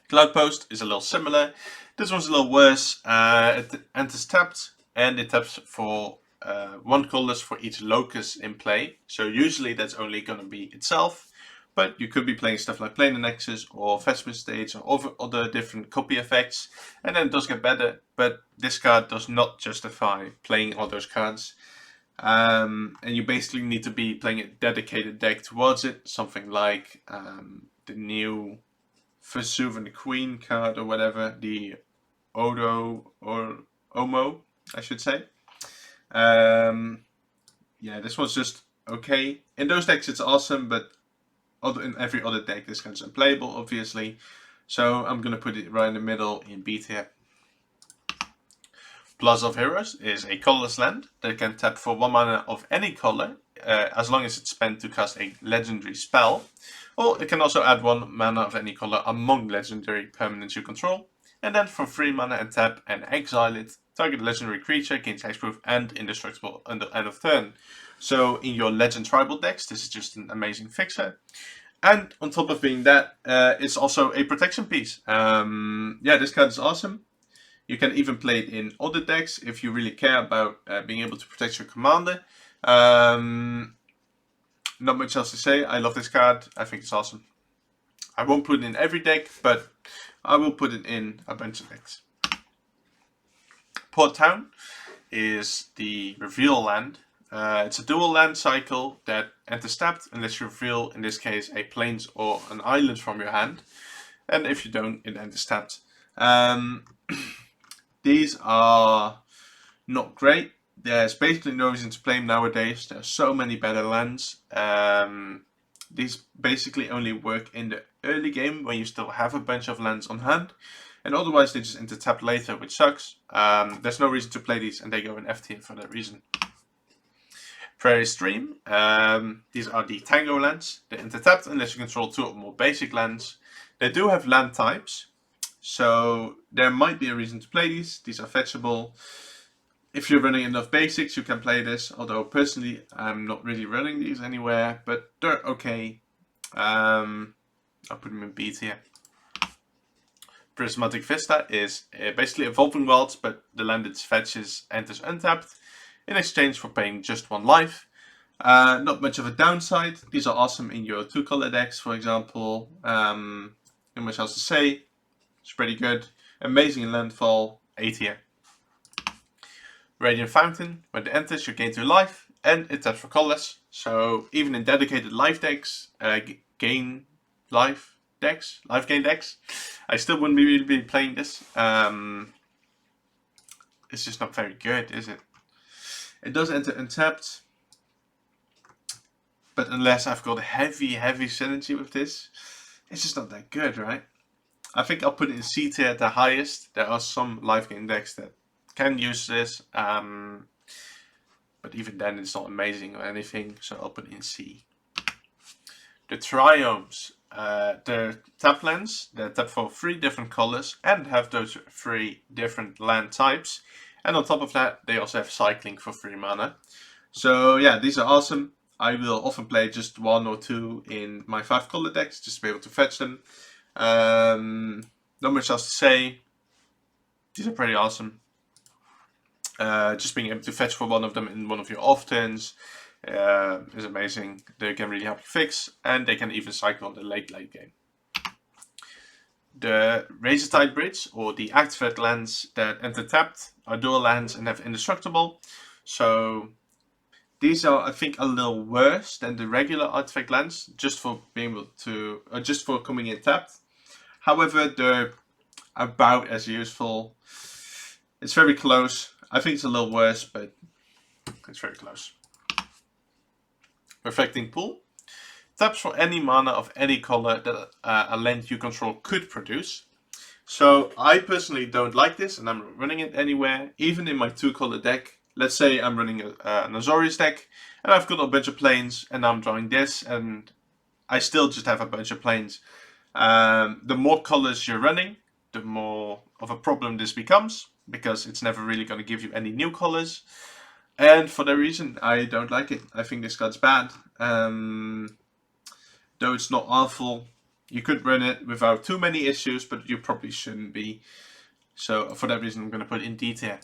Cloudpost is a little similar. This one's a little worse. It enters tapped, and it taps for 1 colorless for each locus in play. So usually that's only going to be itself, but you could be playing stuff like Planar Nexus or Vesper Stage or other different copy effects, and then it does get better, but this card does not justify playing all those cards. And you basically need to be playing a dedicated deck towards it, something like the new Vesuvian Queen card or whatever, the Odo or Omo, I should say. Yeah, this one's just okay. In those decks it's awesome, but in every other deck this card's unplayable, obviously. So I'm gonna put it right in the middle in B tier. Plaza of Heroes is a colorless land that can tap for 1 mana of any color, as long as it's spent to cast a legendary spell. Or it can also add 1 mana of any color among legendary permanents you control. And then for 3 mana and tap and exile it, target a legendary creature, gains hexproof and indestructible until end of turn. So in your legend tribal decks, this is just an amazing fixer. And on top of being that, it's also a protection piece. Yeah, this card is awesome. You can even play it in other decks if you really care about being able to protect your commander. Not much else to say. I love this card. I think it's awesome. I won't put it in every deck, but I will put it in a bunch of decks. Port Town is the reveal land. It's a dual land cycle that enters tapped unless you reveal, in this case, a plains or an island from your hand. And if you don't, it enters tapped. These are not great. There's basically no reason to play them nowadays. There are so many better lands. These basically only work in the early game when you still have a bunch of lands on hand. And otherwise they just enter tap later, which sucks. There's no reason to play these, and they go in F tier for that reason. Prairie Stream. These are the Tango lands. They enter tapped unless you control 2 or more basic lands. They do have land types, so there might be a reason to play these. These are fetchable. If you're running enough basics, you can play this. Although personally, I'm not really running these anywhere, but they're okay. I'll put them in B tier. Prismatic Vista is basically Evolving Wilds, but the land it fetches enters untapped in exchange for paying just 1 life. Not much of a downside. These are awesome in your 2-color decks, for example. Not much else to say. It's pretty good. Amazing in landfall, A tier. Radiant Fountain, when it enters you gain 2 life, and it taps for colorless. So even in dedicated life decks, gain life decks, life gain decks, I still wouldn't really be playing this. It's just not very good, is it? It does enter untapped, but unless I've got a heavy synergy with this, it's just not that good, right? I think I'll put it in C tier at the highest. There are some life gain decks that can use this, but even then it's not amazing or anything, so I'll put it in C. The Triomes, the tap lands, they tap for 3 different colors and have those 3 different land types. And on top of that, they also have cycling for 3 mana. So yeah, these are awesome. I will often play just 1 or 2 in my 5-color decks, just to be able to fetch them. Not much else to say. These are pretty awesome. Just being able to fetch for one of them in one of your off turns is amazing. They can really help you fix, and they can even cycle on the late game. The Razortide Bridge, or the activate lands that enter tapped, are dual lands and have indestructible. So these are, I think, a little worse than the regular artifact lands, just for being able to, just for coming in tapped. However, they're about as useful. It's very close. I think it's a little worse, but it's very close. Reflecting Pool. Taps for any mana of any color that a land you control could produce. So I personally don't like this, and I'm running it anywhere, even in my 2-color deck. Let's say I'm running an Azorius deck, and I've got a bunch of planes, and I'm drawing this, and I still just have a bunch of planes. The more colors you're running, the more of a problem this becomes, because it's never really going to give you any new colors. And for that reason, I don't like it. I think this card's bad. Though it's not awful, you could run it without too many issues, but you probably shouldn't be. So for that reason, I'm going to put it in D tier.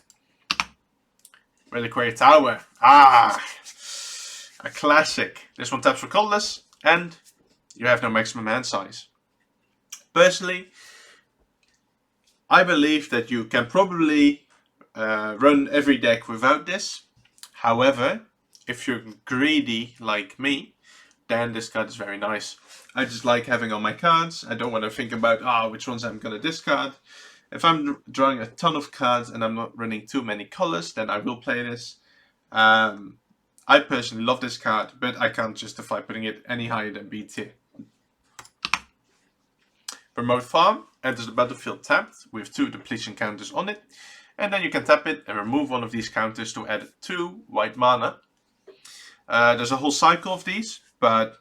Reliquary Tower. A classic. This one taps for colorless, and you have no maximum hand size. Personally, I believe that you can probably run every deck without this. However, if you're greedy like me, then this card is very nice. I just like having all my cards. I don't want to think about which ones I'm going to discard. If I'm drawing a ton of cards and I'm not running too many colors, then I will play this. I personally love this card, but I can't justify putting it any higher than B tier. Promote Farm enters the battlefield tapped with 2 depletion counters on it, and then you can tap it and remove one of these counters to add 2 white mana. There's a whole cycle of these, but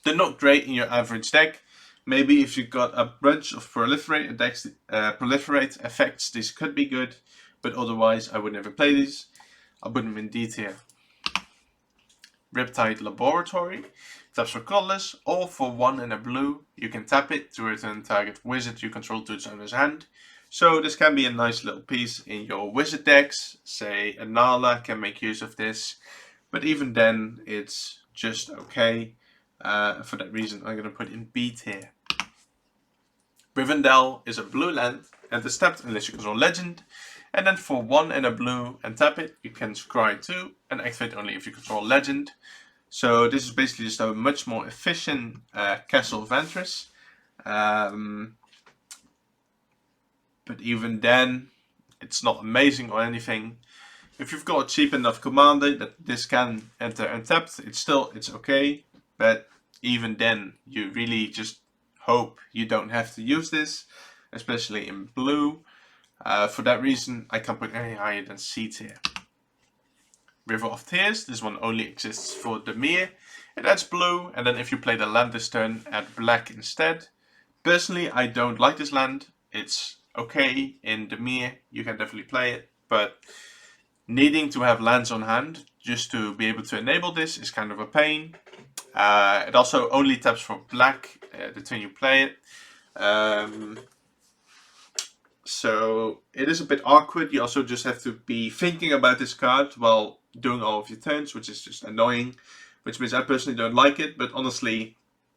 they're not great in your average deck. Maybe if you've got a bunch of proliferate effects, these could be good, but otherwise I would never play these. I'll put them in D tier. Riptide Laboratory taps for colorless, or for 1 and a blue. You can tap it to return target wizard you control to its owner's hand. So this can be a nice little piece in your wizard decks. Say a Nala can make use of this, but even then it's just okay. For that reason, I'm going to put in B tier. Rivendell is a blue land and is tapped unless you control legend. And then for 1 and a blue and tap it, you can scry 2 and activate only if you control legend. So this is basically just a much more efficient Castle of Ventress. But even then, it's not amazing or anything. If you've got a cheap enough commander that this can enter untapped, it's okay. But even then, you really just hope you don't have to use this, especially in blue. For that reason, I can't put any higher than C tier. River of Tears, this one only exists for the Mir. It adds blue, and then if you play the land this turn, add black instead. Personally, I don't like this land. It's okay in the Mir, you can definitely play it, but needing to have lands on hand just to be able to enable this is kind of a pain. It also only taps for black the turn you play it. So it is a bit awkward. You also just have to be thinking about this card while doing all of your turns, which is just annoying. Which means I personally don't like it, but honestly,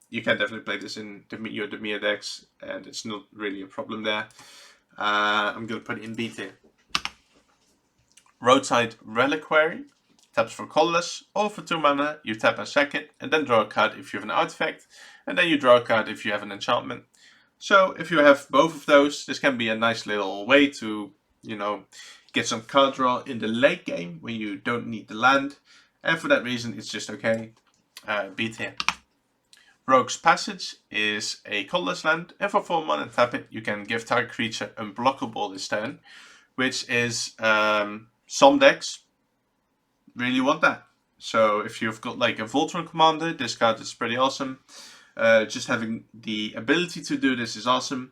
you can definitely play this in your Demir decks, and it's not really a problem there. I'm going to put it in B tier. Roadside Reliquary. Taps for colorless, or for 2 mana, you tap and sack it, and then draw a card if you have an artifact, and then you draw a card if you have an enchantment. So if you have both of those, this can be a nice little way to, get some card draw in the late game when you don't need the land, and for that reason it's just okay. B tier. Rogue's Passage is a colorless land, and for 4 mana tap it, you can give target creature unblockable this turn, which is some decks really want that. So if you've got like a Voltron commander, this card is pretty awesome. Just having the ability to do this is awesome.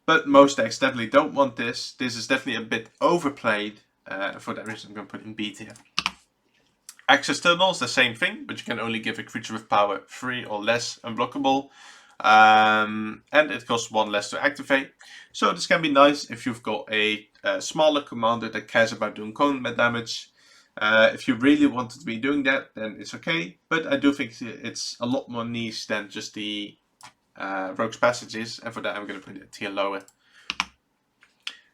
But most decks definitely don't want this. This is definitely a bit overplayed. For that reason, I'm going to put it in B tier. Access Tunnel is the same thing, but you can only give a creature with power 3 or less unblockable. And it costs 1 less to activate. So this can be nice if you've got a smaller commander that cares about doing combat damage. If you really wanted to be doing that, then it's okay. But I do think it's a lot more niche than just the Rogue's Passage is. And for that, I'm going to put it a tier lower.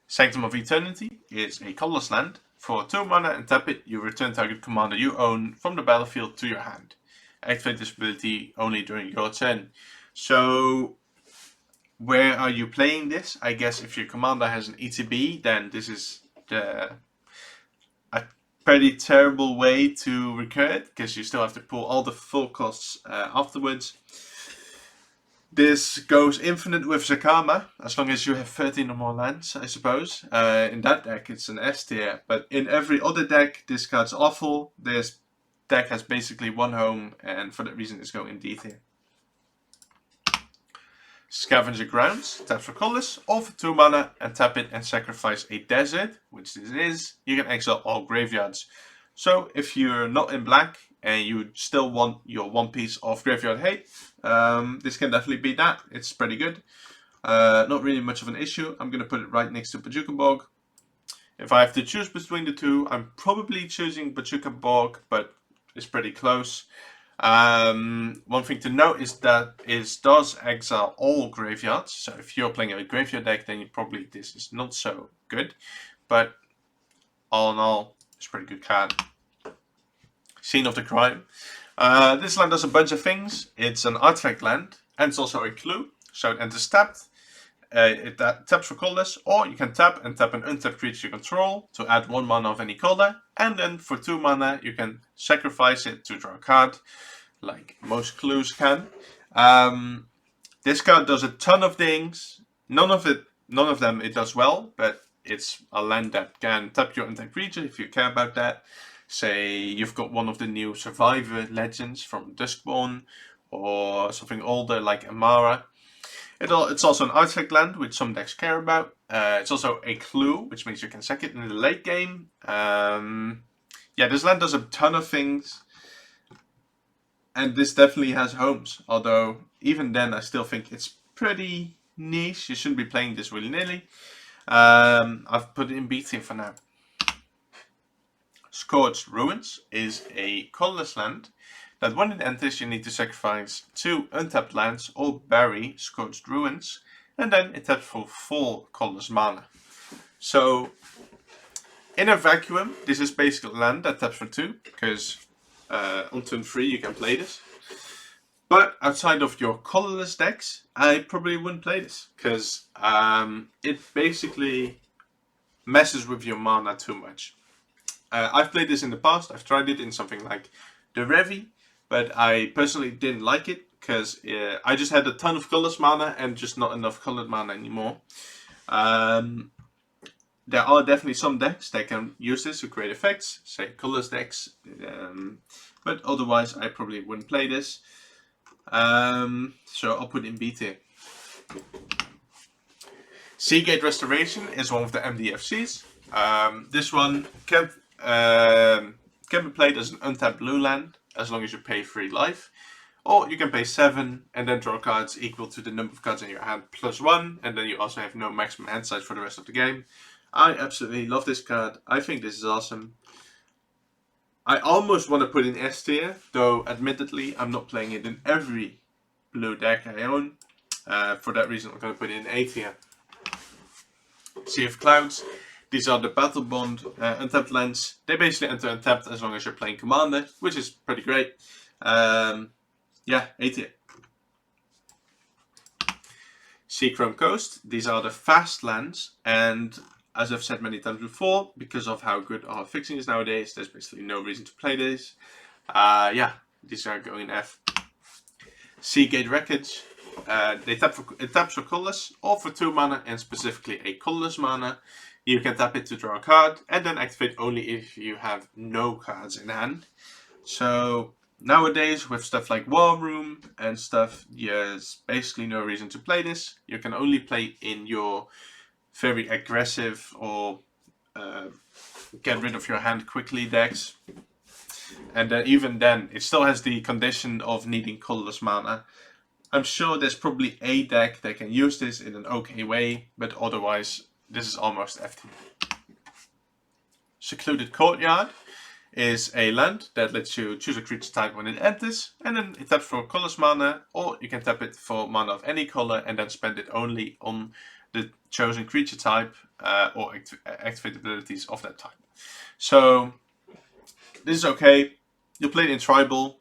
Sanctum of Eternity is a colorless land. For 2 mana and tap it, you return target commander you own from the battlefield to your hand. Activate this ability only during your turn. So, where are you playing this? I guess if your commander has an ETB, then this is a pretty terrible way to recur it, because you still have to pull all the full costs afterwards. This goes infinite with Zakama, as long as you have 13 or more lands, I suppose. In that deck, it's an S tier, but in every other deck, this card's awful. This deck has basically 1 home, and for that reason, it's going in D tier. Scavenger Grounds, tap for colorless, or for 2 mana, and tap it and sacrifice a desert, which this is. You can exile all graveyards. So if you're not in black and you still want your 1 piece of Graveyard Hate, this can definitely be that. It's pretty good. Not really much of an issue. I'm going to put it right next to Bojuka Bog. If I have to choose between the two, I'm probably choosing Bojuka Bog, but it's pretty close. One thing to note is that it does exile all graveyards. So if you're playing a graveyard deck, then probably this is not so good. But all in all, it's a pretty good card. Scene of the Crime. This land does a bunch of things. It's an artifact land, and it's also a clue. So it enters tapped. It taps for colorless, or you can tap and tap an untapped creature you control to add 1 mana of any color, and then for 2 mana you can sacrifice it to draw a card, like most clues can. This card does a ton of things. None of them it does well, but it's a land that can tap your untapped creature if you care about that. Say you've got one of the new Survivor legends from Duskborn, or something older like Amara. It's also an artifact land, which some decks care about. It's also a clue, which means you can sack it in the late game. Yeah, this land does a ton of things. And this definitely has homes. Although, even then, I still think it's pretty niche. You shouldn't be playing this willy-nilly. I've put it in B tier for now. Scorched Ruins is a colorless land that when it enters you need to sacrifice 2 untapped lands or bury Scorched Ruins, and then it taps for 4 colorless mana. So in a vacuum, this is basically a land that taps for 2, because on turn 3 you can play this. But outside of your colorless decks, I probably wouldn't play this, because it basically messes with your mana too much. I've played this in the past. I've tried it in something like the Revi, but I personally didn't like it because I just had a ton of colorless mana and just not enough colored mana anymore. There are definitely some decks that can use this to create effects, say colorless decks, but otherwise I probably wouldn't play this. So I'll put it in B tier. Seagate Restoration is one of the MDFCs. This one can be played as an untapped blue land as long as you pay 3 life, or you can pay 7 and then draw cards equal to the number of cards in your hand plus 1, and then you also have no maximum hand size for the rest of the game. I absolutely love this card. I think this is awesome. I almost want to put in S tier, though admittedly I'm not playing it in every blue deck I own. For that reason I'm going to put it in A tier. Sea of Clouds. These are the Battle Bond untapped lands. They basically enter untapped as long as you're playing Commander, which is pretty great. Yeah, A tier. Seachrome Coast. These are the fast lands, and as I've said many times before, because of how good our fixing is nowadays, there's basically no reason to play this. Yeah, these are going in F. Seagate Wreckage. It taps for colorless, or for 2 mana, and specifically a colorless mana. You can tap it to draw a card, and then activate only if you have no cards in hand. So nowadays, with stuff like War Room and stuff, there's basically no reason to play this. You can only play in your very aggressive or get rid of your hand quickly decks. And even then, it still has the condition of needing colorless mana. I'm sure there's probably a deck that can use this in an okay way, but otherwise, this is almost FT. Secluded Courtyard is a land that lets you choose a creature type when it enters, and then it taps for colorless mana, or you can tap it for mana of any color and then spend it only on the chosen creature type or activate abilities of that type. So this is okay. You play it in Tribal,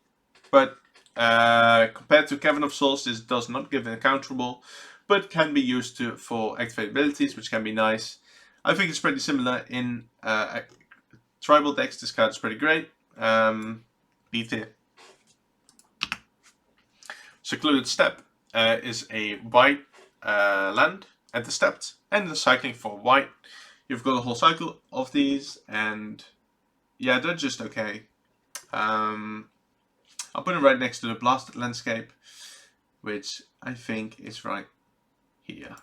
but compared to Cavern of Souls, this does not give an counterable, but can be used for activate abilities, which can be nice. I think it's pretty similar in Tribal decks. This card is pretty great. B tier. Secluded Steppe is a white land, enter stepped, and the cycling for white. You've got a whole cycle of these, and yeah, they're just okay. I'll put it right next to the Blasted Landscape, which I think is right here.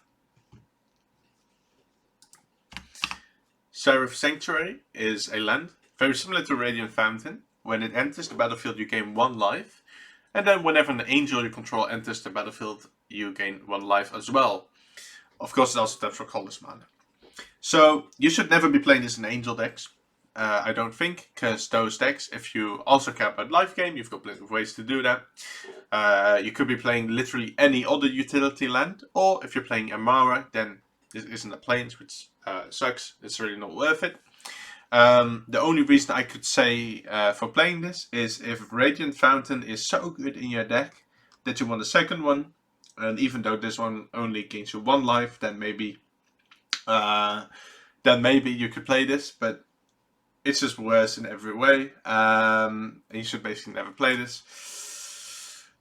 Seraph Sanctuary is a land, very similar to Radiant Fountain. When it enters the battlefield, you gain 1 life. And then whenever an angel you control enters the battlefield, you gain 1 life as well. Of course, it also taps for colorless mana. So, you should never be playing this in angel decks. I don't think, because those decks, if you also care about life gain, you've got plenty of ways to do that. You could be playing literally any other utility land, or if you're playing Amara, then this isn't a plains, which sucks. It's really not worth it. The only reason I could say for playing this is if Radiant Fountain is so good in your deck that you want a second one, and even though this one only gains you 1 life, then maybe you could play this, but it's just worse in every way, and you should basically never play this.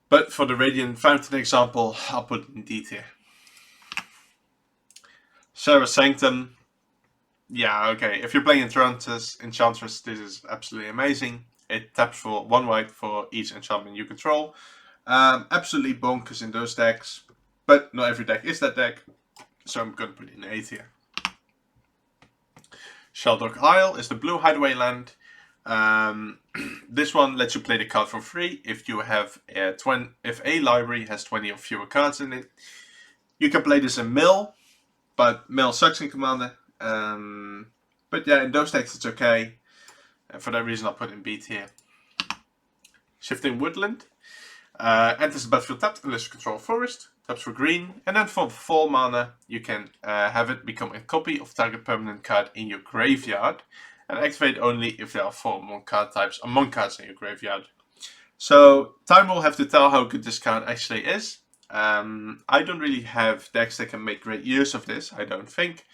But for the Radiant Fountain example, I'll put it in D tier. Seraph Sanctum. Yeah, okay. If you're playing Enchantress, this is absolutely amazing. It taps for 1 white for each enchantment you control. Absolutely bonkers in those decks, but not every deck is that deck, so I'm going to put it in A tier. Sheldog Isle is the blue hideaway land. This one lets you play the card for free if you have if a library has 20 or fewer cards in it. You can play this in Mill, but Mill sucks in Commander. But yeah, in those decks it's okay. And for that reason I'll put it in B tier. Shifting Woodland. Enters the battlefield tapped unless you control a forest. Taps for green. And then for 4 mana you can have it become a copy of target permanent card in your graveyard. And activate only if there are 4 more card types among cards in your graveyard. So time will have to tell how good this card actually is. I don't really have decks that can make great use of this, I don't think.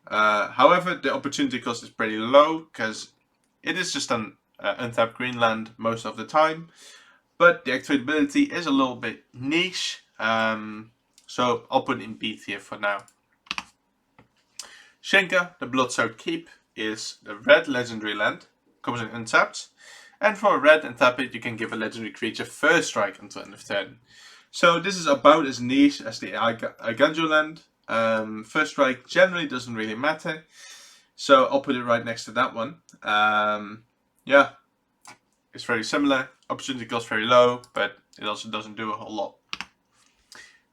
However, the opportunity cost is pretty low, because it is just an untapped green land most of the time. But the activability is a little bit niche, so I'll put it in B tier for now. Shenka, the Bloodsoaked Keep, is the red legendary land, comes in untapped. And for a red and tap it, you can give a legendary creature first strike until end of turn. So this is about as niche as the Iganjo land. First strike generally doesn't really matter, so I'll put it right next to that one. Yeah, it's very similar. Opportunity cost very low, but it also doesn't do a whole lot.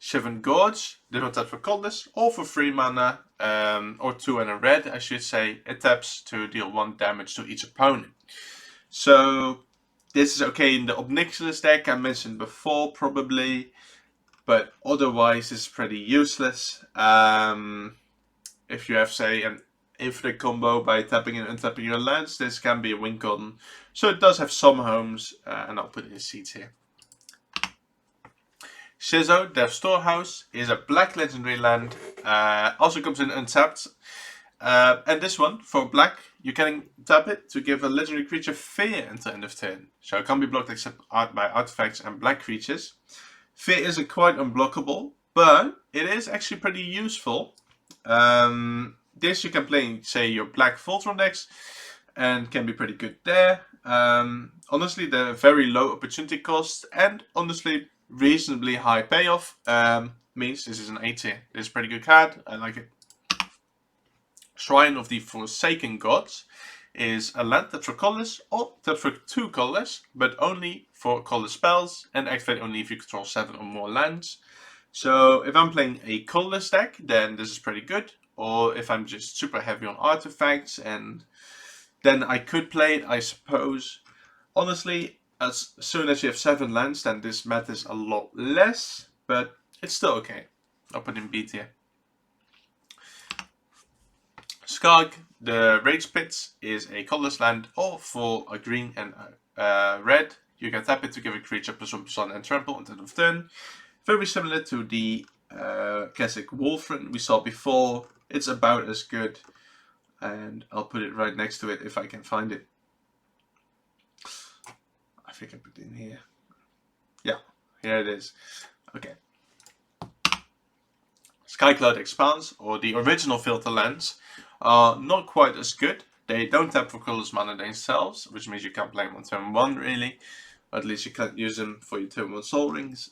Shivan Gorge, this one taps for colorless, or for 3 mana, or 2 and a red, I should say. It taps to deal 1 damage to each opponent. So this is okay in the Obnixilis deck I mentioned before, probably, but otherwise it's pretty useless. If you have, say, an infinite combo by tapping and untapping your lands, this can be a win con. So it does have some homes, and I'll put it in seeds here. Shizo, Death Storehouse, is a black legendary land, also comes in untapped. And this one, for black, you can tap it to give a legendary creature fear until end of turn. So it can't be blocked except by artifacts and black creatures. Fear isn't quite unblockable, but it is actually pretty useful. This you can play in, say, your black Voltron decks, and can be pretty good there. Honestly, the very low opportunity cost, and honestly, reasonably high payoff, means this is an A tier. This is a pretty good card, I like it. Shrine of the Forsaken Gods is a land that's for colorless, or that's for 2 colorless, but only for colorless spells, and activate only if you control 7 or more lands. So if I'm playing a colorless deck, then this is pretty good. Or if I'm just super heavy on artifacts, and then I could play it, I suppose. Honestly, as soon as you have 7 lands, then this matters a lot less, but it's still okay. I'll put in B tier. Skarg, the Rage Pits, is a colorless land, or for a green and red. You can tap it to give a creature +1/+1 and trample until end of turn. Very similar to the classic Wolfren we saw before. It's about as good, and I'll put it right next to it if I can find it. I think I put it in here. Yeah, here it is. Okay. Skycloud Expanse, or the original filter lands, are not quite as good. They don't tap for colorless mana themselves, which means you can't play them on turn 1 really. Or at least you can't use them for your turn 1 Soul Rings.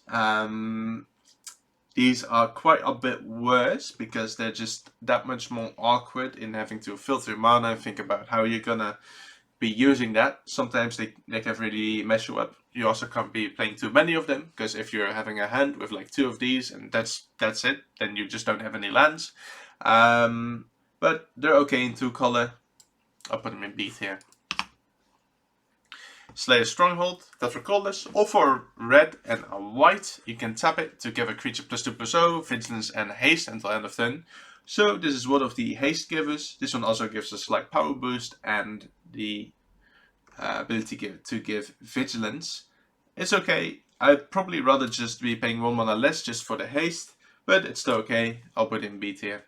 These are quite a bit worse because they're just that much more awkward in having to filter your mana and think about how you're gonna be using that. Sometimes they can really mess you up. You also can't be playing too many of them, because if you're having a hand with like 2 of these and that's it, then you just don't have any lands. But they're okay in 2 color. I'll put them in B tier. Slayer Stronghold, that's for colorless, or for red and a white. You can tap it to give a creature +2/+0, vigilance and haste until end of turn. So this is one of the haste givers. This one also gives a slight power boost and the ability to give vigilance. It's okay. I'd probably rather just be paying 1 mana less just for the haste, but it's still okay. I'll put it in B tier.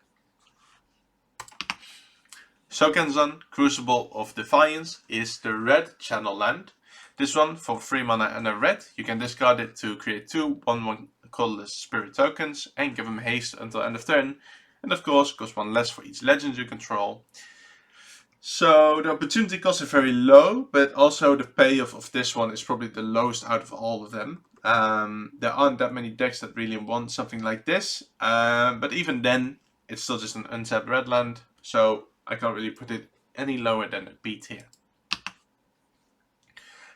Sokenzan, Crucible of Defiance, is the red channel land. This one, for 3 mana and a red, you can discard it to create 2 1/1 colorless spirit tokens and give them haste until end of turn. And of course, cost 1 less for each legend you control. So the opportunity cost is very low, but also the payoff of this one is probably the lowest out of all of them. There aren't that many decks that really want something like this, but even then, it's still just an untapped red land, so I can't really put it any lower than a B tier.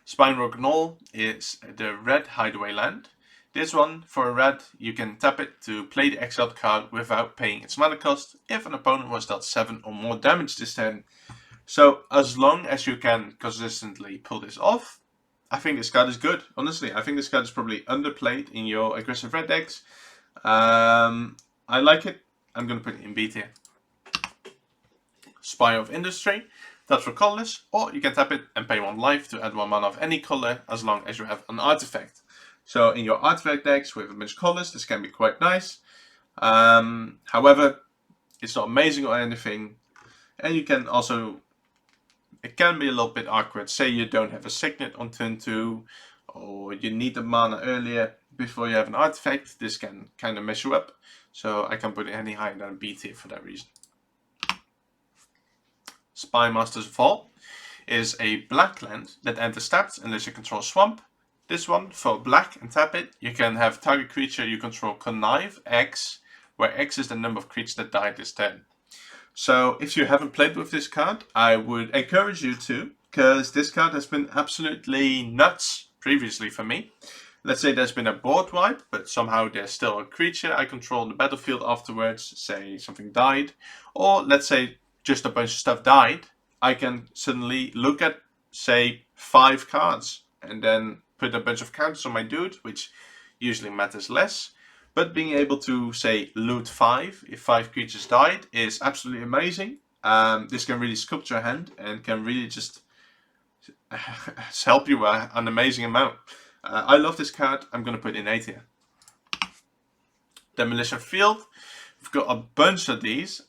Spinerock Gnoll is the red hideaway land. This one, for a red, you can tap it to play the exiled card without paying its mana cost if an opponent was dealt 7 or more damage this turn. So as long as you can consistently pull this off, I think this card is good. Honestly, I think this card is probably underplayed in your aggressive red decks. I like it. I'm going to put it in B tier. Spire of Industry, that's for colorless, or you can tap it and pay 1 life to add 1 mana of any color as long as you have an artifact. So in your artifact decks with a bunch of colors, this can be quite nice. However, it's not amazing or anything. And you can also, it can be a little bit awkward. Say you don't have a Signet on turn 2, or you need the mana earlier before you have an artifact. This can kind of mess you up. So I can't put it any higher than a B tier for that reason. Spymaster's Fall is a black land that enters tapped unless you control swamp. This one, for black and tap it, you can have target creature you control connive X, where X is the number of creatures that died this turn. So if you haven't played with this card, I would encourage you to, because this card has been absolutely nuts previously for me. Let's say there's been a board wipe, but somehow there's still a creature I control on the battlefield afterwards, say something died, or let's say just a bunch of stuff died, I can suddenly look at, say, 5 cards, and then put a bunch of counters on my dude, which usually matters less. But being able to, say, loot 5 if 5 creatures died is absolutely amazing. This can really sculpt your hand and can really just help you an amazing amount. I love this card. I'm going to put in 8 here. Demolition Field. We've got a bunch of these.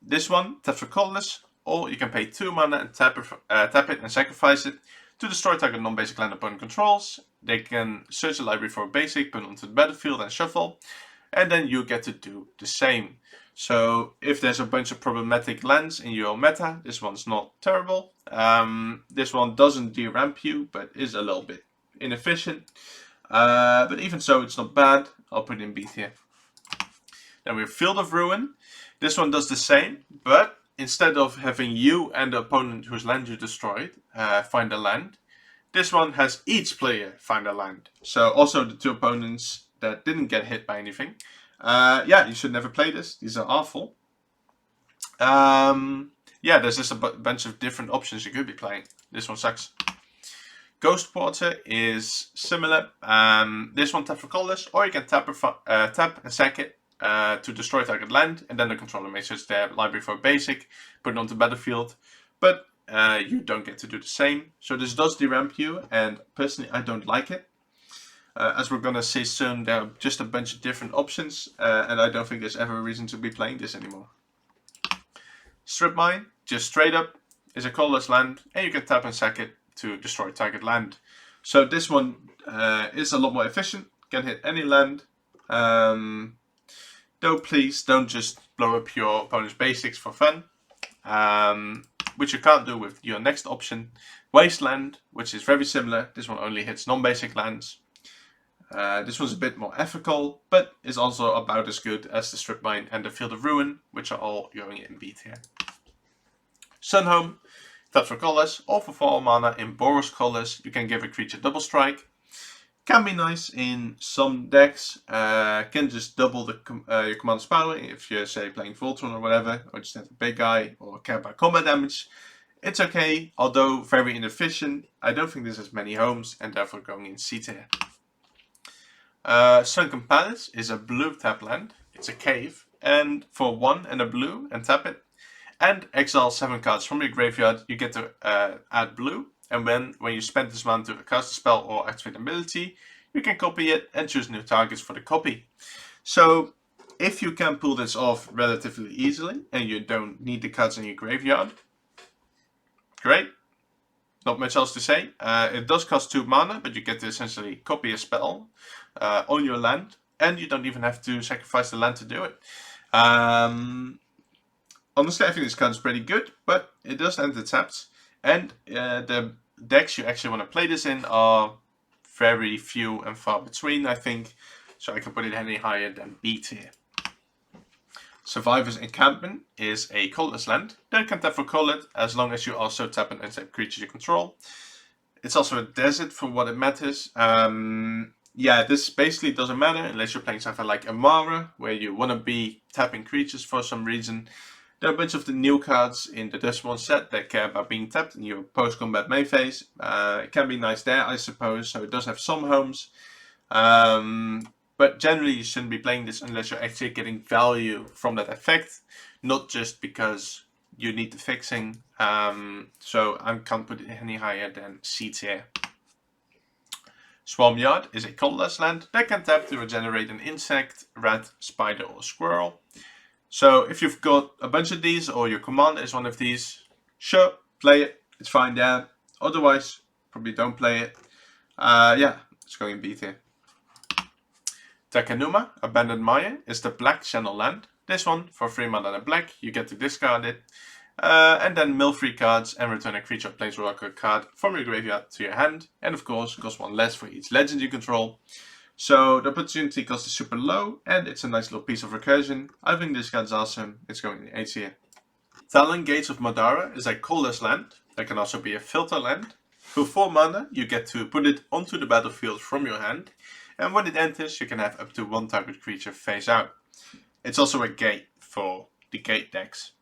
This one, tap for colorless, or you can pay 2 mana and tap it and sacrifice it to destroy target non-basic land opponent controls. They can search the library for a basic, put it onto the battlefield and shuffle, and then you get to do the same. So if there's a bunch of problematic lands in your meta, this one's not terrible. This one doesn't de-ramp you, but is a little bit inefficient. But even so, it's not bad. I'll put it in B tier. Then we have Field of Ruin. This one does the same, but instead of having you and the opponent whose land you destroyed find a land, this one has each player find a land. So also the 2 opponents that didn't get hit by anything. Yeah, you should never play this. These are awful. Yeah, there's just a bunch of different options you could be playing. This one sucks. Ghost Porter is similar. This one tap for colorless, or you can tap and sack it to destroy target land, and then the controller may search their library for a basic, put it onto the battlefield. But you don't get to do the same. So this does deramp you, and personally I don't like it. As we're gonna see soon, there are just a bunch of different options, and I don't think there's ever a reason to be playing this anymore. Strip Mine, just straight up, is a colorless land, and you can tap and sack it to destroy target land. So this one is a lot more efficient, can hit any land. Though please don't just blow up your opponent's basics for fun, which you can't do with your next option, Wasteland, which is very similar. This one only hits non-basic lands. This one's a bit more ethical, but is also about as good as the Strip Mine and the Field of Ruin, which are all going in B tier. Sunhome, tap for colors, or for 4 mana in Boros colors, you can give a creature double strike. Can be nice in some decks, can just double the your command's power if you're, say, playing Voltron or whatever, or just have a big guy or care about combat damage. It's okay, although very inefficient. I don't think this has many homes, and therefore going in C tier. Sunken Palace is a blue tap land. It's a cave, and for 1 and a blue, and tap it, and exile 7 cards from your graveyard, you get to add blue. And when you spend this mana to cast a spell or activate an ability, you can copy it and choose new targets for the copy. So if you can pull this off relatively easily, and you don't need the cards in your graveyard, great. Not much else to say. It does cost 2 mana, but you get to essentially copy a spell on your land, and you don't even have to sacrifice the land to do it. Honestly, I think this card is pretty good, but it does enter tapped, and the decks you actually want to play this in are very few and far between, I think, so I can put it any higher than B tier. Survivor's Encampment is a colorless land that can tap for colored as long as you also tap and untap creatures you control. It's also a desert for what it matters. Yeah, this basically doesn't matter unless you're playing something like Amara, where you want to be tapping creatures for some reason. There are a bunch of the new cards in the Dust set that care about being tapped in your post-combat main phase. It can be nice there, I suppose, so it does have some homes. But generally you shouldn't be playing this unless you're actually getting value from that effect, not just because you need the fixing. So I can't put it any higher than C tier. Swarm Yard is a colorless land that can tap to regenerate an insect, rat, spider or squirrel. So if you've got a bunch of these, or your commander is one of these, sure, play it, it's fine there. Otherwise, probably don't play it. Yeah, it's going in B tier. Takenuma, Abandoned Maya, is the black channel land. This one, for 3 mana and a black, you get to discard it. And then mill 3 cards and return a creature or planeswalker card from your graveyard to your hand. And of course, cost 1 less for each legend you control. So the opportunity cost is super low, and it's a nice little piece of recursion. I think this card's awesome. It's going in A tier. Talon Gates of Madara is a colorless land. That can also be a filter land. For 4 mana, you get to put it onto the battlefield from your hand, and when it enters, you can have up to 1 target creature face out. It's also a gate for the gate decks.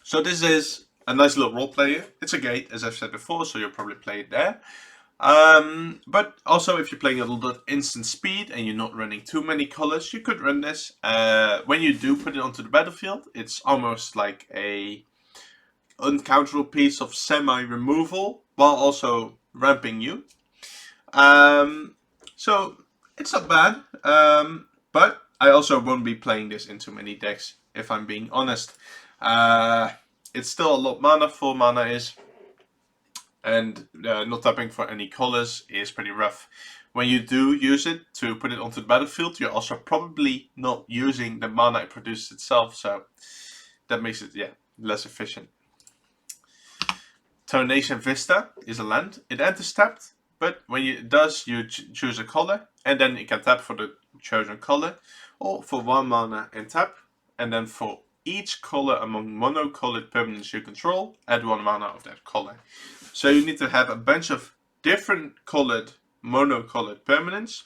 So this is a nice little role player. It's a gate, as I've said before, so you'll probably play it there. But also, if you're playing a little bit instant speed and you're not running too many colors, you could run this. When you do put it onto the battlefield, it's almost like a uncounterable piece of semi-removal while also ramping you. So it's not bad, but I also won't be playing this in too many decks, if I'm being honest. It's still a lot of mana, 4 mana is, and not tapping for any colors is pretty rough. When you do use it to put it onto the battlefield, you're also probably not using the mana it produces itself, so that makes it, less efficient. Tarnation Vista is a land. It enters tapped, but when it does, you choose a color, and then it can tap for the chosen color, or for 1 mana and tap, and then for each color among mono-colored permanents you control, add 1 mana of that color. So you need to have a bunch of different colored, mono-colored permanents.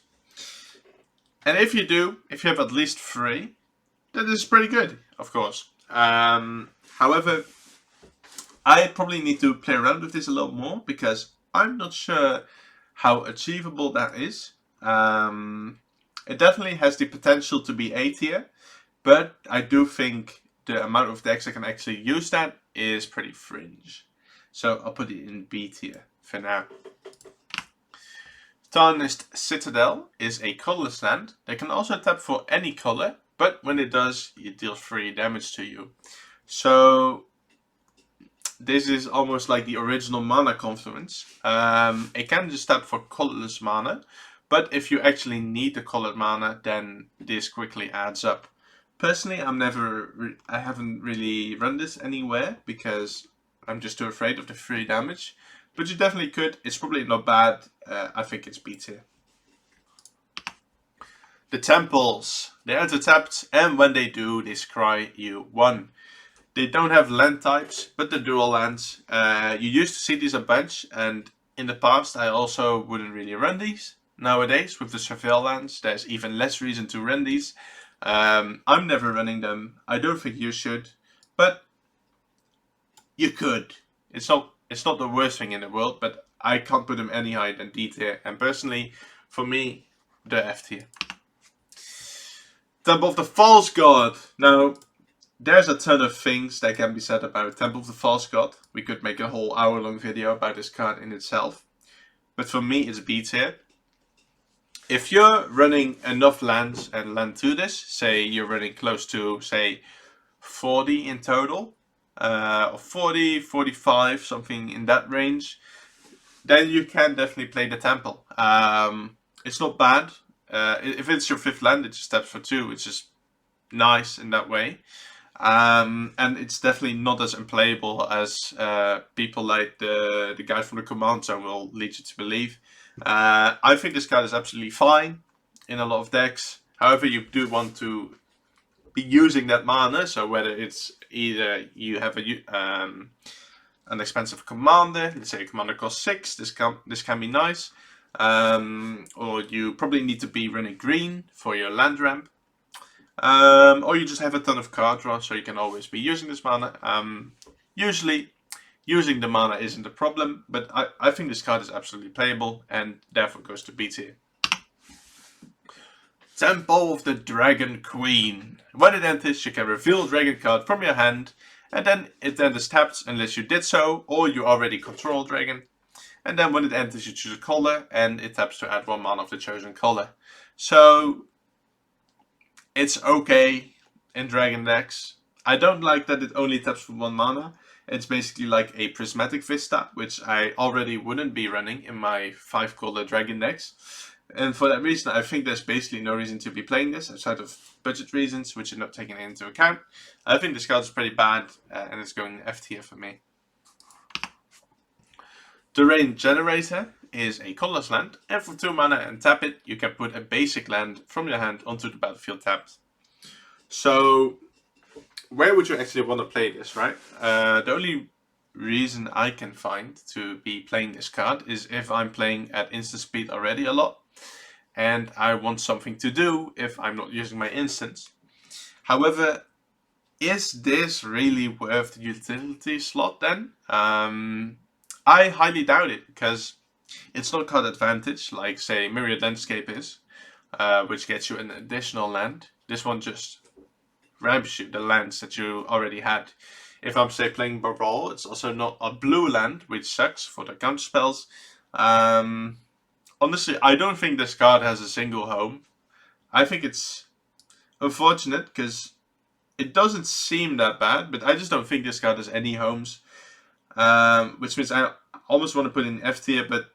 And if you have at least 3, that is pretty good, of course. However, I probably need to play around with this a lot more, because I'm not sure how achievable that is. It definitely has the potential to be A tier, but I do think the amount of decks I can actually use that is pretty fringe. So I'll put it in B tier for now. Tarnished Citadel is a colorless land. They can also tap for any color, but when it does, it deals 3 damage to you. So this is almost like the original Mana Confluence. It can just tap for colorless mana, but if you actually need the colored mana, then this quickly adds up. Personally, I haven't really run this anywhere because I'm just too afraid of the 3 damage. But you definitely could. It's probably not bad. I think it's B tier. The Temples. They enter tapped, and when they do, they scry you 1. They don't have land types, but they're dual lands. You used to see these a bunch, and in the past I also wouldn't really run these. Nowadays, with the Surveil lands, there's even less reason to run these. I'm never running them. I don't think you should, but you could. It's not the worst thing in the world, but I can't put them any higher than D tier. And personally, for me, they're F tier. Temple of the False God. Now, there's a ton of things that can be said about Temple of the False God. We could make a whole hour-long video about this card in itself. But for me, it's B tier. If you're running enough lands and land to this, say you're running close to, say, 40 in total, or 40, 45, something in that range, then you can definitely play the Temple. It's not bad. If it's your 5th land, it just taps for 2, which is nice in that way. And it's definitely not as unplayable as people like the guy from the Command Zone will lead you to believe. I think this card is absolutely fine in a lot of decks. However, you do want to be using that mana, so whether it's either you have an expensive commander, let's say a commander costs 6, this can be nice, or you probably need to be running green for your land ramp, or you just have a ton of card draw, so you can always be using this mana. Usually using the mana isn't a problem, but I think this card is absolutely playable and therefore goes to B tier. Temple of the Dragon Queen. When it enters, you can reveal a dragon card from your hand, and then it enters tapped unless you did so, or you already control a dragon. And then when it enters, you choose a color, and it taps to add 1 mana of the chosen color. So it's okay in dragon decks. I don't like that it only taps for 1 mana. It's basically like a Prismatic Vista, which I already wouldn't be running in my 5 color dragon decks. And for that reason, I think there's basically no reason to be playing this outside of budget reasons, which are not taken into account. I think this card is pretty bad, and it's going F tier for me. Terrain Generator is a colorless land, and for 2 mana and tap it, you can put a basic land from your hand onto the battlefield tapped. So where would you actually want to play this, right? The only reason I can find to be playing this card is if I'm playing at instant speed already a lot and I want something to do if I'm not using my instants. However, is this really worth the utility slot then? I highly doubt it, because it's not card advantage like, say, Myriad Landscape is, which gets you an additional land. This one just grabs you the lands that you already had. If I'm, say, playing Baral, it's also not a blue land, which sucks for the counter spells. Honestly, I don't think this card has a single home. I think it's unfortunate, because it doesn't seem that bad, but I just don't think this card has any homes. Which means I almost want to put in F tier, but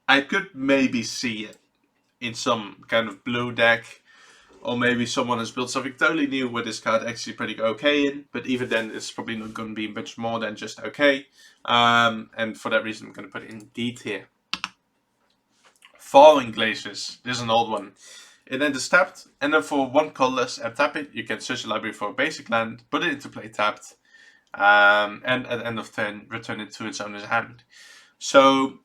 I could maybe see it in some kind of blue deck. Or maybe someone has built something totally new with this card actually pretty okay in. But even then, it's probably not going to be much more than just okay. And for that reason, I'm going to put it in D tier. Falling Glaciers. This is an old one. It enters tapped, and then for 1 colorless and tap it, you can search the library for a basic land, put it into play tapped, and at the end of turn, return it to its owner's hand. So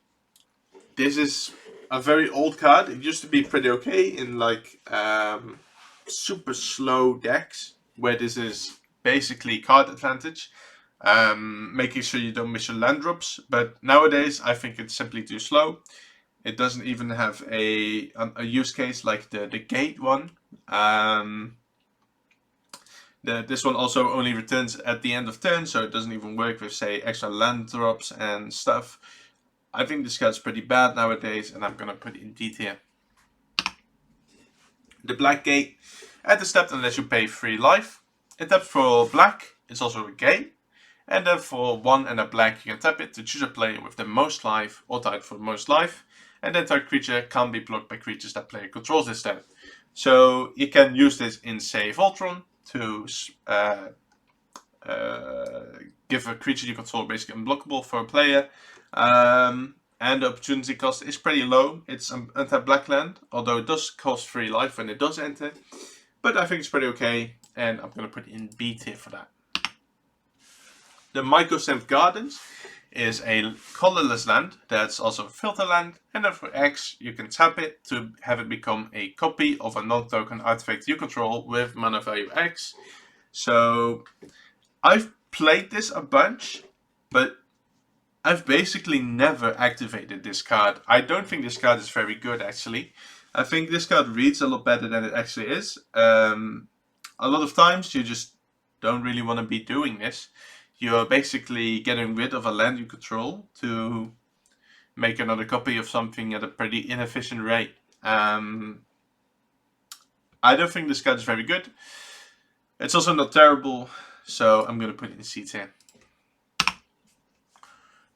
this is a very old card. It used to be pretty okay in like super slow decks, where this is basically card advantage, making sure you don't miss your land drops. But nowadays, I think it's simply too slow. It doesn't even have a use case like the gate one. This one also only returns at the end of turn, so it doesn't even work with, say, extra land drops and stuff. I think this card's pretty bad nowadays, and I'm gonna put it in D tier. The Black Gate. At the step, unless you pay 3 life. It taps for black. It's also a gate. And then for 1 and a black, you can tap it to choose a player with the most life or tied for the most life. And then target creature can't be blocked by creatures that player controls this turn. So you can use this in, say, Voltron to give a creature you control basically unblockable for a player. And the opportunity cost is pretty low. It's an anti-black land, although it does cost 3 life when it does enter. But I think it's pretty okay, and I'm going to put it in B tier for that. The Mycosynth Gardens is a colorless land that's also a filter land, and then for X you can tap it to have it become a copy of a non-token artifact you control with mana value X. So I've played this a bunch, but I've basically never activated this card. I don't think this card is very good, actually. I think this card reads a lot better than it actually is. A lot of times you just don't really want to be doing this. You're basically getting rid of a land you control to make another copy of something at a pretty inefficient rate. I don't think this card is very good. It's also not terrible, so I'm going to put it in C tier.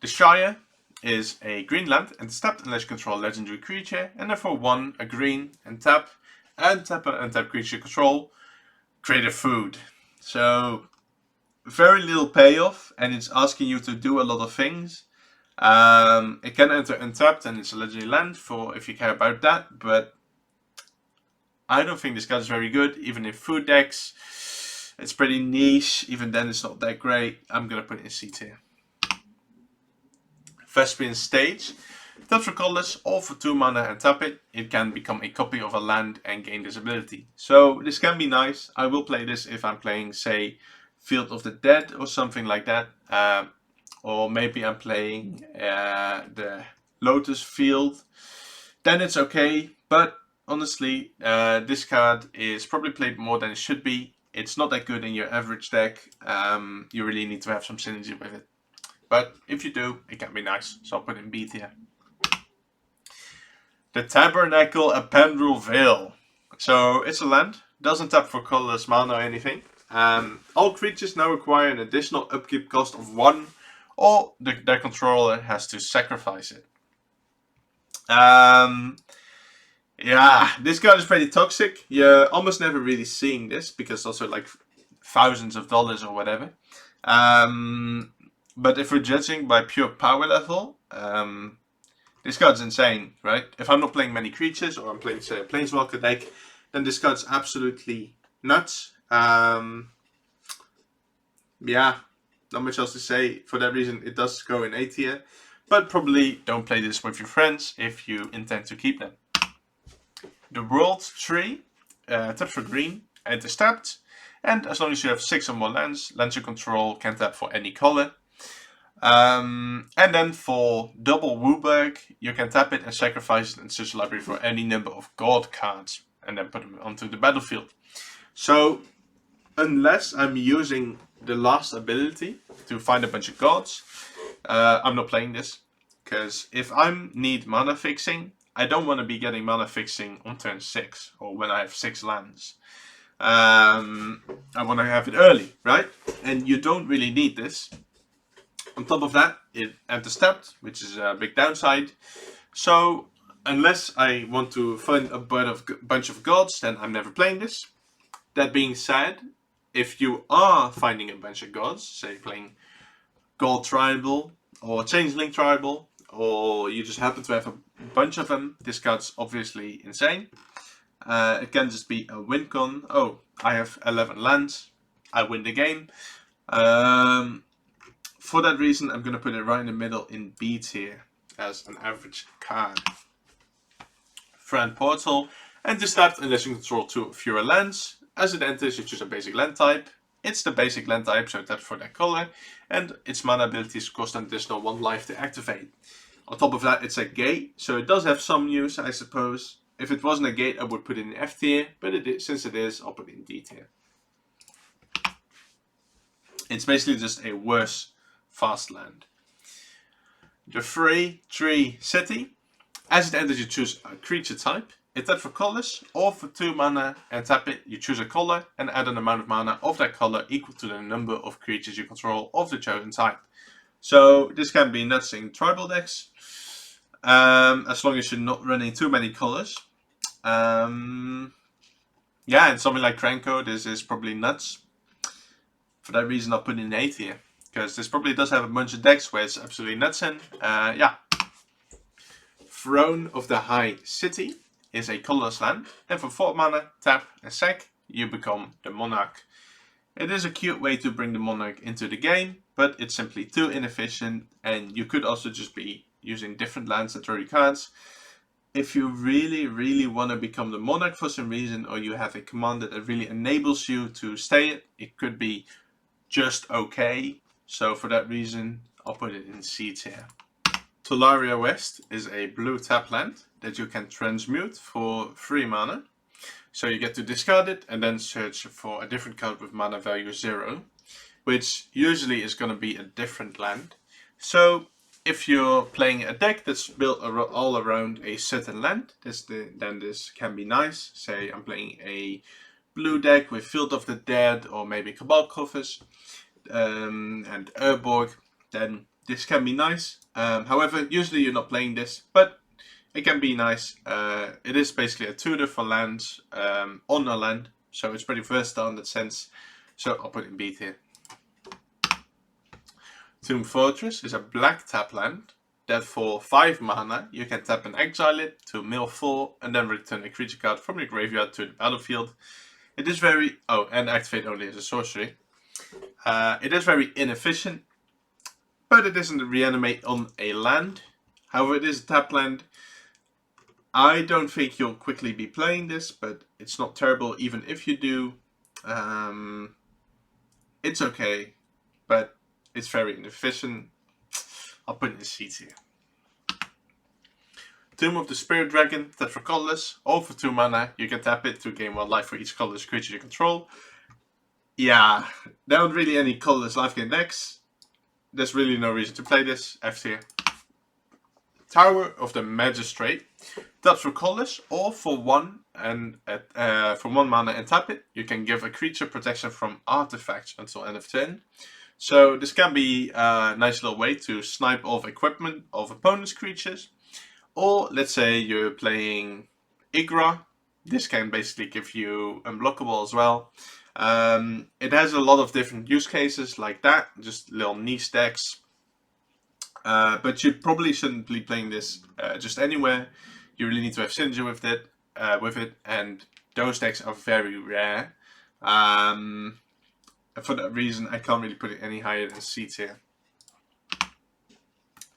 The Shire is a green land and tapped unless you control a legendary creature, and therefore 1, a green, and tap an untap creature control, create a food. So very little payoff, and it's asking you to do a lot of things. It can enter untapped, and it's a legendary land for if you care about that, but I don't think this card is very good, even in food decks. It's pretty niche, even then it's not that great. I'm gonna put it in C tier. Vespian Stage. Taps for colorless, all for 2 mana and tap it. It can become a copy of a land and gain this ability. So this can be nice. I will play this if I'm playing, say, Field of the Dead or something like that. Or maybe I'm playing the Lotus Field. Then it's okay. But honestly, this card is probably played more than it should be. It's not that good in your average deck. You really need to have some synergy with it. But if you do, it can be nice. So I'll put it in B tier. The Tabernacle Apendrel Veil. So it's a land. Doesn't tap for colorless mana or anything. All creatures now require an additional upkeep cost of 1. Or their controller has to sacrifice it. Yeah, this card is pretty toxic. You're almost never really seeing this, because also like thousands of dollars or whatever. But if we're judging by pure power level, this card's insane, right? If I'm not playing many creatures, or I'm playing, say, a Planeswalker deck, then this card's absolutely nuts. Yeah, not much else to say. For that reason, it does go in A tier. But probably don't play this with your friends if you intend to keep them. The World Tree, tap for green, and is tapped. And as long as you have 6 or more lands you control can tap for any color. And then for double Wooburg, you can tap it and sacrifice it in such a library for any number of god cards, and then put them onto the battlefield. So, unless I'm using the last ability to find a bunch of gods, I'm not playing this. Because if I need mana fixing, I don't want to be getting mana fixing on turn 6, or when I have 6 lands. I want to have it early, right? And you don't really need this. On top of that, it enters tapped, which is a big downside. So, unless I want to find a bunch of gods, then I'm never playing this. That being said, if you are finding a bunch of gods, say playing Gold Tribal or Changeling Tribal, or you just happen to have a bunch of them, this card's obviously insane. It can just be a win con. Oh, I have 11 lands, I win the game. For that reason, I'm going to put it right in the middle in B tier as an average card. Friend Portal, and this tapped unless you control 2 or fewer lands. As it enters, you choose a basic land type. It's the basic land type, so it taps for that color, and its mana abilities cost an additional 1 life to activate. On top of that, it's a gate, so it does have some use, I suppose. If it wasn't a gate, I would put it in F tier, but since it is, I'll put it in D tier. It's basically just a worse fast land. The Free Tree City. As it enters, you choose a creature type. It taps for colors, or for 2 mana and tap it, you choose a color and add an amount of mana of that color equal to the number of creatures you control of the chosen type. So this can be nuts in tribal decks, as long as you're not running too many colors. Yeah, and something like Krenko, this is probably nuts. For that reason, I'll put it in A tier, because this probably does have a bunch of decks where it's absolutely nuts in. Yeah. Throne of the High City is a colorless land, and for 4 mana, tap and sack, you become the Monarch. It is a cute way to bring the Monarch into the game, but it's simply too inefficient, and you could also just be using different lands that draw you cards. If you really want to become the Monarch for some reason, or you have a commander that really enables you to stay it could be just okay. So for that reason, I'll put it in C tier. Tolaria West is a blue tap land that you can transmute for 3 mana. So you get to discard it and then search for a different card with mana value 0, which usually is going to be a different land. So if you're playing a deck that's built all around a certain land, then this can be nice. Say I'm playing a blue deck with Field of the Dead or maybe Cabal Coffers and Urborg, then this can be nice. However, usually you're not playing this, but it can be nice. It is basically a tutor for lands on a land, so it's pretty versatile in that sense. So I'll put it in B tier. Tomb Fortress is a black tap land that for 5 mana you can tap and exile it to mill 4 and then return a creature card from your graveyard to the battlefield. It is very... oh, and activate only as a sorcery. It is very inefficient, but it doesn't reanimate on a land. However, it is a tap land. I don't think you'll quickly be playing this, but it's not terrible even if you do. It's okay, but it's very inefficient. I'll put it in C tier. Tomb of the Spirit Dragon, tap for colorless, or for 2 mana, you can tap it to gain 1 life for each colorless creature you control. Yeah, there aren't really any colorless life gain decks. There's really no reason to play this. F tier. Tower of the Magistrate, taps for colorless, or for 1 mana and tap it. You can give a creature protection from artifacts until end of turn. So this can be a nice little way to snipe off equipment of opponent's creatures. Or let's say you're playing Igra. This can basically give you unblockable as well. It has a lot of different use cases like that, just little niche decks. But you probably shouldn't be playing this just anywhere. You really need to have synergy with it, and those decks are very rare. And for that reason, I can't really put it any higher than C tier.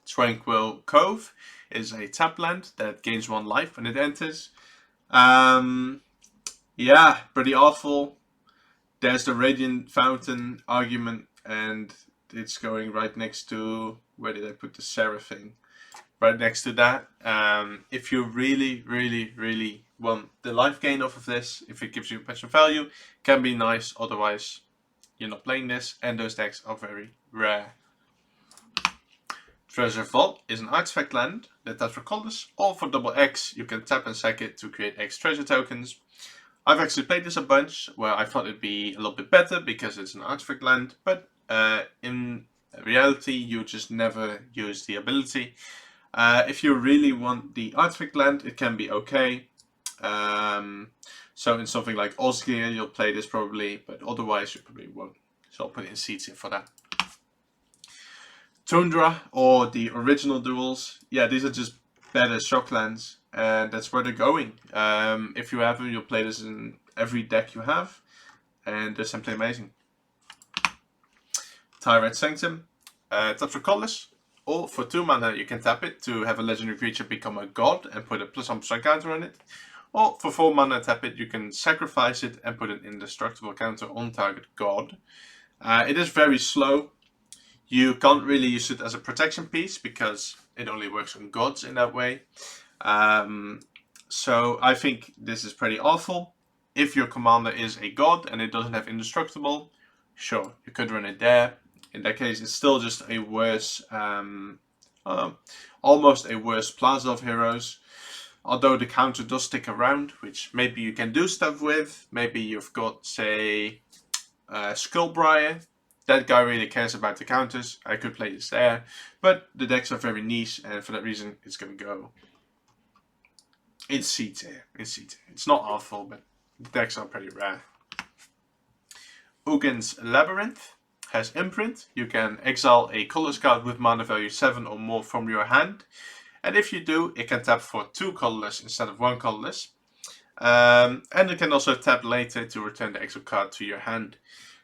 Tranquil Cove is a tap land that gains 1 life when it enters. Yeah, pretty awful. There's the Radiant Fountain argument, and it's going right next to, where did I put the Seraphim? Right next to that. If you really want the life gain off of this, if it gives you patron value, can be nice. Otherwise, you're not playing this, and those decks are very rare. Treasure Vault is an artifact land that taps for colors, or for double X, you can tap and sack it to create X treasure tokens. I've actually played this a bunch, where I thought it'd be a little bit better because it's an artifact land, but in reality you just never use the ability. If you really want the artifact land, it can be okay. So in something like Osgear, you'll play this probably, but otherwise you probably won't. So I'll put it in C tier for that. Tundra, or the original duels, yeah, these are just better shock lands, and that's where they're going. If you have them, you'll play this in every deck you have, and they're simply amazing. Tyrant Sanctum, taps for colorless, or for 2 mana you can tap it to have a legendary creature become a god and put a +1/+1 counter on it. Or for 4 mana tap it, you can sacrifice it and put an indestructible counter on target god. It is very slow. You can't really use it as a protection piece because it only works on gods in that way. So I think this is pretty awful. If your commander is a god and it doesn't have indestructible, sure, you could run it there. In that case, it's still just a worse, almost a worse Plaza of Heroes. Although the counter does stick around, which maybe you can do stuff with. Maybe you've got, say, Skullbriar. That guy really cares about the counters. I could play this there. But the decks are very niche, and for that reason, it's going to go in C tier. It's not awful, but the decks are pretty rare. Ugin's Labyrinth has Imprint. You can exile a colorless card with mana value 7 or more from your hand. And if you do, it can tap for 2 colorless instead of 1 colorless. And it can also tap later to return the extra card to your hand.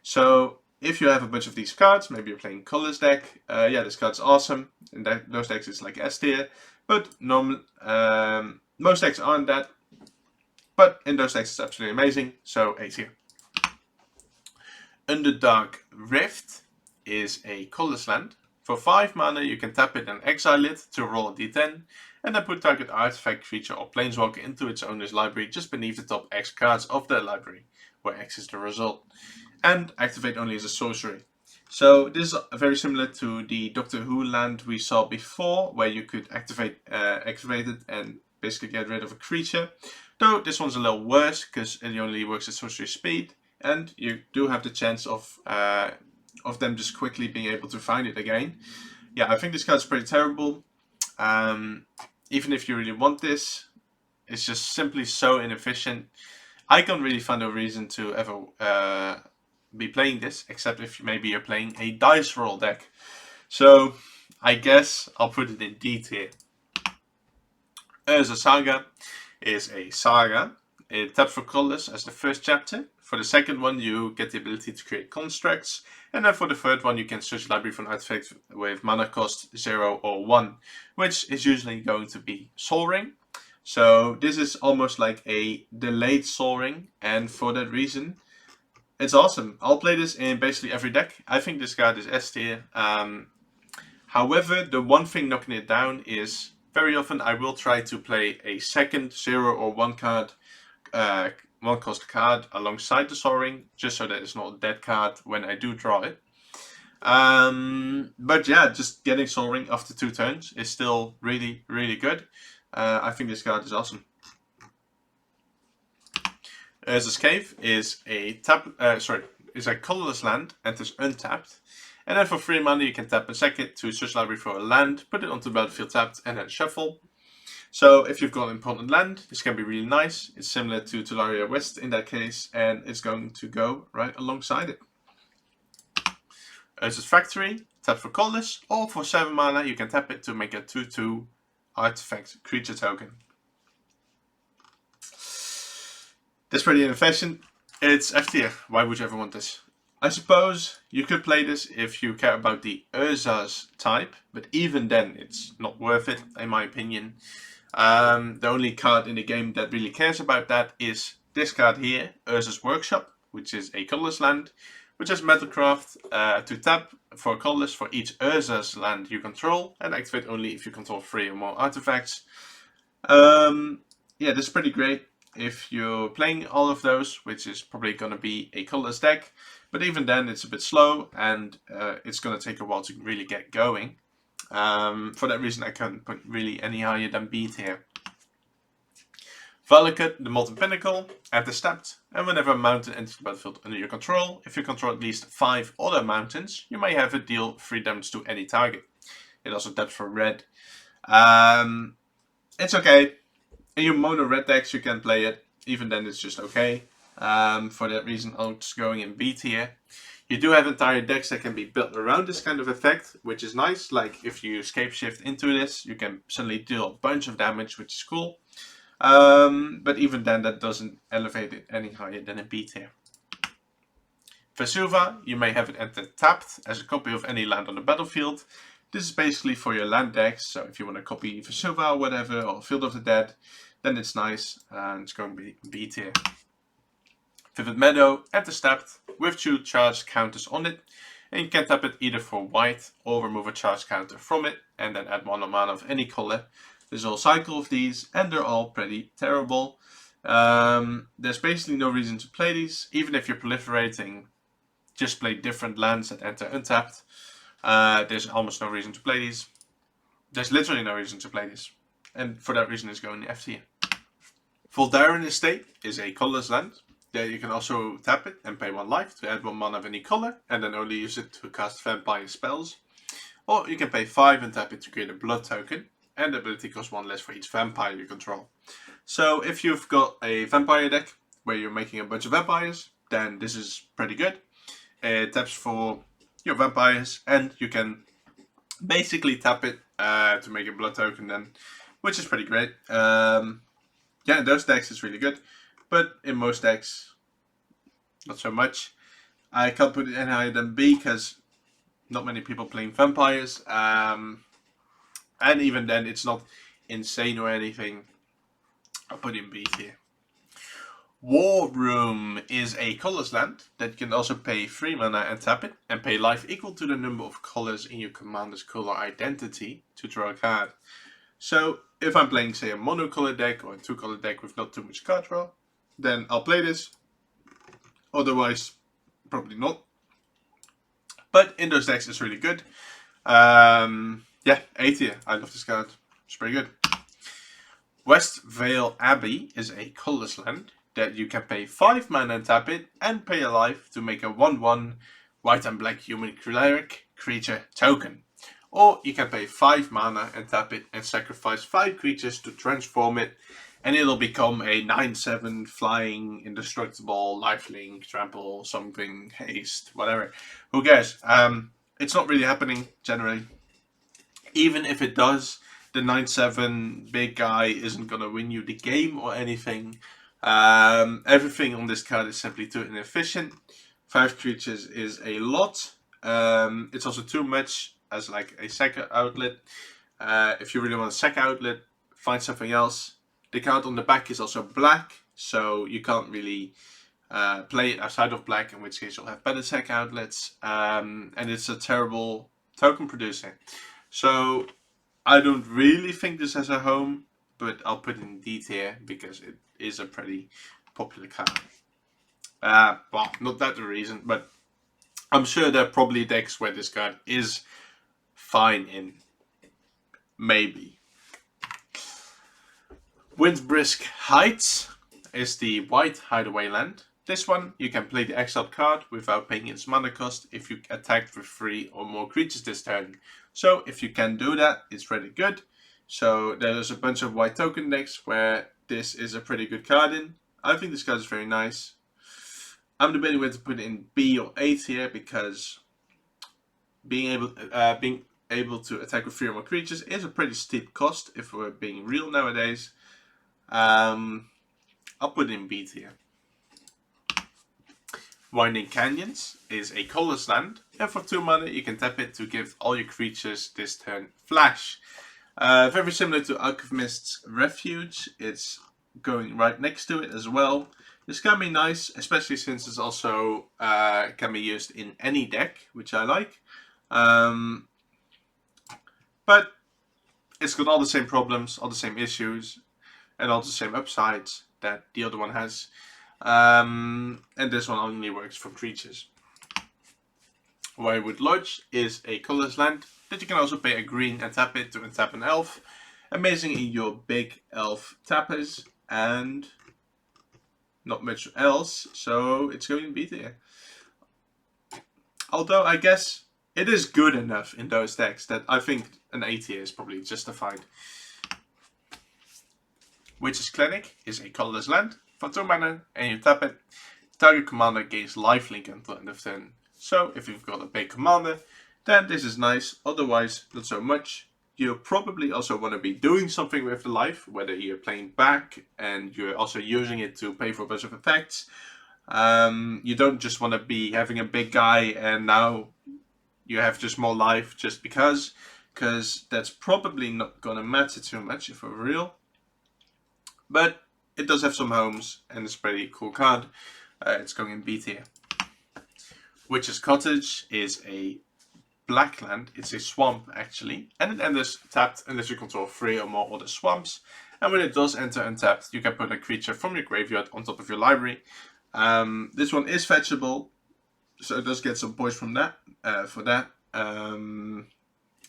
So if you have a bunch of these cards, maybe you're playing colorless deck, yeah, this card's awesome. In those decks it's like S tier, but most decks aren't that. But in those decks it's absolutely amazing, so A tier. Underdark Rift is a colorless land. For 5 mana you can tap it and exile it to roll a d10, and then put target artifact, creature or planeswalker into its owner's library just beneath the top X cards of their library, where X is the result. And activate only as a sorcery. So this is very similar to the Doctor Who land we saw before, where you could activate it and basically get rid of a creature. Though this one's a little worse because it only works at sorcery speed, and you do have the chance of them just quickly being able to find it again. Yeah, I think this card's pretty terrible. Even if you really want this, it's just simply so inefficient. I can't really find a reason to ever be playing this, except if maybe you're playing a dice roll deck. So I guess I'll put it in D tier. Urza Saga is a saga. It taps for colorless as the first chapter. For the second one you get the ability to create constructs, and then for the third one you can search library for an artifact with mana cost 0 or 1, which is usually going to be Sol Ring. So this is almost like a delayed Sol Ring, and for that reason it's awesome. I'll play this in basically every deck. I think this card is S tier. However, the one thing knocking it down is very often I will try to play a second 0 or 1 card, 1 cost card alongside the Sol Ring, just so that it's not a dead card when I do draw it. But yeah, just getting Sol Ring after 2 turns is still really good. I think this card is awesome. Urza's Cave is a colorless land and is untapped. And then for 3 mana you can tap and sack it to search library for a land, put it onto the battlefield tapped, and then shuffle. So if you've got an important land, this can be really nice. It's similar to Tolaria West in that case, and it's going to go right alongside it. Urza's Factory, tap for colorless, or for 7 mana you can tap it to make a 2/2 artifact creature token. That's pretty inefficient. It's F tier. Why would you ever want this? I suppose you could play this if you care about the Urza's type, but even then it's not worth it, in my opinion. The only card in the game that really cares about that is this card here, Urza's Workshop, which is a colorless land, which has Metalcraft to tap for colorless for each Urza's land you control, and activate only if you control 3 or more artifacts. Yeah, this is pretty great if you're playing all of those, which is probably going to be a colorless deck. But even then, it's a bit slow, and it's going to take a while to really get going. For that reason, I can't put really any higher than B tier. Valakut, the Molten Pinnacle, at the stepped, and whenever a mountain enters the battlefield under your control, if you control at least 5 other mountains, you may have it deal 3 damage to any target. It also taps for red. It's okay. In your mono red decks, you can play it. Even then, it's just okay. For that reason, I'm just going in B tier. You do have entire decks that can be built around this kind of effect, which is nice. Like if you escape shift into this, you can suddenly deal a bunch of damage, which is cool. But even then, that doesn't elevate it any higher than a B tier. Vesuva, you may have it enter tapped as a copy of any land on the battlefield. This is basically for your land decks, so if you want to copy Vesuva or whatever, or Field of the Dead, then it's nice, and it's going to be B tier. Vivid Meadow, enter stepped, with 2 charge counters on it, and you can tap it either for white, or remove a charge counter from it, and then add 1 mana of any color. There's a whole cycle of these, and they're all pretty terrible. There's basically no reason to play these, even if you're proliferating, just play different lands that enter untapped. There's almost no reason to play these. There's literally no reason to play this. And for that reason, it's going to F tier. Voldaren Estate is a colorless land. There you can also tap it and pay 1 life to add 1 mana of any color, and then only use it to cast vampire spells. Or you can pay 5 and tap it to create a blood token, and the ability costs 1 less for each vampire you control. So if you've got a vampire deck where you're making a bunch of vampires, then this is pretty good. It taps for your vampires, and you can basically tap it to make a blood token then, which is pretty great. Yeah, in those decks it's really good, but in most decks, not so much. I can't put it any higher than B because not many people playing vampires, and even then it's not insane or anything. I'll put it in B tier. War Room is a colorless land that you can also pay 3 mana and tap it, and pay life equal to the number of colors in your commander's color identity to draw a card. So if I'm playing, say, a monocolor deck or a 2-color deck with not too much card draw, then I'll play this. Otherwise, probably not. But in those decks, it's really good. Yeah, A tier. I love this card. It's pretty good. West Vale Abbey is a colorless land that you can pay 5 mana and tap it, and pay a life to make a 1/1 white and black human cleric creature token. Or you can pay 5 mana and tap it and sacrifice 5 creatures to transform it, and it'll become a 9/7 flying, indestructible, lifelink, trample, something, haste, whatever. Who cares? It's not really happening generally. Even if it does, the 9/7 big guy isn't gonna win you the game or anything. Everything on this card is simply too inefficient. 5 creatures is a lot. It's also too much as like a sack outlet. If you really want a sack outlet, find something else. The card on the back is also black, so you can't really play it outside of black, in which case you'll have better sack outlets. And it's a terrible token producer. So I don't really think this has a home, but I'll put it in D tier because it is a pretty popular card. Well, not that the reason, but I'm sure there are probably decks where this card is fine in. Maybe. Windbrisk Heights is the white hideaway land. This one, you can play the exiled card without paying its mana cost if you attack with 3 or more creatures this turn. So if you can do that, it's pretty good. So there's a bunch of white token decks where this is a pretty good card in. I think this card is very nice. I'm debating whether to put it in B or A tier because being able to attack with 3 or more creatures is a pretty steep cost if we're being real nowadays. I'll put it in B tier. Winding Canyons is a colorless land, and for 2 mana you can tap it to give all your creatures this turn flash. Very similar to Alchemist's Refuge, it's going right next to it as well. This can be nice, especially since it's also can be used in any deck, which I like. But it's got all the same problems, all the same issues, and all the same upsides that the other one has. And this one only works for creatures. Wirewood Lodge is a colorless land that you can also pay a green and tap it to untap an elf. Amazing in your big elf tappers, and not much else, so it's going to be there. Although I guess it is good enough in those decks that I think an A tier is probably justified. Witch's Clinic is a colorless land for 2 mana, and you tap it. Target commander gains lifelink until end of turn. So if you've got a big commander, then this is nice. Otherwise, not so much. You probably also want to be doing something with the life, whether you're playing back and you're also using it to pay for a bunch of effects. You don't just want to be having a big guy and now you have just more life just because that's probably not going to matter too much if we're real. But it does have some homes and it's a pretty cool card. It's going in B tier. Witch's Cottage is a black land. It's a swamp actually, and it enters tapped unless you control 3 or more other swamps. And when it does enter untapped, you can put a creature from your graveyard on top of your library. This one is fetchable, so it does get some points from that. For that,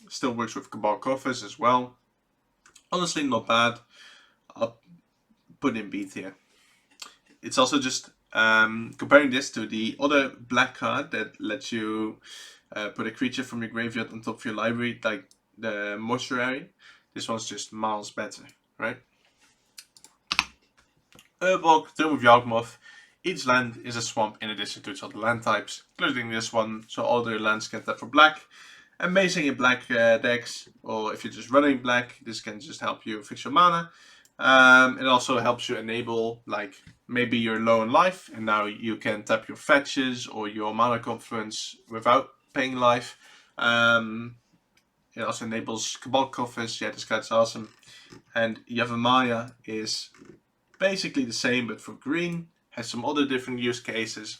still works with Cabal Coffers as well. Honestly, not bad. I'll put in B tier. It's also just comparing this to the other black card that lets you put a creature from your graveyard on top of your library, like the Mortuary. This one's just miles better, right? Urborg, Tomb of Yawgmoth. Each land is a swamp in addition to its other land types, including this one, so all the lands can tap for black. Amazing in black decks, or if you're just running black, this can just help you fix your mana. It also helps you enable, like, maybe you're low in life and now you can tap your fetches or your mana confluence without paying life. It also enables Cabal Coffers. Yeah, this card's awesome. And Yavimaya is basically the same but for green. Has some other different use cases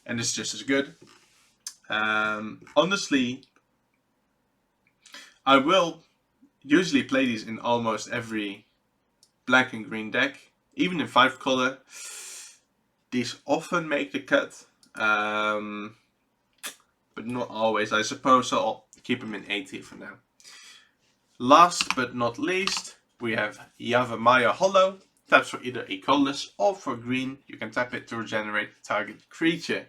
and it's just as good. Honestly, I will usually play these in almost every black and green deck, even in 5 color. These often make the cut, but not always, I suppose, so I'll keep them in A tier for now. Last but not least, we have Yavimaya Hollow. Taps for either a colorless or for green. You can tap it to regenerate the target creature.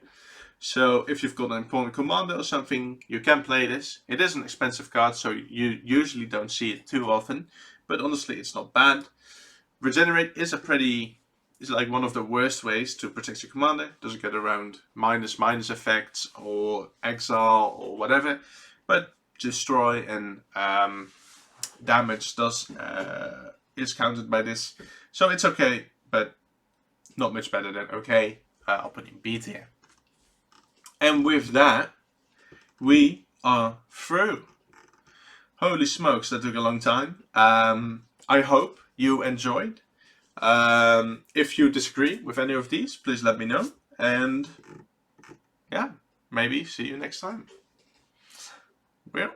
So if you've got an important commander or something, you can play this. It is an expensive card, so you usually don't see it too often, but honestly it's not bad. Regenerate is like one of the worst ways to protect your commander. It doesn't get around minus effects or exile or whatever, but destroy and damage is counted by this. So it's okay, but not much better than okay. I'll put in B tier. And with that, we are through. Holy smokes, that took a long time. I hope you enjoyed. If you disagree with any of these, please let me know. And yeah, maybe see you next time. Well.